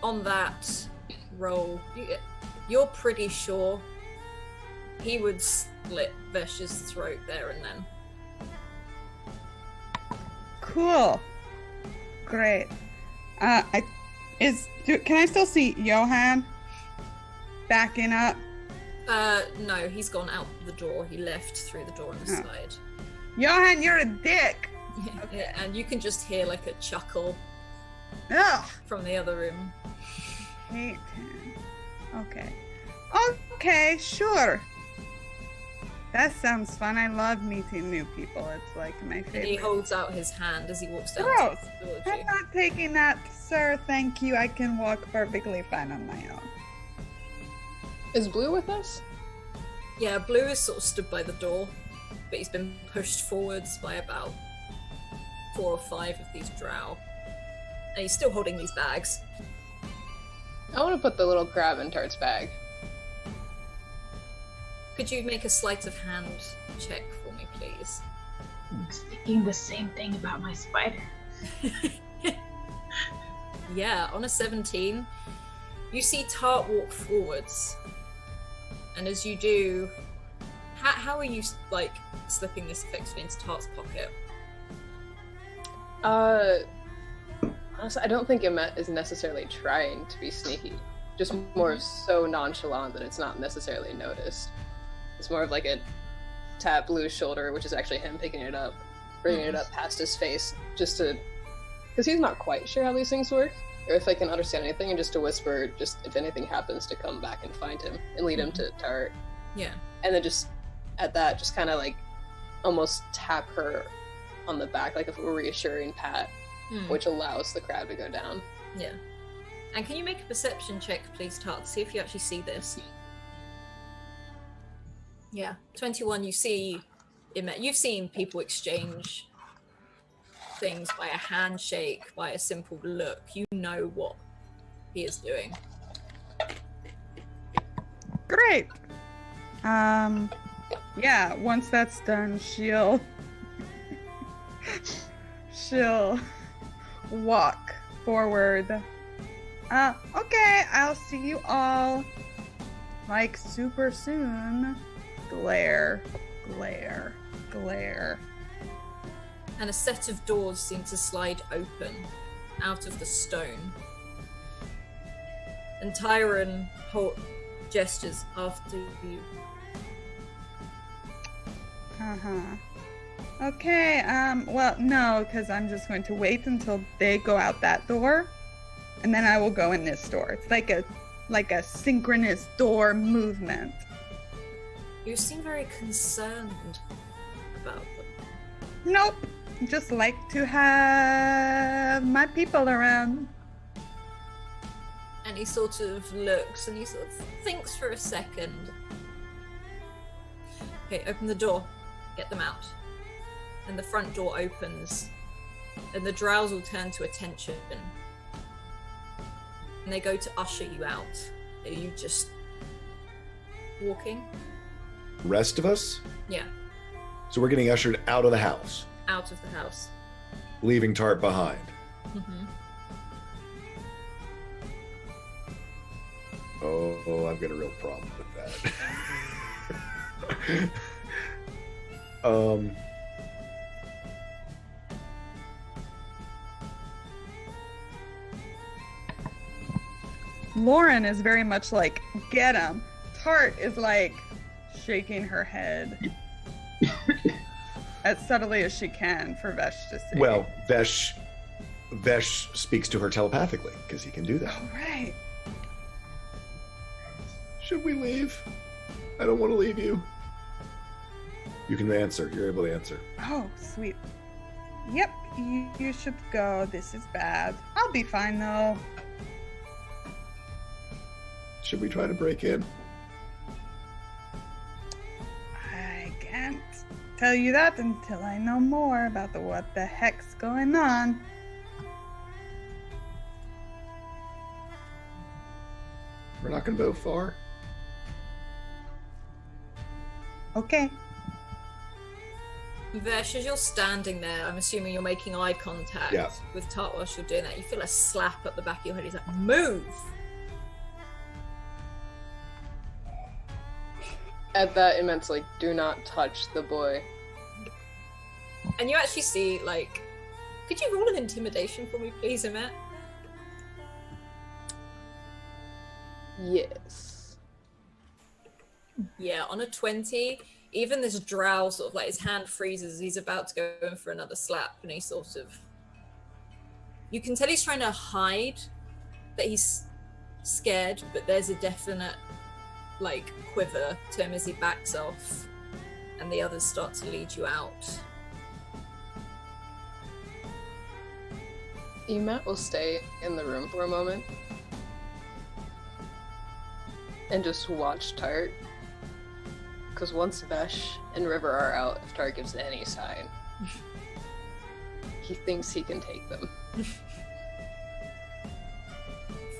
on that roll, you're pretty sure he would slit Vesh's throat there and then. Cool. Great. Can I still see Johan backing up? No, he's gone out the door. He left through the door on the side. Johan, you're a dick. Okay. And you can just hear like a chuckle Ugh. from the other room. Hate him. Okay. Okay, sure. That sounds fun. I love meeting new people. It's like my favorite. And he holds out his hand as he walks down Gross. towards I'm you. not taking that, sir. Thank you. I can walk perfectly fine on my own. Is Blue with us? Yeah, Blue is sort of stood by the door, but he's been pushed forwards by about 4 or 5 of these drow. And he's still holding these bags. I want to put the little crab in Tart's bag. Could you make a sleight of hand check for me, please? I'm thinking the same thing about my spider. Yeah, on a 17, you see Tart walk forwards. And as you do, how are you, like, slipping this effectively into Tart's pocket? Honestly, I don't think Emmet is necessarily trying to be sneaky. Just more so nonchalant that it's not necessarily noticed. It's more of like a tap Blue's shoulder, which is actually him picking it up, bringing it up past his face, just to... Because he's not quite sure how these things work, or if I can understand anything, and just to whisper, just if anything happens, to come back and find him, and lead him to Tart. Yeah. And then just, at that, just kind of like, almost tap her on the back, like a reassuring pat, which allows the crab to go down. Yeah. And can you make a perception check, please, Tart, to see if you actually see this? Yeah. 21, you see... You've seen people exchange things by a handshake, by a simple look. You know what he is doing. Great. Yeah, once that's done, she'll walk forward. Okay, I'll see you all like super soon. Glare, glare, glare. And a set of doors seem to slide open out of the stone. And Tyron gestures after you. Okay, well, no, because I'm just going to wait until they go out that door, and then I will go in this door. It's like a synchronous door movement. You seem very concerned about them. Nope, just like to have my people around. And he sort of looks and he sort of thinks for a second. Okay, open the door. Get them out. And the front door opens and the drows will turn to attention. And they go to usher you out. Are you just walking? Rest of us? Yeah, So we're getting ushered out of the house, out of the house. leaving Tart behind. Mm-hmm. Oh, I've got a real problem with that. Lauren is very much like, get him. Tart is like shaking her head as subtly as she can for Vesh to see. Well, Vesh speaks to her telepathically because he can do that. All right. Should we leave? I don't want to leave you. You can answer. You're able to answer. Oh, sweet. Yep, you should go. This is bad. I'll be fine though. Should we try to break in? I can't tell you that until I know more about what the heck's going on. We're not going to go far. Okay. Vesh, as you're standing there, I'm assuming you're making eye contact Yeah. with Tart whilst you're doing that. You feel a slap at the back of your head. He's like, move! At that, Immense, like, do not touch the boy. And you actually see, like, could you roll an intimidation for me, please, Emmett? Yes. Yeah, on a 20, even this drow sort of like his hand freezes. He's about to go in for another slap, and he sort of. You can tell he's trying to hide that he's scared, but there's a definite, like, quiver to him as he backs off, and the others start to lead you out. Emet will stay in the room for a moment and just watch Tart. Because once Vesh and River are out, if Tart gives any sign, he thinks he can take them.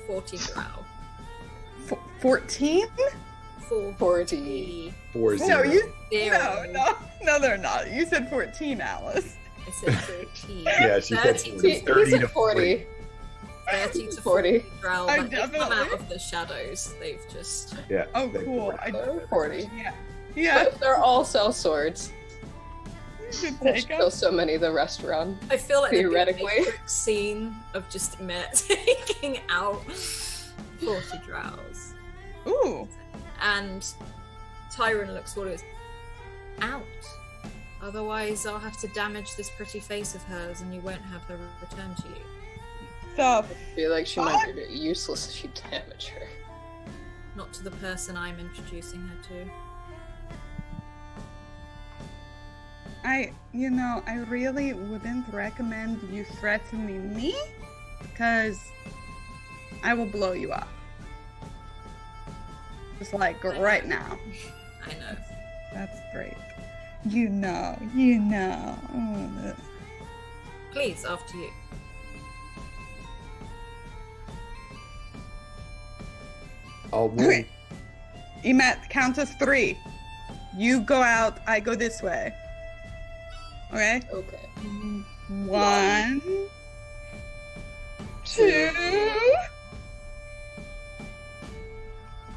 40 drow. 14? 40. 4-0. No, you. Zero. No, they're not. You said 14, Alice. I said 13. Yeah, she said 30 He, to 30 he's to at 40. 30 to 40. 40 drow. I Like, they've come out definitely- of the shadows. They've just. Yeah. Oh, they- cool. They're 40. Yeah. Yeah, But they're all sell swords. you should There's take them. still so many the rest run. I feel like there'd be a Theoretically. Matrix scene of just Met taking out 40 drows. Ooh. And Tyron looks what it is. Out. Otherwise, I'll have to damage this pretty face of hers, and you won't have her return to you. So, I feel like she might be useless if you damage her. Not to the person I'm introducing her to. I really wouldn't recommend you threatening me, because I will blow you up. Just like right now. I know. That's great. You know. Oh, Please, after you. Okay. Emet, count us 3. You go out, I go this way. Okay? Okay. 1, 2.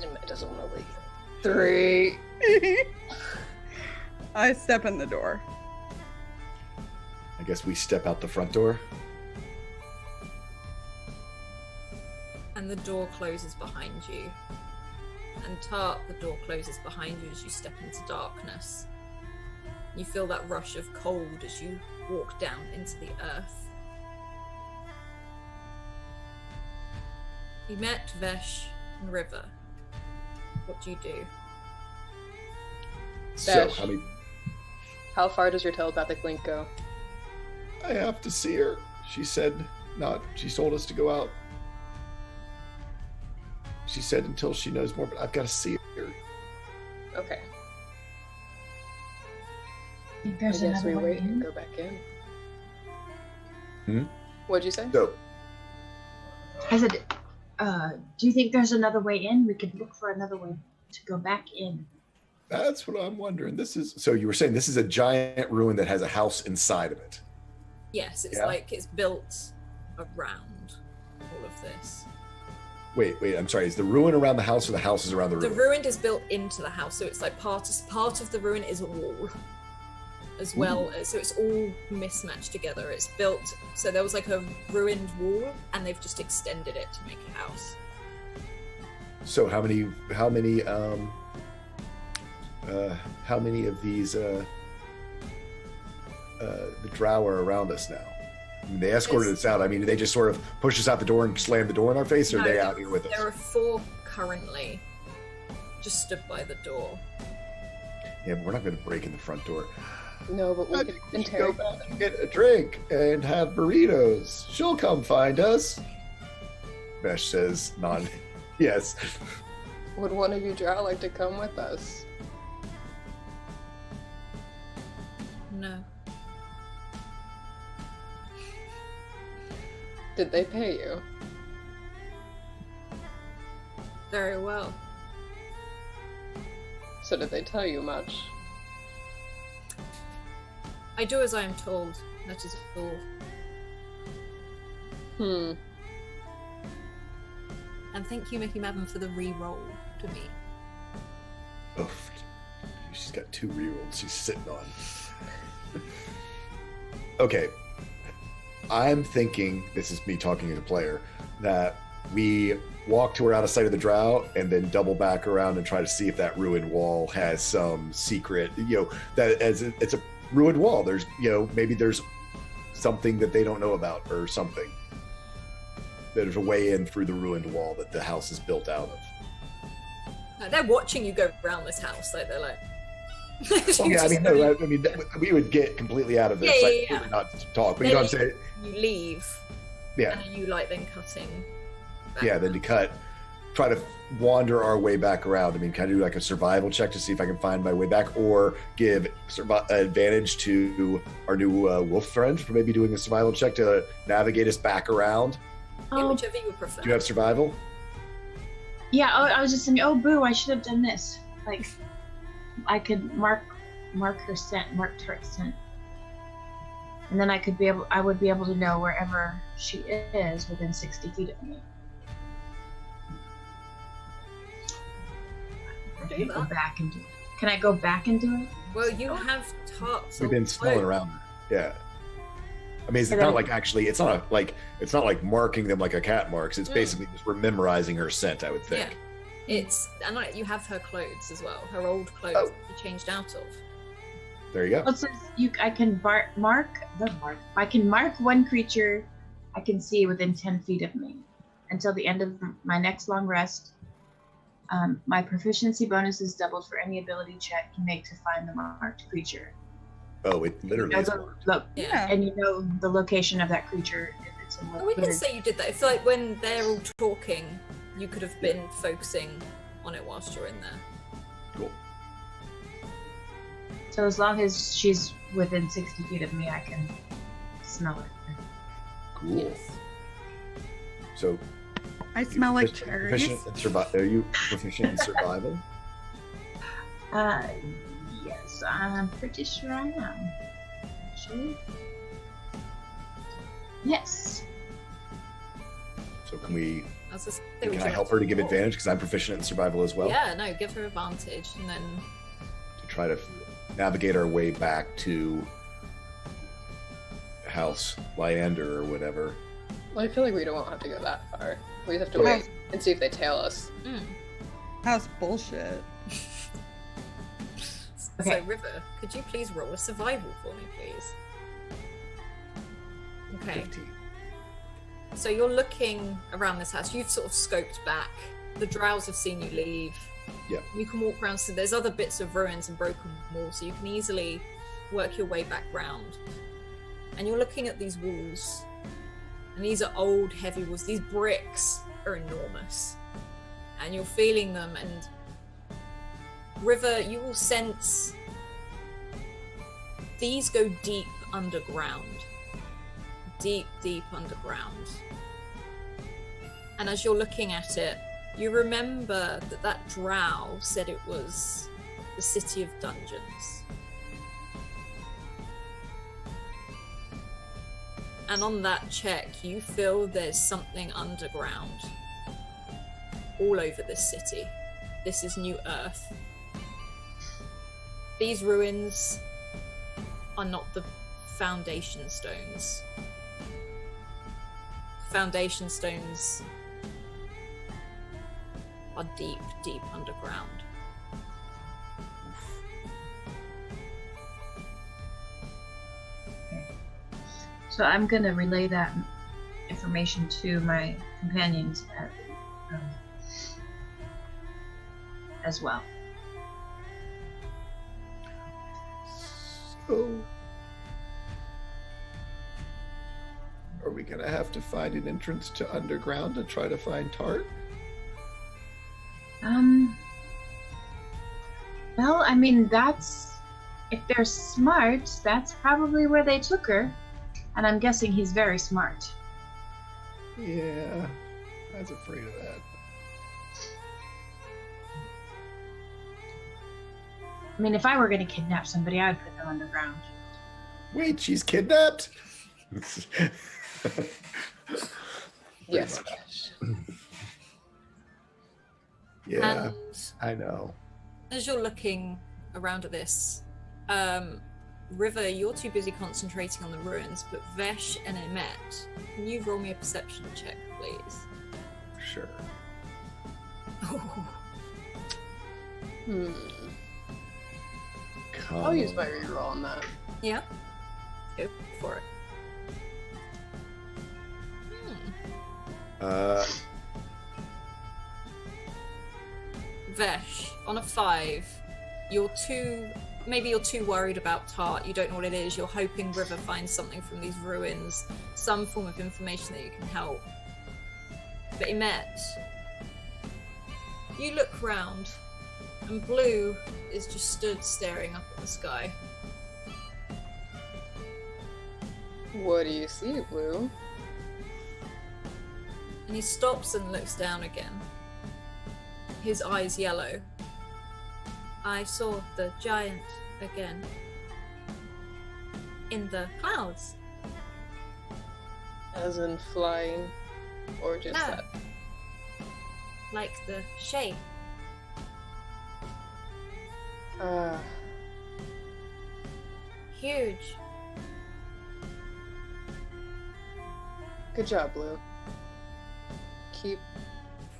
Emet doesn't want to leave. 3. I step in the door. I guess we step out the front door. And the door closes behind you. And Tart, the door closes behind you as you step into darkness. You feel that rush of cold as you walk down into the earth. You met Vesh and River. What do you do? So, Dash. how How far does your telepathic link go? I have to see her. She said not. She told us to go out. She said until she knows more, but I've got to see her. Okay. I think I there's guess we another one wait and in. go back in. What'd you say? So, I said, do you think there's another way in? We could look for another way to go back in. that's what I'm wondering. So you were saying this is a giant ruin that has a house inside of it. Yes, it's Yeah. like it's built around all of this. Wait, I'm sorry. Is the ruin around the house or the house is around the The ruin? ruin is built into the house, so it's like part of the ruin is a wall, as well as, so it's all mismatched together. It's built so there was like a ruined wall, and they've just extended it to make a house. So how many of these the drow are around us now? I mean, they escorted us out. I mean, did they just sort of push us out the door and slam the door in our face, or are they out here with us? There are 4 currently, just stood by the door. Yeah, but we're not going to break in the front door. No, but we I can think we should go interrogate back them. and get a drink and have burritos. She'll come find us. Besh says, non. Yes. Would one of you drow like to come with us? No. Did they pay you? Very well. So did they tell you much? I do as I am told. That is all. And thank you, Mickey Madden, for the re-roll to me. Oof. She's got 2 rerolls she's sitting on. Okay. I'm thinking, this is me talking as a player, that we walk to her out of sight of the drow and then double back around and try to see if that ruined wall has some secret, that as it's a ruined wall. There's, maybe there's something that they don't know about or something. There's a way in through the ruined wall that the house is built out of. They're watching you go around this house. Like they're like. Well, yeah, we would get completely out of this. Yeah. Not to talk, but you know what I'm saying? You leave. Yeah. And you like then cutting. Yeah, then to try to wander our way back around. I mean, can I do like a survival check to see if I can find my way back, or give advantage to our new wolf friend for maybe doing a survival check to navigate us back around? Yeah, whichever you would prefer. Do you have survival? Yeah, I was just thinking, oh, boo, I should have done this. Like, I could mark her scent, mark Tart's scent. And then I would be able to know wherever she is within 60 feet of me. I can go back and do it. Can I go back and do it? Well, you have tarts. We've been smelling around. Yeah. I mean, it's not like actually. It's not like marking them like a cat marks. It's basically just we're memorizing her scent. I would think. Yeah. You have her clothes as well. Her old clothes that you changed out of. There you go. Well, it says I can I can mark one creature I can see within 10 feet of me until the end of my next long rest. My proficiency bonus is doubled for any ability check you make to find the marked creature. Oh, it literally is. Yeah. And you know the location of that creature if it's in Well, we can say you did that. It's like when they're all talking, you could have been focusing on it whilst you're in there. Cool. So as long as she's within 60 feet of me, I can smell it. Cool. Yes. So I smell like cherries. Are you proficient in survival? Yes, I'm pretty sure I am. Actually. Yes. So can I help her to give advantage because I'm proficient in survival as well? Yeah, no, give her advantage and then To try to navigate our way back to House Lyander or whatever. Well, I feel like we don't have to go that far. We just have to wait and see if they tail us. House bullshit. So, River, could you please roll a survival for me, please? Okay. 15. So you're looking around this house. You've sort of scoped back. The drows have seen you leave. Yeah. You can walk around. So there's other bits of ruins and broken walls. So you can easily work your way back round. And you're looking at these walls. And these are old, heavy walls. These bricks are enormous. And you're feeling them. And River, you will sense these go deep underground. deep, deep underground. And as you're looking at it, you remember that drow said it was the City of Dungeons. And on that check, you feel there's something underground all over this city. This is New Earth. These ruins are not the foundation stones. Foundation stones are deep, deep underground. Okay. So I'm going to relay that information to my companions as well. So, are we gonna have to find an entrance to underground to try to find Tart? Well, I mean, if they're smart, that's probably where they took her. And I'm guessing he's very smart. Yeah, I was afraid of that. I mean, if I were going to kidnap somebody, I would put them underground. Wait, she's kidnapped? Yes. Yeah, And I know. as you're looking around at this, River, you're too busy concentrating on the ruins, but Vesh and Emet, can you roll me a perception check, please? Sure. Oh. I'll use my reroll on that. Yeah? Go for it. Vesh, on a 5, you're too worried about Tart. You don't know what it is. You're hoping River finds something from these ruins, some form of information that you can help. But Emet, you look round, and Blue is just stood staring up at the sky. What do you see, Blue? And he stops and looks down again. His eyes yellow. I saw the giant again. In the clouds. As in flying, or just No. that? Like the shape. Huge. Good job, Blue.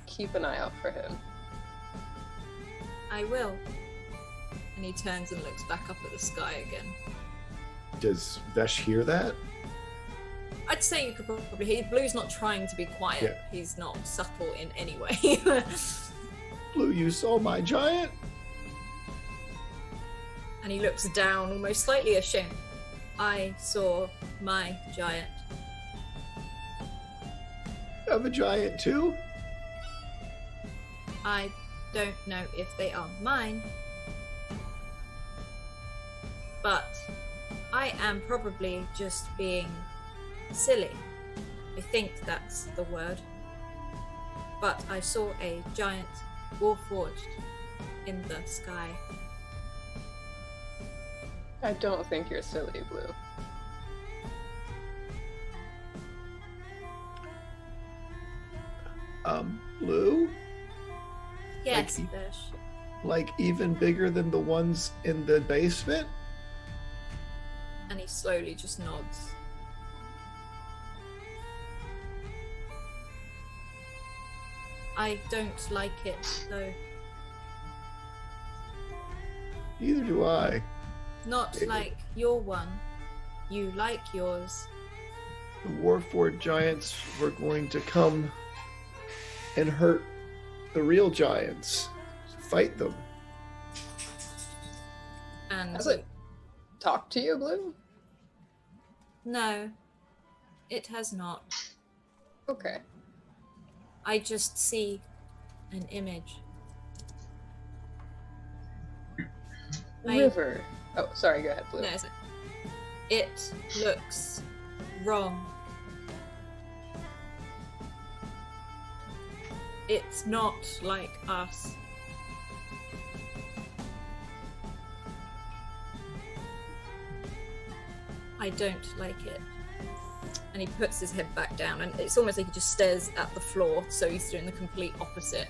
Keep an eye out for him. I will. And he turns and looks back up at the sky again. Does Vesh hear that? I'd say you could probably hear. Blue's not trying to be quiet. Yeah. He's not subtle in any way. Blue, you saw my giant? And he looks down, almost slightly ashamed. I saw my giant. You have a giant too? I don't know if they are mine. But I am probably just being silly. I think that's the word. But I saw a giant warforged in the sky. I don't think you're silly, Blue. Blue? Yes, Like- Vesh. Like even bigger than the ones in the basement? And he slowly just nods. I don't like it, though. Neither do I. Not like your one. You like yours. The Warford giants were going to come and hurt the real giants. Fight them. And Has it talked to you, Blue? no, it has not. Okay. I just see an image. River. Oh, sorry, go ahead, Blue. No, it looks wrong It's not like us. I don't like it. And he puts his head back down, and it's almost like he just stares at the floor, so he's doing the complete opposite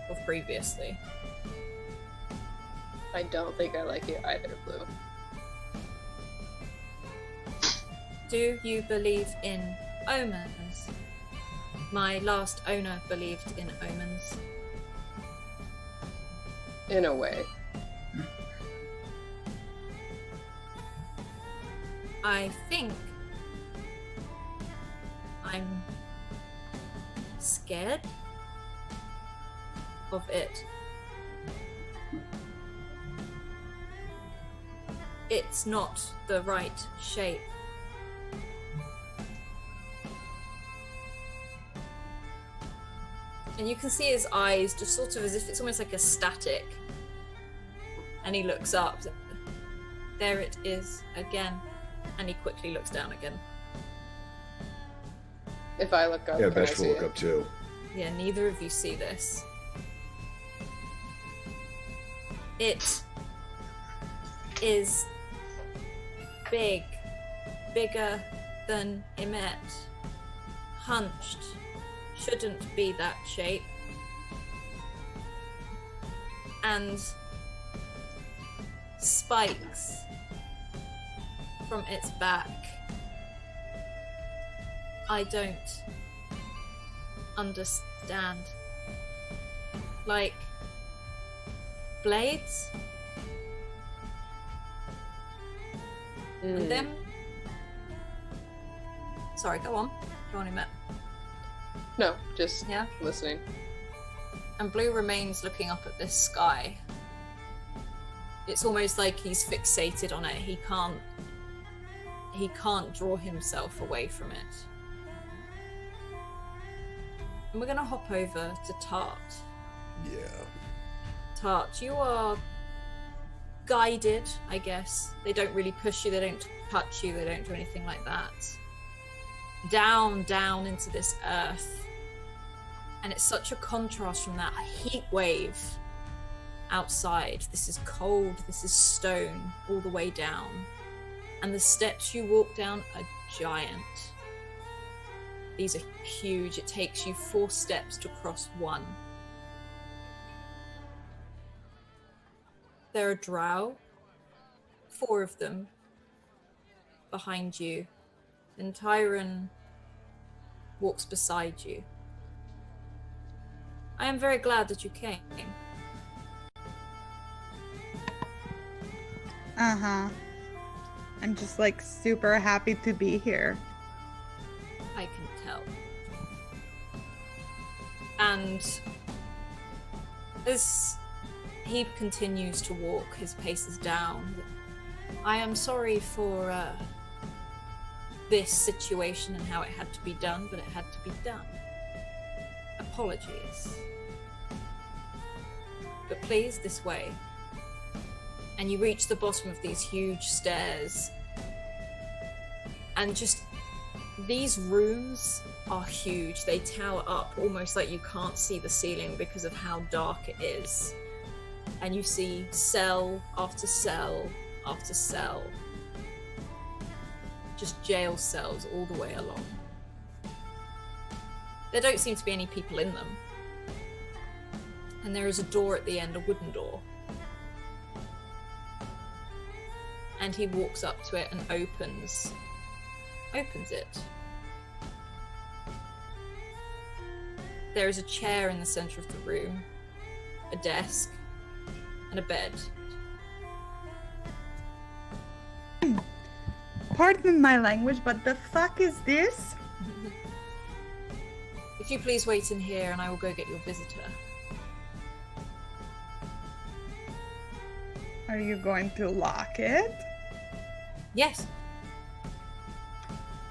of previously. I don't think I like it either, Blue. Do you believe in omens? My last owner believed in omens. In a way. I think I'm scared of it. It's not the right shape. And you can see his eyes just sort of as if it's almost like a static. And he looks up. There it is again. And he quickly looks down again. If I look up, Yeah, can I Vesh see will look it? up too. Yeah, neither of you see this. It is big. Bigger than Emet. Hunched. Shouldn't be that shape. And spikes from its back. I don't understand. Like blades? And them? Sorry, go on. Go on, Emet. No, just Yeah? listening. And Blue remains looking up at this sky. It's almost like he's fixated on it. He can't draw himself away from it. And we're gonna hop over to Tart. Yeah. Tart, you are guided, I guess. They don't really push you, they don't touch you, they don't do anything like that. Down into this earth. And it's such a contrast from that heat wave outside. This is cold, this is stone, all the way down. And the steps you walk down are giant. These are huge. It takes you 4 steps to cross one. There are drow, 4 of them, behind you. And Tyron walks beside you. I am very glad that you came. Uh-huh. I'm just like super happy to be here. I can tell. And as he continues to walk, his pace is down. I am sorry for this situation and how it had to be done, but it had to be done. Apologies. But please, this way. And you reach the bottom of these huge stairs. And just these rooms are huge. They tower up almost like you can't see the ceiling because of how dark it is. And you see cell after cell after cell. Just jail cells all the way along. There don't seem to be any people in them. And there is a door at the end, a wooden door. And he walks up to it and opens it. There is a chair in the center of the room, a desk, and a bed. Pardon my language, but the fuck is this? If you please wait in here and I will go get your visitor. Are you going to lock it? Yes,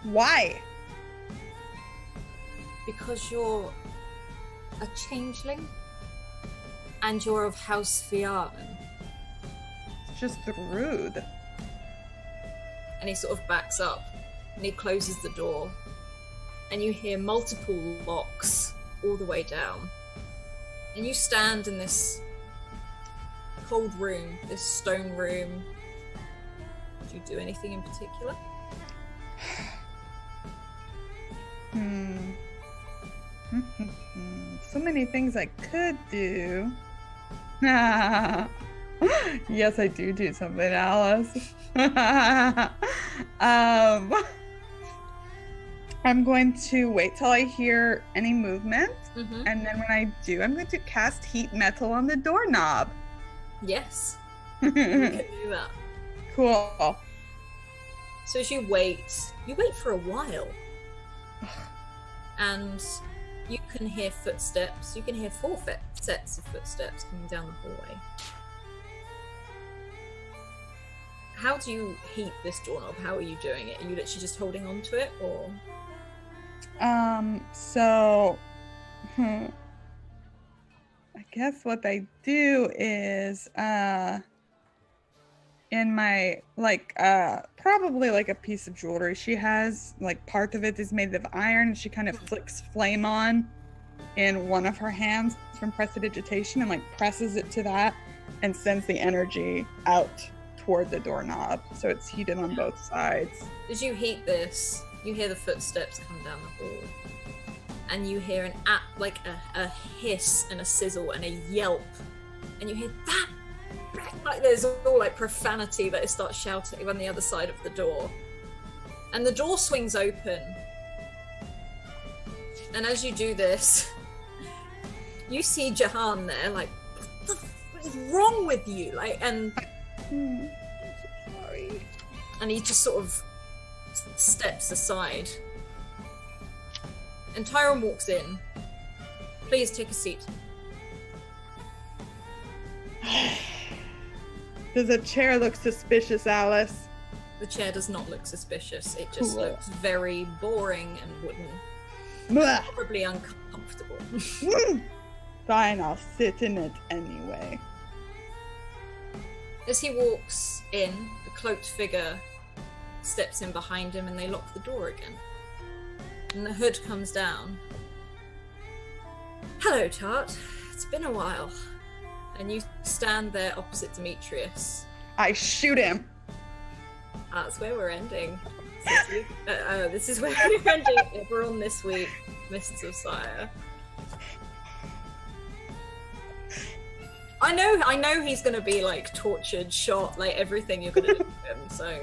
Why? because you're a changeling and you're of House Fiaran. It's just rude. And he sort of backs up and he closes the door and you hear multiple locks all the way down. And you stand in this cold room, this stone room. Do you do anything in particular? So many things I could do. Yes, I do something, Alice. I'm going to wait till I hear any movement, and then when I do, I'm going to cast heat metal on the doorknob. Yes. You can do that. Cool. So as you wait for a while. And you can hear footsteps. You can hear 4 sets of footsteps coming down the hallway. How do you heat this doorknob? How are you doing it? Are you literally just holding on to it, or? So, I guess what I do is, in my, probably like a piece of jewelry she has, like part of it is made of iron, and she kind of flicks flame on in one of her hands from prestidigitation and like presses it to that and sends the energy out toward the doorknob, so it's heated on both sides. As you heat this, you hear the footsteps come down the hall, and you hear a hiss and a sizzle and a yelp, and you hear that. Like there's all like profanity that it starts shouting on the other side of the door, and the door swings open. And as you do this, you see Jahan there, like, what is wrong with you? Like, and I'm so sorry. And he just sort of steps aside. And Tyrone walks in. Please take a seat. Does a chair look suspicious, Alice? The chair does not look suspicious. It just looks very boring and wooden. Probably uncomfortable. Fine, I'll sit in it anyway. As he walks in, the cloaked figure steps in behind him and they lock the door again. And the hood comes down. Hello, Tart. It's been a while. And you stand there opposite Demetrius. I shoot him. That's where we're ending. This is where we're ending. Eberron this week. Mists of Cyre. I know he's gonna be like tortured, shot, like everything you're gonna do to him, so.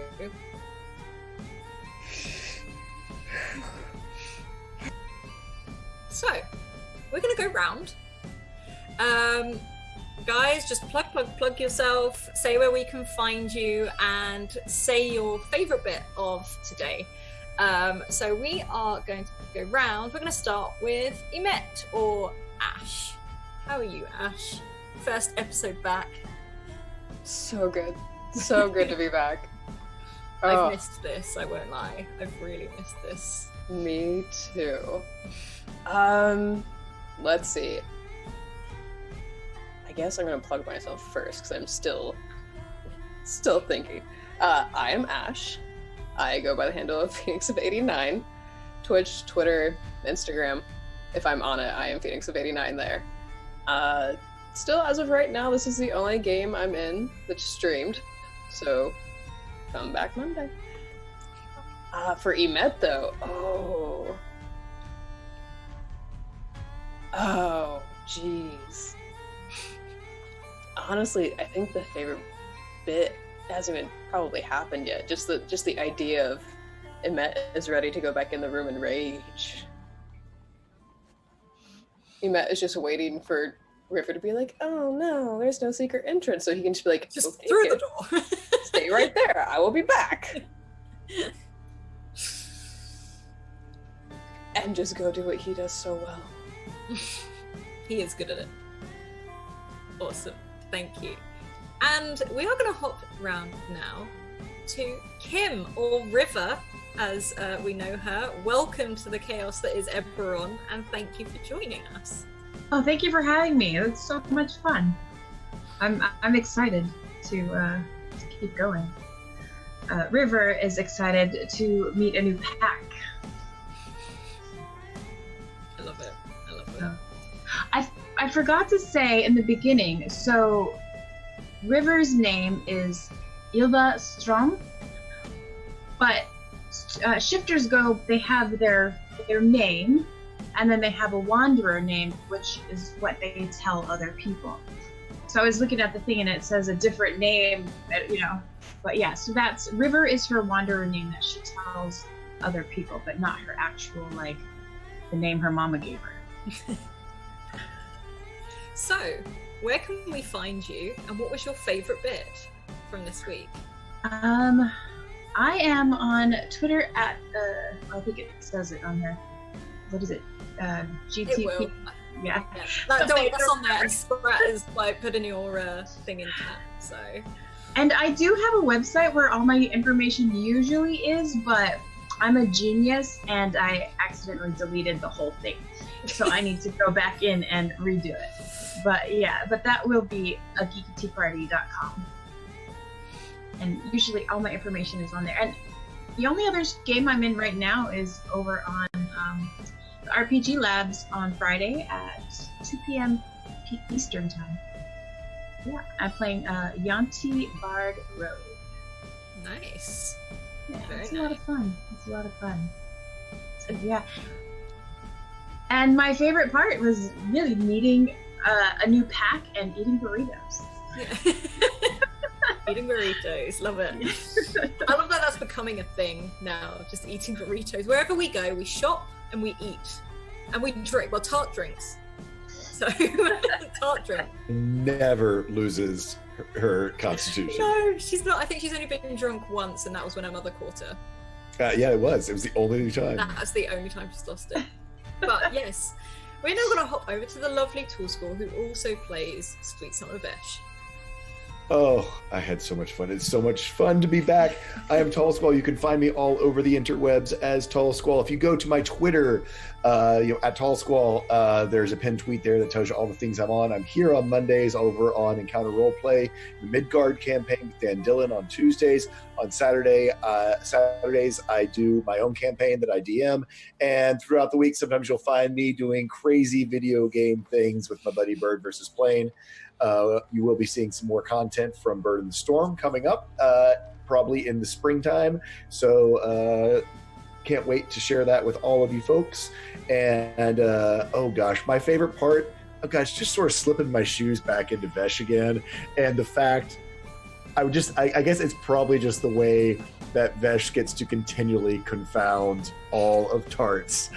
So, we're gonna go round. Guys, just plug yourself, say where we can find you, and say your favourite bit of today. So we are going to go round. We're going to start with Emet or Ash. How are you, Ash? First episode back. So good. So good to be back. I've missed this, I won't lie. I've really missed this. Me too. Let's see. I guess I'm gonna plug myself first because I'm still thinking. I am Ash. I go by the handle of Phoenix of 89. Twitch, Twitter, Instagram. If I'm on it, I am Phoenix of 89 there. Still, as of right now, this is the only game I'm in that's streamed. So, come back Monday. For Emet though, oh, jeez. Honestly, I think the favorite bit hasn't even probably happened yet. Just the idea of Emet is ready to go back in the room and rage. Emet is just waiting for River to be like, "Oh no, there's no secret entrance," so he can just be like, "Just through the door. Stay right there. I will be back." And just go do what he does so well. He is good at it. Awesome. Thank you. And we are going to hop round now to Kim, or River, as we know her. Welcome to the chaos that is Eberron, and thank you for joining us. Oh, thank you for having me. It's so much fun. I'm excited to keep going. River is excited to meet a new pack. I love it. I love it. I forgot to say in the beginning, so River's name is Ylva Strom, but shifters they have their name, and then they have a wanderer name, which is what they tell other people. So I was looking at the thing and it says a different name, but yeah, so that's River is her wanderer name that she tells other people, but not her actual, like, the name her mama gave her. So, where can we find you, and what was your favorite bit from this week? I am on Twitter at, I think it says it on there. What is it? GTP. It will. Yeah. That's on there, and Sprat is like putting your thing in chat, so. And I do have a website where all my information usually is, but I'm a genius and I accidentally deleted the whole thing. So I need to go back in and redo it. But yeah, that will be a geekyteaparty.com. And usually all my information is on there. And the only other game I'm in right now is over on the RPG Labs on Friday at 2 p.m. Eastern time. Yeah, I'm playing Yanti Bard Road. Nice. Yeah, Very it's nice. a lot of fun. It's a lot of fun. So yeah. And my favorite part was really meeting a new pack and eating burritos. Yeah. Eating burritos, love it. I love that that's becoming a thing now, just eating burritos. Wherever we go, we shop and we eat. And we drink, well, Tart drinks. So, Tart drink. Never loses her constitution. No, she's not. I think she's only been drunk once, and that was when her mother caught her. Yeah, it was. It was the only time. That's the only time she's lost it. But yes, we're now going to hop over to the lovely Tool School, who also plays Sweet Summer Vesh. Oh, I had so much fun. It's so much fun to be back. I am Tall Squall. You can find me all over the interwebs as Tall Squall. If you go to my Twitter, at Tall Squall, there's a pinned tweet there that tells you all the things I'm on. I'm here on Mondays over on Encounter Roleplay, the Midgard campaign with Dan Dillon on Tuesdays. On Saturdays, I do my own campaign that I DM. And throughout the week, sometimes you'll find me doing crazy video game things with my buddy Bird versus Plane. You will be seeing some more content from Bird in the Storm coming up, probably in the springtime. So can't wait to share that with all of you folks. And oh gosh, my favorite part, just sort of slipping my shoes back into Vesh again. And the fact, I guess it's probably just the way that Vesh gets to continually confound all of Tart's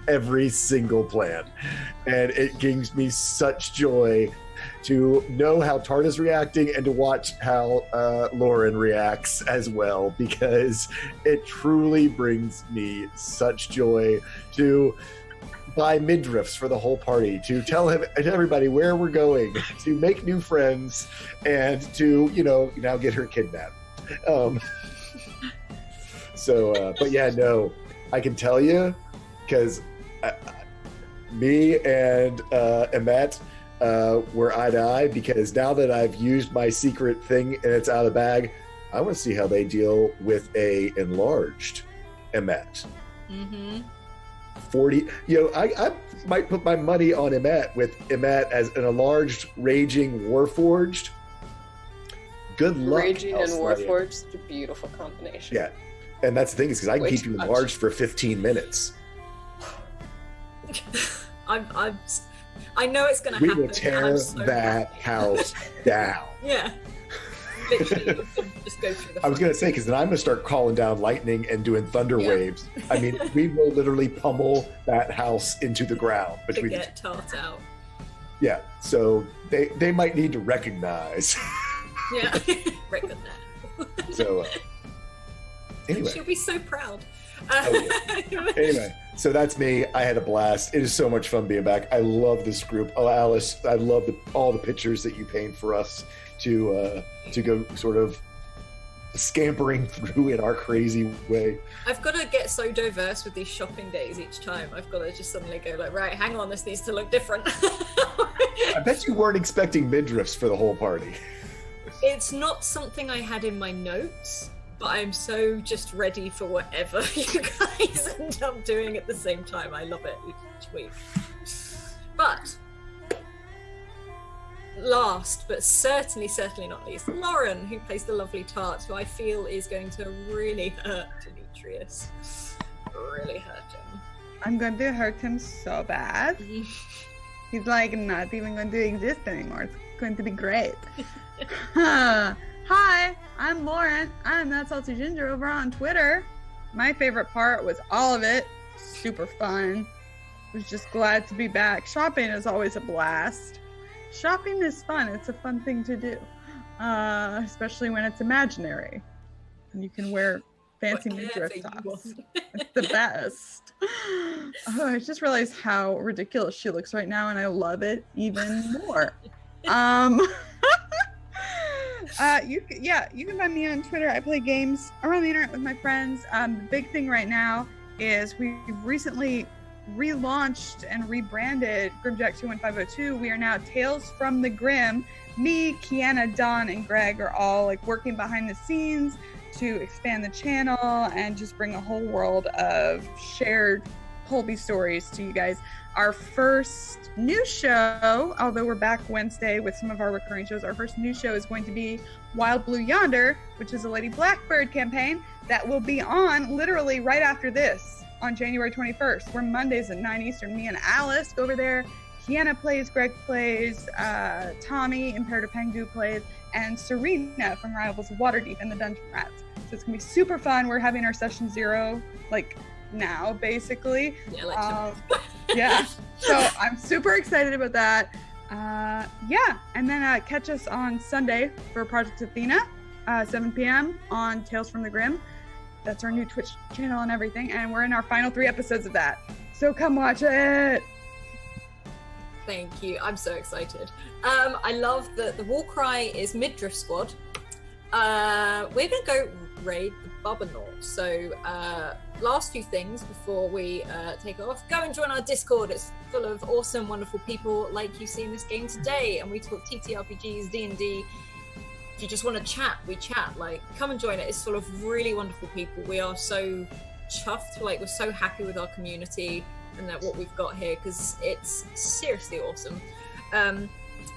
every single plan. And it gives me such joy to know how Tart is reacting and to watch how Lauren reacts as well, because it truly brings me such joy to buy midriffs for the whole party, to tell everybody where we're going, to make new friends, and to, now get her kidnapped. But yeah, no, I can tell you, because me and Emmet were eye to eye, because now that I've used my secret thing and it's out of the bag, I want to see how they deal with a enlarged Emmet. Mm-hmm. 40, I might put my money on Emmet, with Emmet as an enlarged Raging Warforged. Good luck. Raging and Warforged is a beautiful combination. Yeah, and that's the thing, is because I can keep you enlarged for 15 minutes. I know it's going to happen. We will tear that house down. Yeah. Literally, just go through the I was going to say, because then I'm going to start calling down lightning and doing thunder waves. I mean, we will literally pummel that house into the ground. To get Tart out. Yeah, so they might need to recognize. Yeah, recognize. So, anyway. She'll be so proud. Anyway, so that's me. I had a blast. It is so much fun being back. I love this group. Oh, Alice, I love all the pictures that you paint for us to go sort of scampering through in our crazy way. I've got to get so diverse with these shopping days each time. I've got to just suddenly go like, right, hang on, this needs to look different. I bet you weren't expecting midriffs for the whole party. It's not something I had in my notes, but I'm so just ready for whatever you guys end up doing at the same time. I love it each week. But last, but certainly not least, Lauren, who plays the lovely Tart, who I feel is going to really hurt Demetrius. Really hurt him. I'm going to hurt him so bad. He's like not even going to exist anymore. It's going to be great. Hi, I'm Lauren. I'm That Salty Ginger over on Twitter. My favorite part was all of it. Super fun. Was just glad to be back. Shopping is always a blast. Shopping is fun. It's a fun thing to do, especially when it's imaginary and you can wear fancy midriff tops. It's the best. Oh, I just realized how ridiculous she looks right now, and I love it even more. You can find me on Twitter. I play games around the internet with my friends. The big thing right now is we've recently relaunched and rebranded Grimjack 21502. We are now Tales from the Grim. Me, Kiana, Don, and Greg are all like working behind the scenes to expand the channel and just bring a whole world of shared Colby stories to you guys. Our first new show, although we're back Wednesday with some of our recurring shows, our first new show is going to be Wild Blue Yonder, which is a Lady Blackbird campaign that will be on literally right after this on January 21st. We're Mondays at 9 Eastern. Me and Alice go over there. Kiana plays, Greg plays, Tommy, Imperative Pengu plays, and Serena from Rivals of Waterdeep and the Dungeon Rats. So it's gonna be super fun. We're having our session 0 like now, basically. Yeah. So I'm super excited about that. And then catch us on Sunday for Project Athena, 7 p.m. on Tales from the Grim. That's our new Twitch channel and everything, and we're in our final 3 episodes of that. So come watch it. Thank you. I'm so excited. I love that the war cry is Midriff Squad. We're gonna go raid the Bubbernaut. So last few things before we take off. Go and join our Discord. It's full of awesome, wonderful people like you see in this game today, and we talk TTRPGs, D&D. If you just want to chat, we chat. Like, come and join it. It's full of really wonderful people. We are so chuffed. Like, we're so happy with our community and that what we've got here, because it's seriously awesome.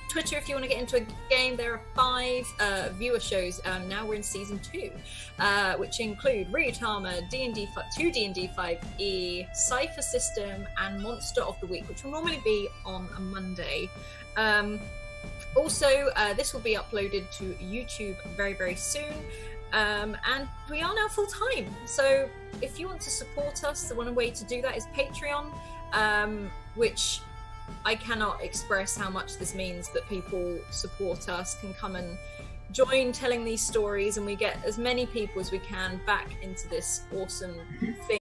Twitter, if you want to get into a game, there are 5 viewer shows. Now we're in season 2, which include Ryutama, D&D 2 D&D 5e, Cypher System, and Monster of the Week, which will normally be on a Monday. Also, this will be uploaded to YouTube very, very soon. And we are now full-time. So if you want to support us, the one way to do that is Patreon, which I cannot express how much this means that people support us, can come and join telling these stories, and we get as many people as we can back into this awesome thing